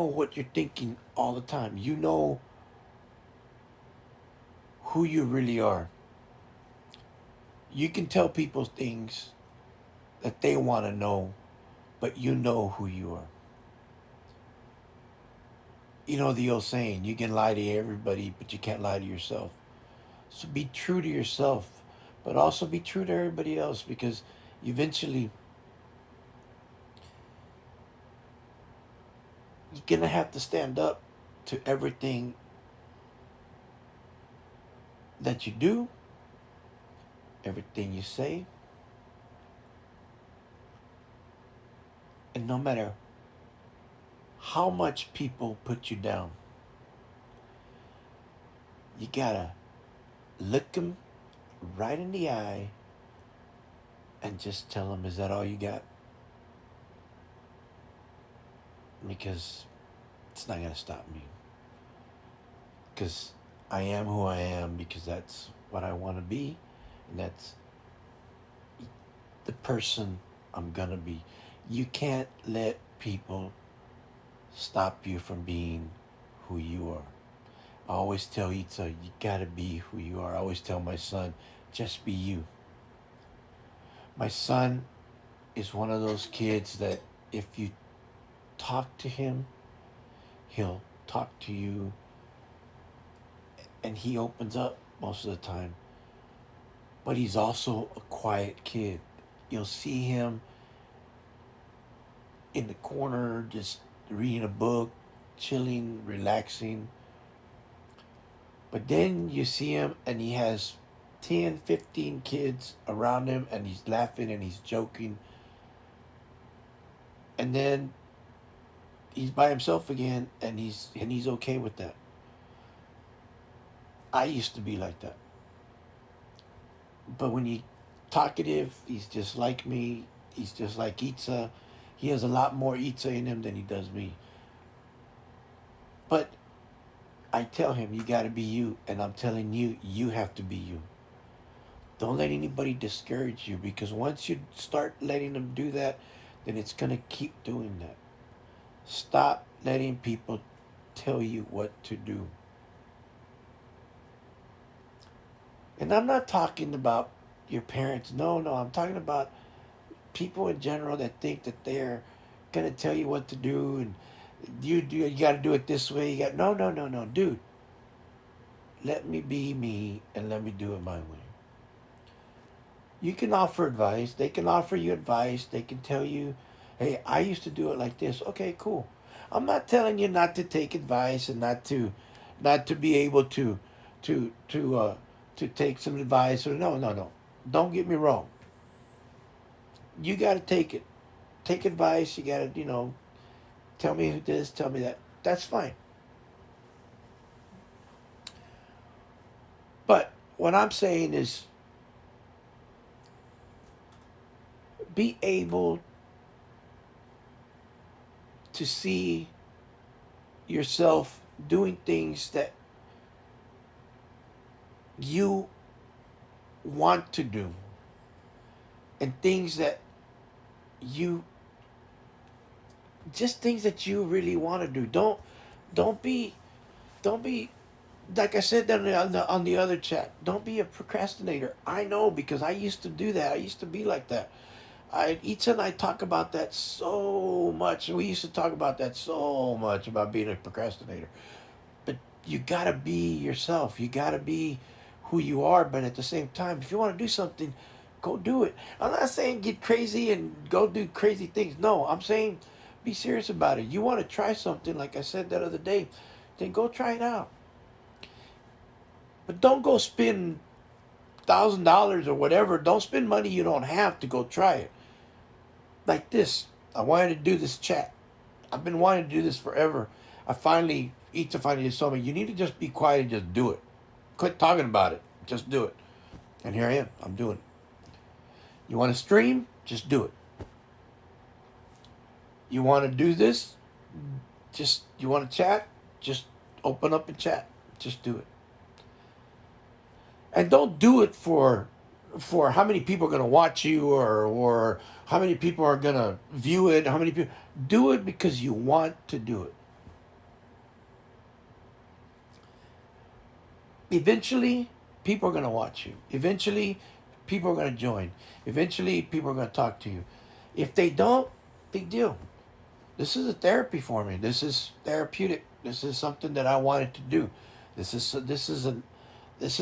what you're thinking all the time. You know who you really are. You can tell people things that they want to know, but you know who you are. You know the old saying, you can lie to everybody, but you can't lie to yourself. So be true to yourself, but also be true to everybody else because eventually you're going to have to stand up to everything that you do, everything you say, and no matter how much people put you down, you gotta look them right in the eye and just tell them, is that all you got? Because it's not gonna stop me. Because I am who I am because that's what I want to be, and that's the person I'm gonna be. You can't let people stop you from being who you are. I always tell Itza, you gotta be who you are. I always tell my son, just be you. My son is one of those kids that if you talk to him, he'll talk to you and he opens up most of the time. But he's also a quiet kid. You'll see him in the corner just reading a book, chilling, relaxing. But then you see him and he has 10, 15 kids around him and he's laughing and he's joking. And then he's by himself again and he's okay with that. I used to be like that. But when he's talkative, he's just like me. He's just like Itza. He has a lot more Itza in him than he does me. But I tell him, you got to be you. And I'm telling you, you have to be you. Don't let anybody discourage you because once you start letting them do that, then it's going to keep doing that. Stop letting people tell you what to do. And I'm not talking about your parents. No, no. I'm talking about people in general that think that they're going to tell you what to do and you got to do it this way. You got no, no, no, no, dude. Let me be me and let me do it my way. You can offer advice. They can offer you advice. They can tell you, "Hey, I used to do it like this." Okay, cool. I'm not telling you not to take advice and not to be able to to uh to take some advice or no, no, no. Don't get me wrong. You got to take it. Take advice. You got to, tell me this, tell me that. That's fine. But what I'm saying is be able to see yourself doing things that you want to do and things that you just things that you really want to do. Don't be don't be like I said on the other chat. Don't be a procrastinator. I know because I used to do that. I used to be like that. Itza and I talk about that so much. We used to talk about that so much about being a procrastinator. But you gotta be yourself. You gotta be who you are. But at the same time, if you want to do something, go do it. I'm not saying get crazy and go do crazy things. No, I'm saying be serious about it. You want to try something, like I said that other day, then go try it out. But don't go spend $1,000 or whatever. Don't spend money you don't have to go try it. Like this, I wanted to do this chat. I've been wanting to do this forever. Itza finally just told me, you need to just be quiet and just do it. Quit talking about it. Just do it. And here I am. I'm doing it. You want to stream? Just do it. You want to do this? You want to chat? Just open up and chat. Just do it. And don't do it for how many people are going to watch you or how many people are going to view it, how many people. Do it because you want to do it. Eventually, people are going to watch you. Eventually, people are going to join. Eventually, people are going to talk to you. If they don't, big deal. This is a therapy for me. This is therapeutic. This is something that I wanted to do. This is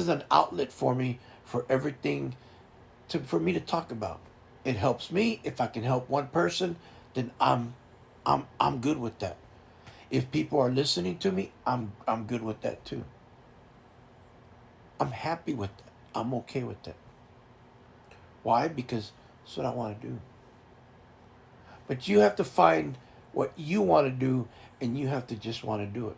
an outlet for me for everything for me to talk about. It helps me. If I can help one person, then I'm good with that. If people are listening to me, I'm good with that too. I'm happy with that. I'm okay with that. Why? Because that's what I want to do. But you have to find what you want to do and you have to just want to do it.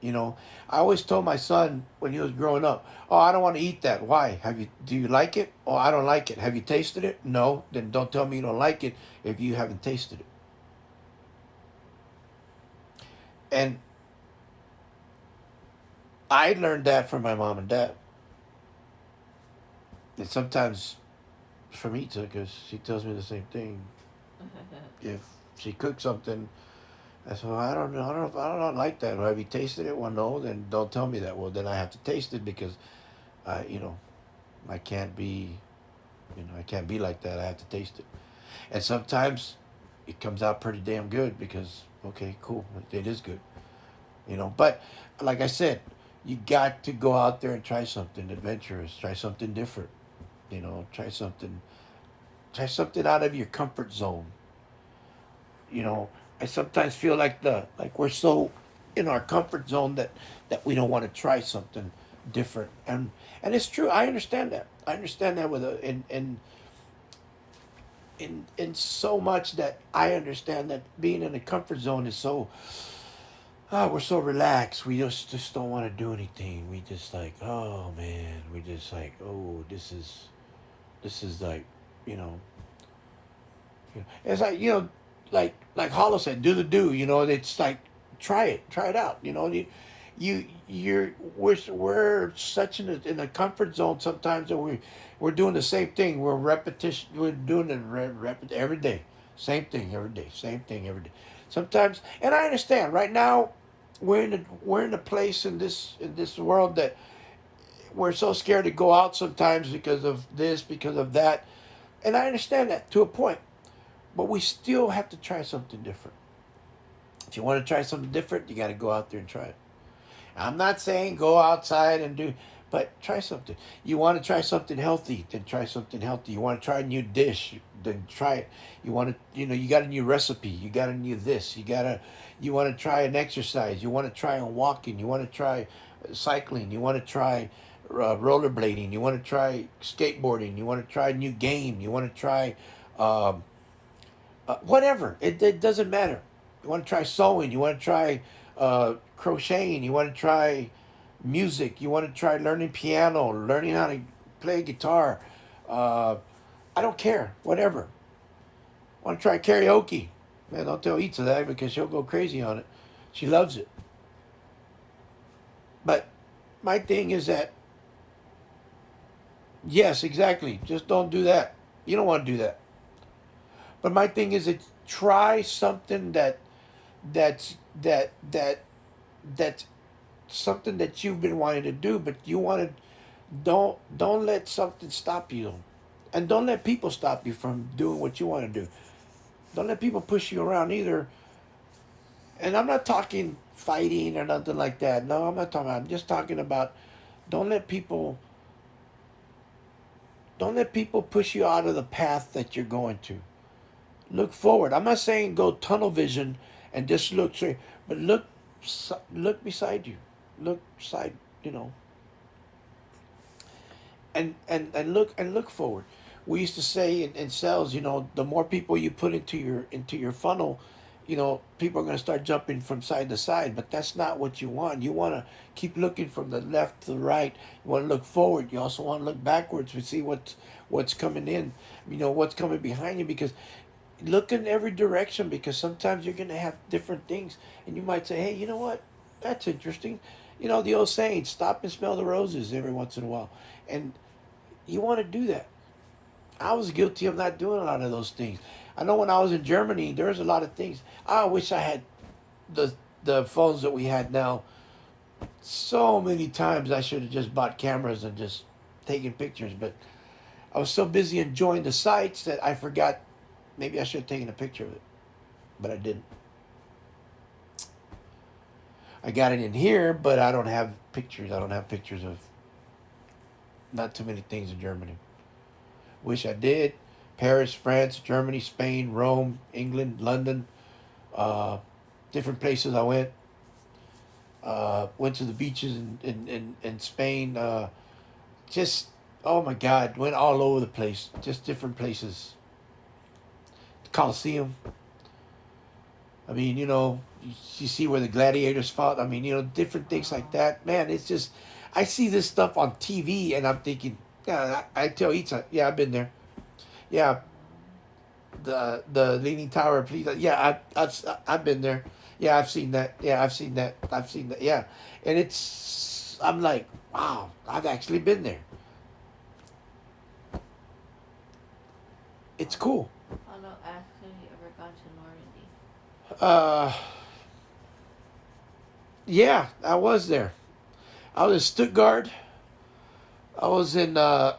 You know, I always told my son when he was growing up, "Oh, I don't want to eat that. Why? Do you like it? Oh, I don't like it. Have you tasted it? No. Then don't tell me you don't like it if you haven't tasted it." And I learned that from my mom and dad. And sometimes from Ita, because she tells me the same thing. If she cooks something, I said, well, I don't know. I don't like that. Well, have you tasted it? Well, no. Then don't tell me that. Well, then I have to taste it because I, you know, I can't be, I can't be like that. I have to taste it. And sometimes it comes out pretty damn good because, okay, cool. It is good. But like I said, you got to go out there and try something adventurous, try something different, try something out of your comfort zone. you know I sometimes feel like we're so in our comfort zone that we don't want to try something different. And it's true. I understand that with in so much that I understand that being in the comfort zone is so we're so relaxed. We just don't want to do anything. We just like, oh man, we just like, oh, this is like, you know it's like, like Hollow said, do the do. It's like try it out. We're such in a comfort zone sometimes that we're doing the same thing. We're repetition. We're doing it every day, same thing every day, same thing every day. Sometimes, and I understand. Right now, we're in a place in this world that we're so scared to go out sometimes because of this, because of that, and I understand that to a point. But we still have to try something different. If you want to try something different, you got to go out there and try it. I'm not saying go outside and do, but try something. You want to try something healthy, then try something healthy. You want to try a new dish, then try it. You want to, you got a new recipe. You got a new this. You want to try an exercise. You want to try on walking. You want to try cycling. You want to try rollerblading. You want to try skateboarding. You want to try a new game. You want to try um, whatever. It doesn't matter. You want to try sewing. You want to try crocheting. You want to try music. You want to try learning piano, learning how to play guitar. Uh, I don't care. Whatever. Want to try karaoke? Man, don't tell Ita that because she'll go crazy on it. She loves it. But my thing is that Yes, exactly. Just don't do that. You don't want to do that. But my thing is, that try something that that's something that you've been wanting to do, but you want to. Don't let something stop you, and don't let people stop you from doing what you want to do. Don't let people push you around either. And I'm not talking fighting or nothing like that. No, I'm not talking. I'm just talking about don't let people don't let people push you out of the path that you're going to. Look forward. I'm not saying go tunnel vision and just look straight, but look beside you. Look side, you know, and look forward. We used to say in sales, you know, the more people you put into your funnel, you know, people are going to start jumping from side to side. But that's not what you want. You want to keep looking from the left to the right. You want to look forward. You also want to look backwards to see what's coming in. You know what's coming behind you, because look in every direction, because sometimes you're going to have different things, and you might say, hey, you know what, that's interesting. You know the old saying, stop and smell the roses every once in a while. And you want to do that. I was guilty of not doing a lot of those things. I know when I was in Germany, there was a lot of things. I wish I had the the phones that we had now. So many times I should have just bought cameras and just taken pictures, but I was so busy enjoying the sights that I forgot. Maybe I should have taken a picture of it, but I didn't. I got it in here, but I don't have pictures. I don't have pictures of not too many things in Germany. Wish I did. Paris, France, Germany, Spain, Rome, England, London, uh, different places I went. Went to the beaches in Spain. Just, oh my God, went all over the place. Just different places. Colosseum. I mean, you see where the gladiators fought. I mean, different things like that. Man, it's just, I see this stuff on TV and I'm thinking, yeah, I tell Itza, yeah, I've been there. Yeah, the Leaning Tower of Pisa. Yeah, I've been there. Yeah, I've seen that. Yeah, I've seen that. I've seen that. Yeah, and I'm like, wow, I've actually been there. It's cool. Oh no, actually, you ever gone to Normandy? Uh, yeah, I was there. I was in Stuttgart. I was in I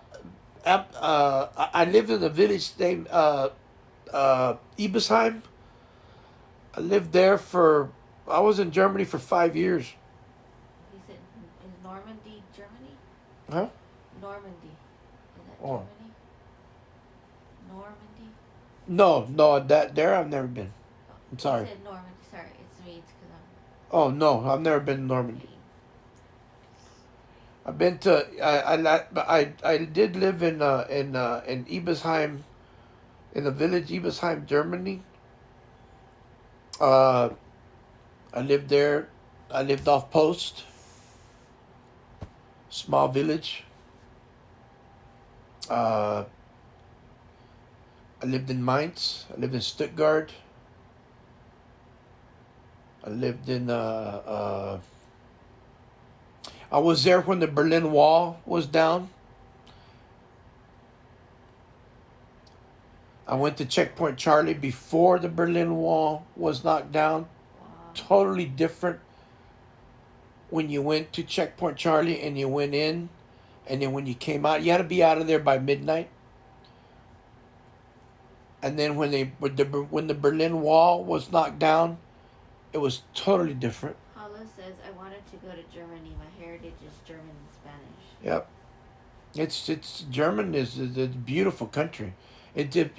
lived in a village named Ibesheim. I lived there for. I was in Germany for 5 years. He said in Normandy, Germany? Huh? Normandy. Is that Oh. Germany? Normandy? No, no, that there I've never been. Oh, I'm he sorry. said Normandy. Sorry, it's me. It's because Oh no, I've never been to Normandy. I'm. I've been to I did live in Ibesheim, in the village Ibesheim, Germany. Uh, I lived there. I lived off post, small village. Uh, I lived in Mainz. I lived in Stuttgart. I lived in I was there when the Berlin Wall was down. I went to Checkpoint Charlie before the Berlin Wall was knocked down. Wow. Totally different when you went to Checkpoint Charlie and you went in, and then when you came out, you had to be out of there by midnight. And then when the Berlin Wall was knocked down, it was totally different. Hala says, I wanted to go to Germany. My heritage is German and Spanish. Yep, it's German is a beautiful country. It just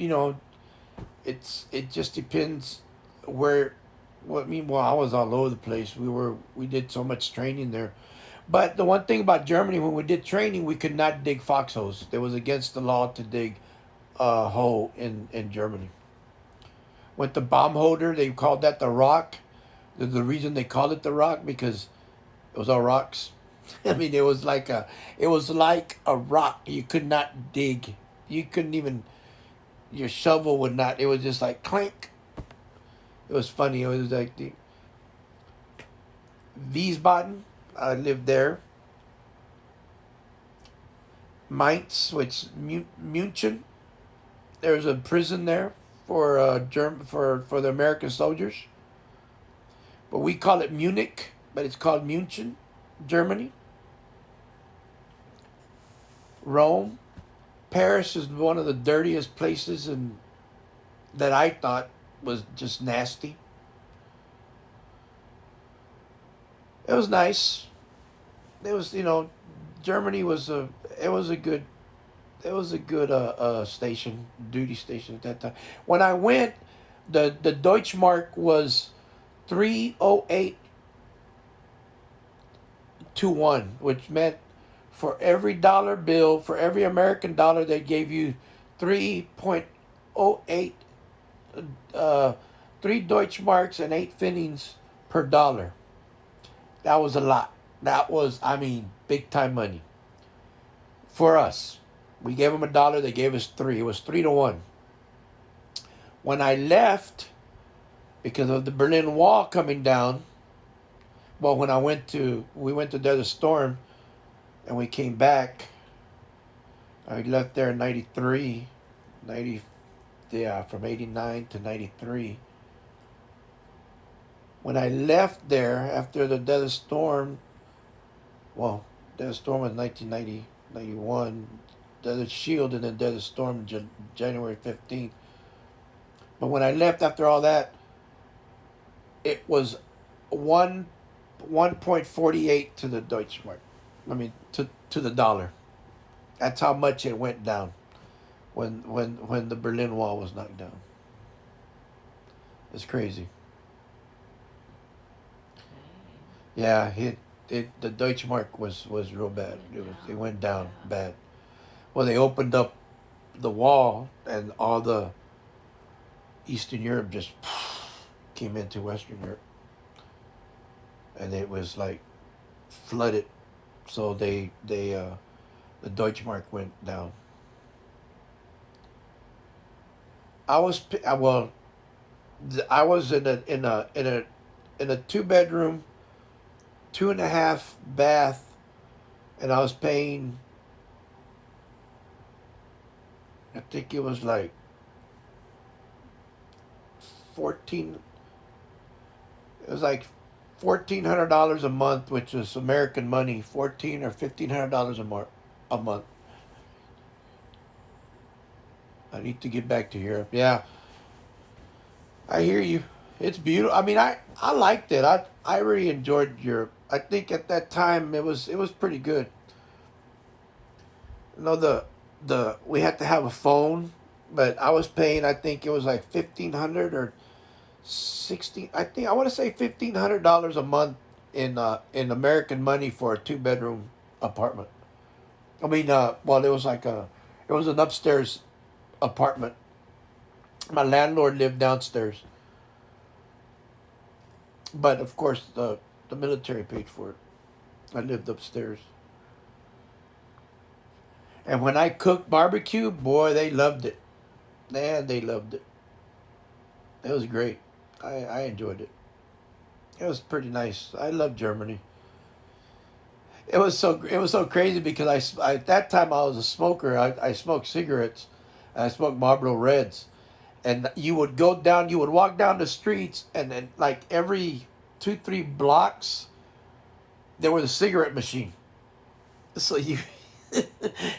depends where. What I mean, well, I was all over the place. We did so much training there. But the one thing about Germany, when we did training, we could not dig foxholes. It was against the law to dig a hole in Germany. With the bomb holder, they called that the rock. The reason they called it the rock, because it was all rocks. I mean, it was like a rock. You could not dig. You couldn't even, your shovel would not. It was just like clank. It was funny. It was like the Wiesbaden. I lived there. Mainz, which München. There's a prison there for for the American soldiers, but we call it Munich, but it's called München, Germany. Rome, Paris is one of the dirtiest places, and that I thought was just nasty. It was nice. It was, Germany was a it was a good station, duty station at that time. When I went, the Deutschmark was 308 to 1, which meant for every dollar bill, for every American dollar, they gave you 3.08, uh, 3 Deutschmarks and 8 Pfennigs per dollar. That was a lot. That was, I mean, big time money for us. We gave them a dollar, they gave us 3. It was 3 to 1. When I left, because of the Berlin Wall coming down, well, when we went to Desert Storm, and we came back. I left there in 93, 90, yeah, from 89 to 93. When I left there after the Desert Storm, well, Desert Storm was 1990, 91, Desert Shield, and then Desert Storm January 15th. But when I left after all that, it was 1.48 to the Deutschmark. I mean, to the dollar. That's how much it went down when the Berlin Wall was knocked down. It's crazy. Yeah, the Deutschmark was real bad. It went down bad. Well, they opened up the wall, and all the Eastern Europe just came into Western Europe, and it was like flooded. So the Deutschmark went down. I was well. I was in a 2 bedroom, 2.5 bath, and I was paying. I think it was like 14. It was like $1,400 a month, which is American money, $1,400 or $1,500 a month. I need to get back to Europe. Yeah, I hear you. It's beautiful. I mean, I liked it. I really enjoyed Europe. I think at that time it was pretty good. The we had to have a phone, but I was paying. I think it was like 1,500 or 16. I think I want to say $1,500 a month in American money for a 2 bedroom apartment. I mean, well, it was an upstairs apartment. My landlord lived downstairs, but of course the military paid for it. I lived upstairs, and when I cooked barbecue, boy, they loved it. Man, they loved it. It was great. I enjoyed it. It was pretty nice. I love Germany. It was so crazy because at that time I was a smoker. I smoked cigarettes. And I smoked Marlboro Reds, and you would walk down the streets, and then like every 2-3 blocks there was a cigarette machine. So you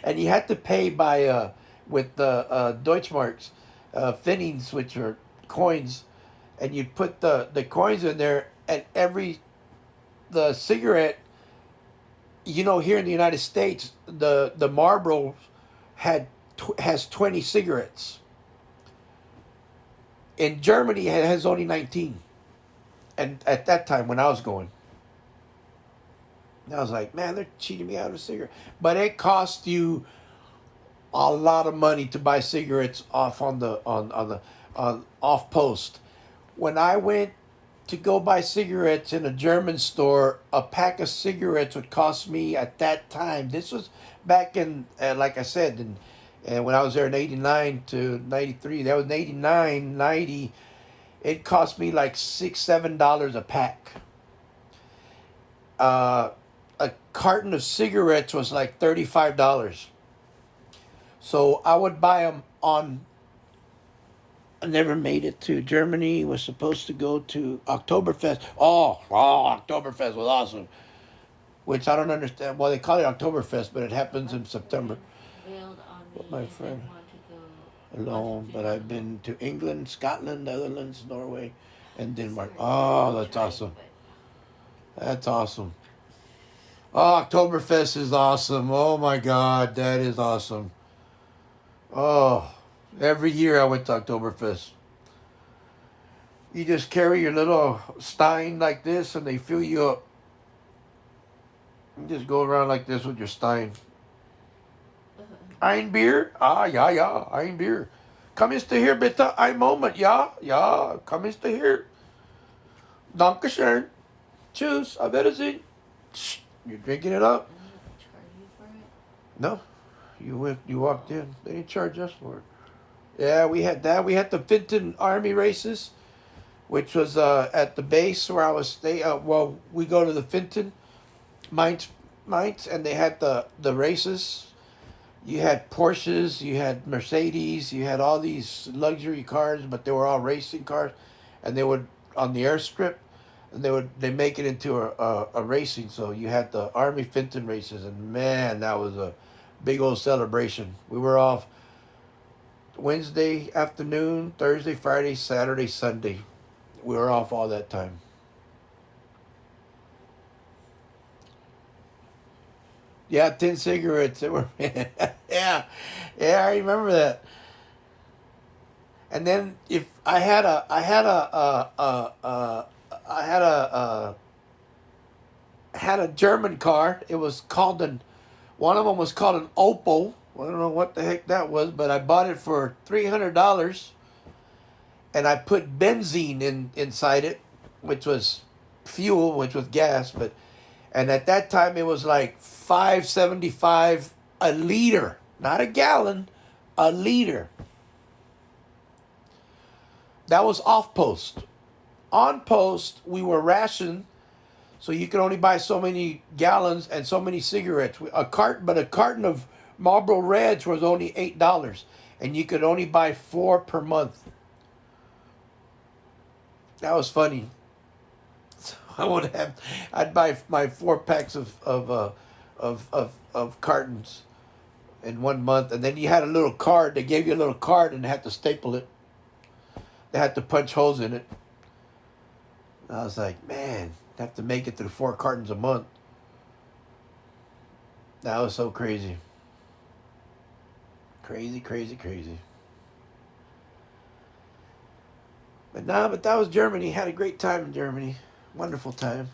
and you had to pay by with the Deutschmarks, Pfennigs, which are coins, and you'd put the coins in there, and the cigarette. Here in the United States, the Marlboro has 20 cigarettes. In Germany, it has only 19. And at that time, when I was going, I was like, man, they're cheating me out of a cigarette. But it cost you a lot of money to buy cigarettes off on off post. When I went to go buy cigarettes in a German store, a pack of cigarettes would cost me at that time. This was back in, like I said, and when I was there in 89 to 93, that was in 89, 90, it cost me like $6, $7 a pack. A carton of cigarettes was like $35. So I would buy them on. I never made it to Germany. Was supposed to go to Oktoberfest. Oktoberfest was awesome. Which I don't understand. Well, they call it Oktoberfest, but it happens My in September. friend bailed on But me my and friend, didn't want to go alone. But Washington I've alone. been to England, Scotland, Netherlands, Norway, and Just Denmark. heard about Oh, it, that's trying, awesome. but That's awesome. Oh, Oktoberfest is awesome. Oh my God, that is awesome. Oh, every year I went to Oktoberfest. You just carry your little stein like this, and they fill you up. You just go around like this with your stein. Ein Bier? Ah, ja, ja, ein Bier. Kommst du hier bitte ein Moment? Ja, ja, kommst du hier? Dankeschön. Tschüss, auf Wiedersehen. You're drinking it up? and they don't charge you for it. No, you walked Oh, in. They didn't charge us for it. Yeah, we had that. We had the Fenton Army races, which was at the base where I was staying. Well, we go to the Fenton Mainz, and they had the races. You had Porsches, you had Mercedes, you had all these luxury cars, but they were all racing cars, and they would on the airstrip, and they make it into a racing. So you had the Army Fenton races, and man, that was a big old celebration. We were off Wednesday afternoon, Thursday, Friday, Saturday, Sunday. We were off all that time. Yeah, 10 cigarettes. They were yeah, yeah. I remember that. And then if I had a German car. It was called an one of them was called an Opel. I don't know what the heck that was, but I bought it for $300, and I put benzene inside it, which was fuel, which was gas, but and at that time it was like 5.75 a liter, not a gallon, a liter. That was off post. On post, we were rationed, so you could only buy so many gallons and so many cigarettes. A carton of Marlboro Reds was only $8, and you could only buy four per month. That was funny. So I'd buy my 4 packs of cartons in 1 month, and then you had a little card. They gave you a little card, and they had to staple it. They had to punch holes in it. And I was like, man, I have to make it through 4 cartons a month. That was so crazy. Crazy, crazy, crazy. But nah, but that was Germany. Had a great time in Germany. Wonderful time.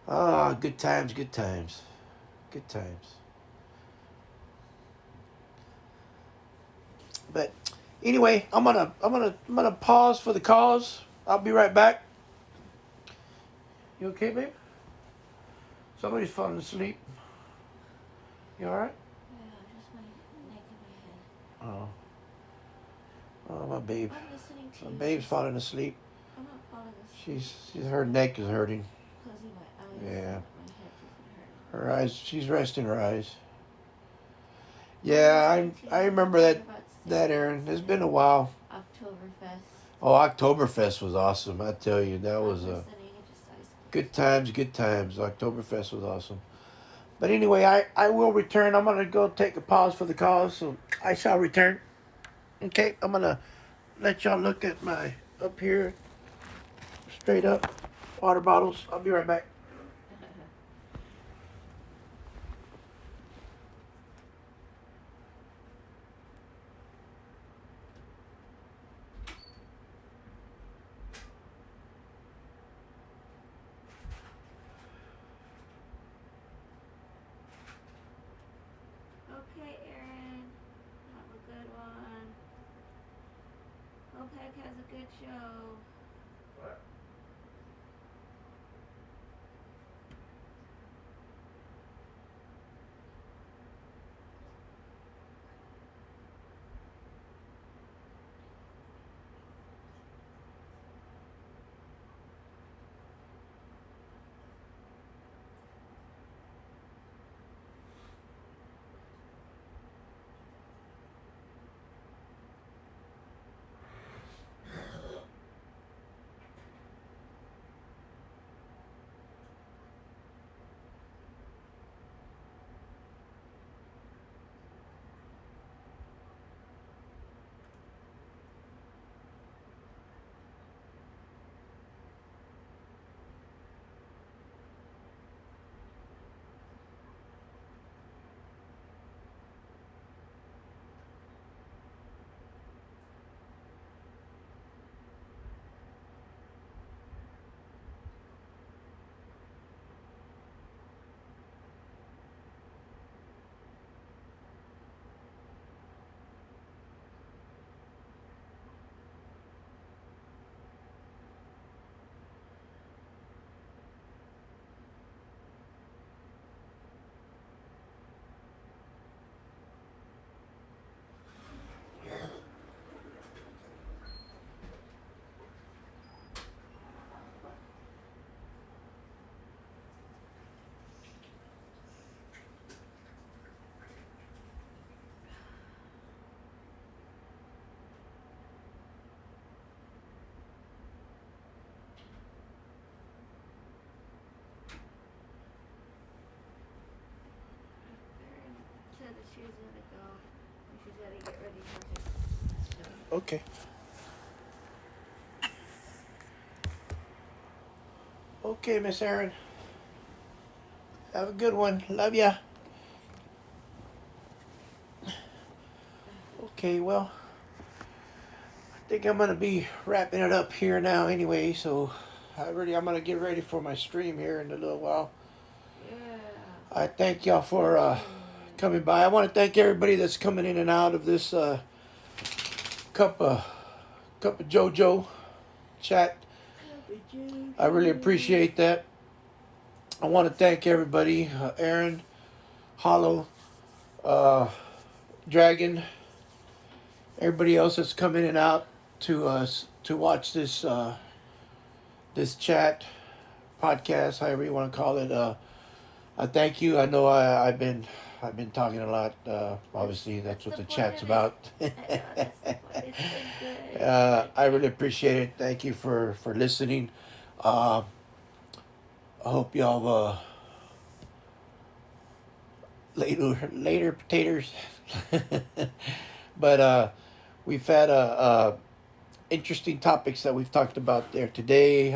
Ah, good times, good times. Good times. But anyway, I'm gonna pause for the cause. I'll be right back. You okay, babe? Somebody's falling asleep. You alright? yeah, just my neck and my head. Oh. Oh, my babe. I'm listening to My you. babe's falling asleep. I'm not falling asleep. She's her neck is hurting. Closing my eyes. Yeah. My head doesn't hurt. Her eyes. She's resting her eyes. I'm Yeah, listening to I you remember talk that about Aaron. It's been a Cincinnati, while. Oktoberfest. Oh, Oktoberfest was awesome. I tell you, that I'm was listening. It just ice good times. Good times. Oktoberfest was awesome. But anyway, I will return. I'm gonna go take a pause for the cause, so I shall return. Okay, I'm gonna let y'all look at my up here, straight up water bottles. I'll be right back. Okay, Aaron. Have a good one. OPEC has a good show. she's gonna go. And she's gotta get ready for me. Okay. Okay, Miss Aaron. Have a good one. Love ya. Okay, well, I think I'm gonna be wrapping it up here now anyway, so I'm gonna get ready for my stream here in a little while. Yeah. I thank y'all for coming by. I want to thank everybody that's coming in and out of this cup of JoJo chat. I really appreciate that. I want to thank everybody, Aaron, Hollow, Dragon, everybody else that's come in and out to us to watch this this chat podcast, however you want to call it. I thank you. I know I've been talking a lot. Obviously, that's what the chat's about. I know, that's the point. It's been good. I really appreciate it. Thank you for listening. I hope y'all later potatoes. But we've had interesting topics that we've talked about there today.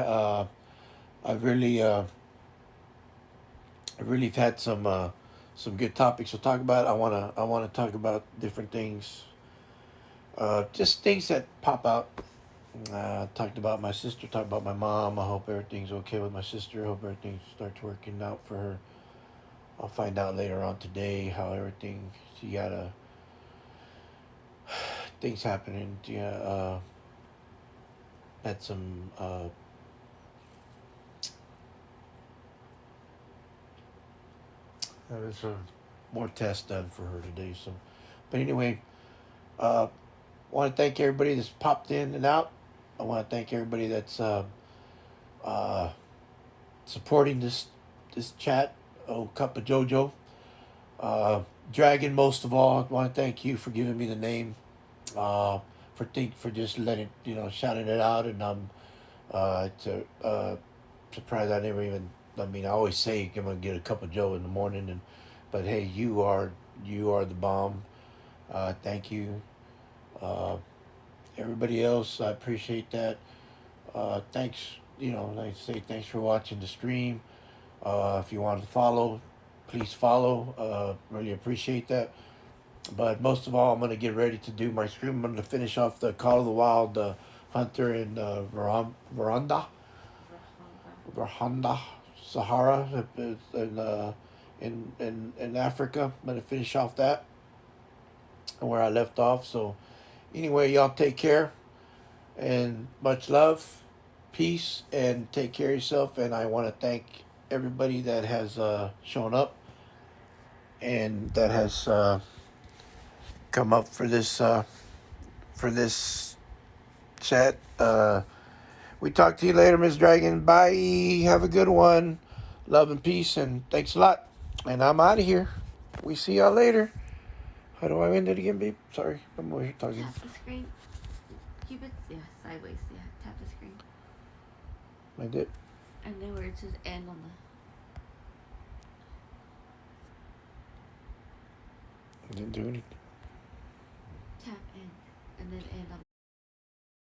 I've really had some good topics to talk about. I wanna talk about different things, just things that pop out. Talked about my sister. Talked about my mom. I hope everything's okay with my sister. I hope everything starts working out for her. I'll find out later on today how everything. She got things happening. Yeah, had some. There was more tests done for her today. So, but anyway, I want to thank everybody that's popped in and out. I want to thank everybody that's uh, supporting this chat. Oh, Cup of JoJo. Dragon, most of all, I want to thank you for giving me the name. For just letting shouting it out, and I'm surprised I never even. I mean, I always say I'm gonna get a cup of Joe in the morning, but hey, you are the bomb. Thank you. Uh, Everybody else, I appreciate that. Thanks. Like I say, thanks for watching the stream. If you want to follow, please follow. Really appreciate that. But most of all, I'm gonna get ready to do my stream. I'm gonna finish off the Call of the Wild Hunter in Verhanda, Sahara, in Africa. I'm gonna finish off that where I left off. So anyway, y'all take care and much love, peace, and take care of yourself. And I want to thank everybody that has shown up and that has come up for this chat. We talk to you later, Miss Dragon. Bye. Have a good one. Love and peace, and thanks a lot. And I'm out of here. We see y'all later. How do I end it again, babe? Sorry, I'm over here talking. Tap the screen. Keep it, sideways. Yeah, tap the screen. I did. And then where it says end on I didn't do anything. tap end. And then end on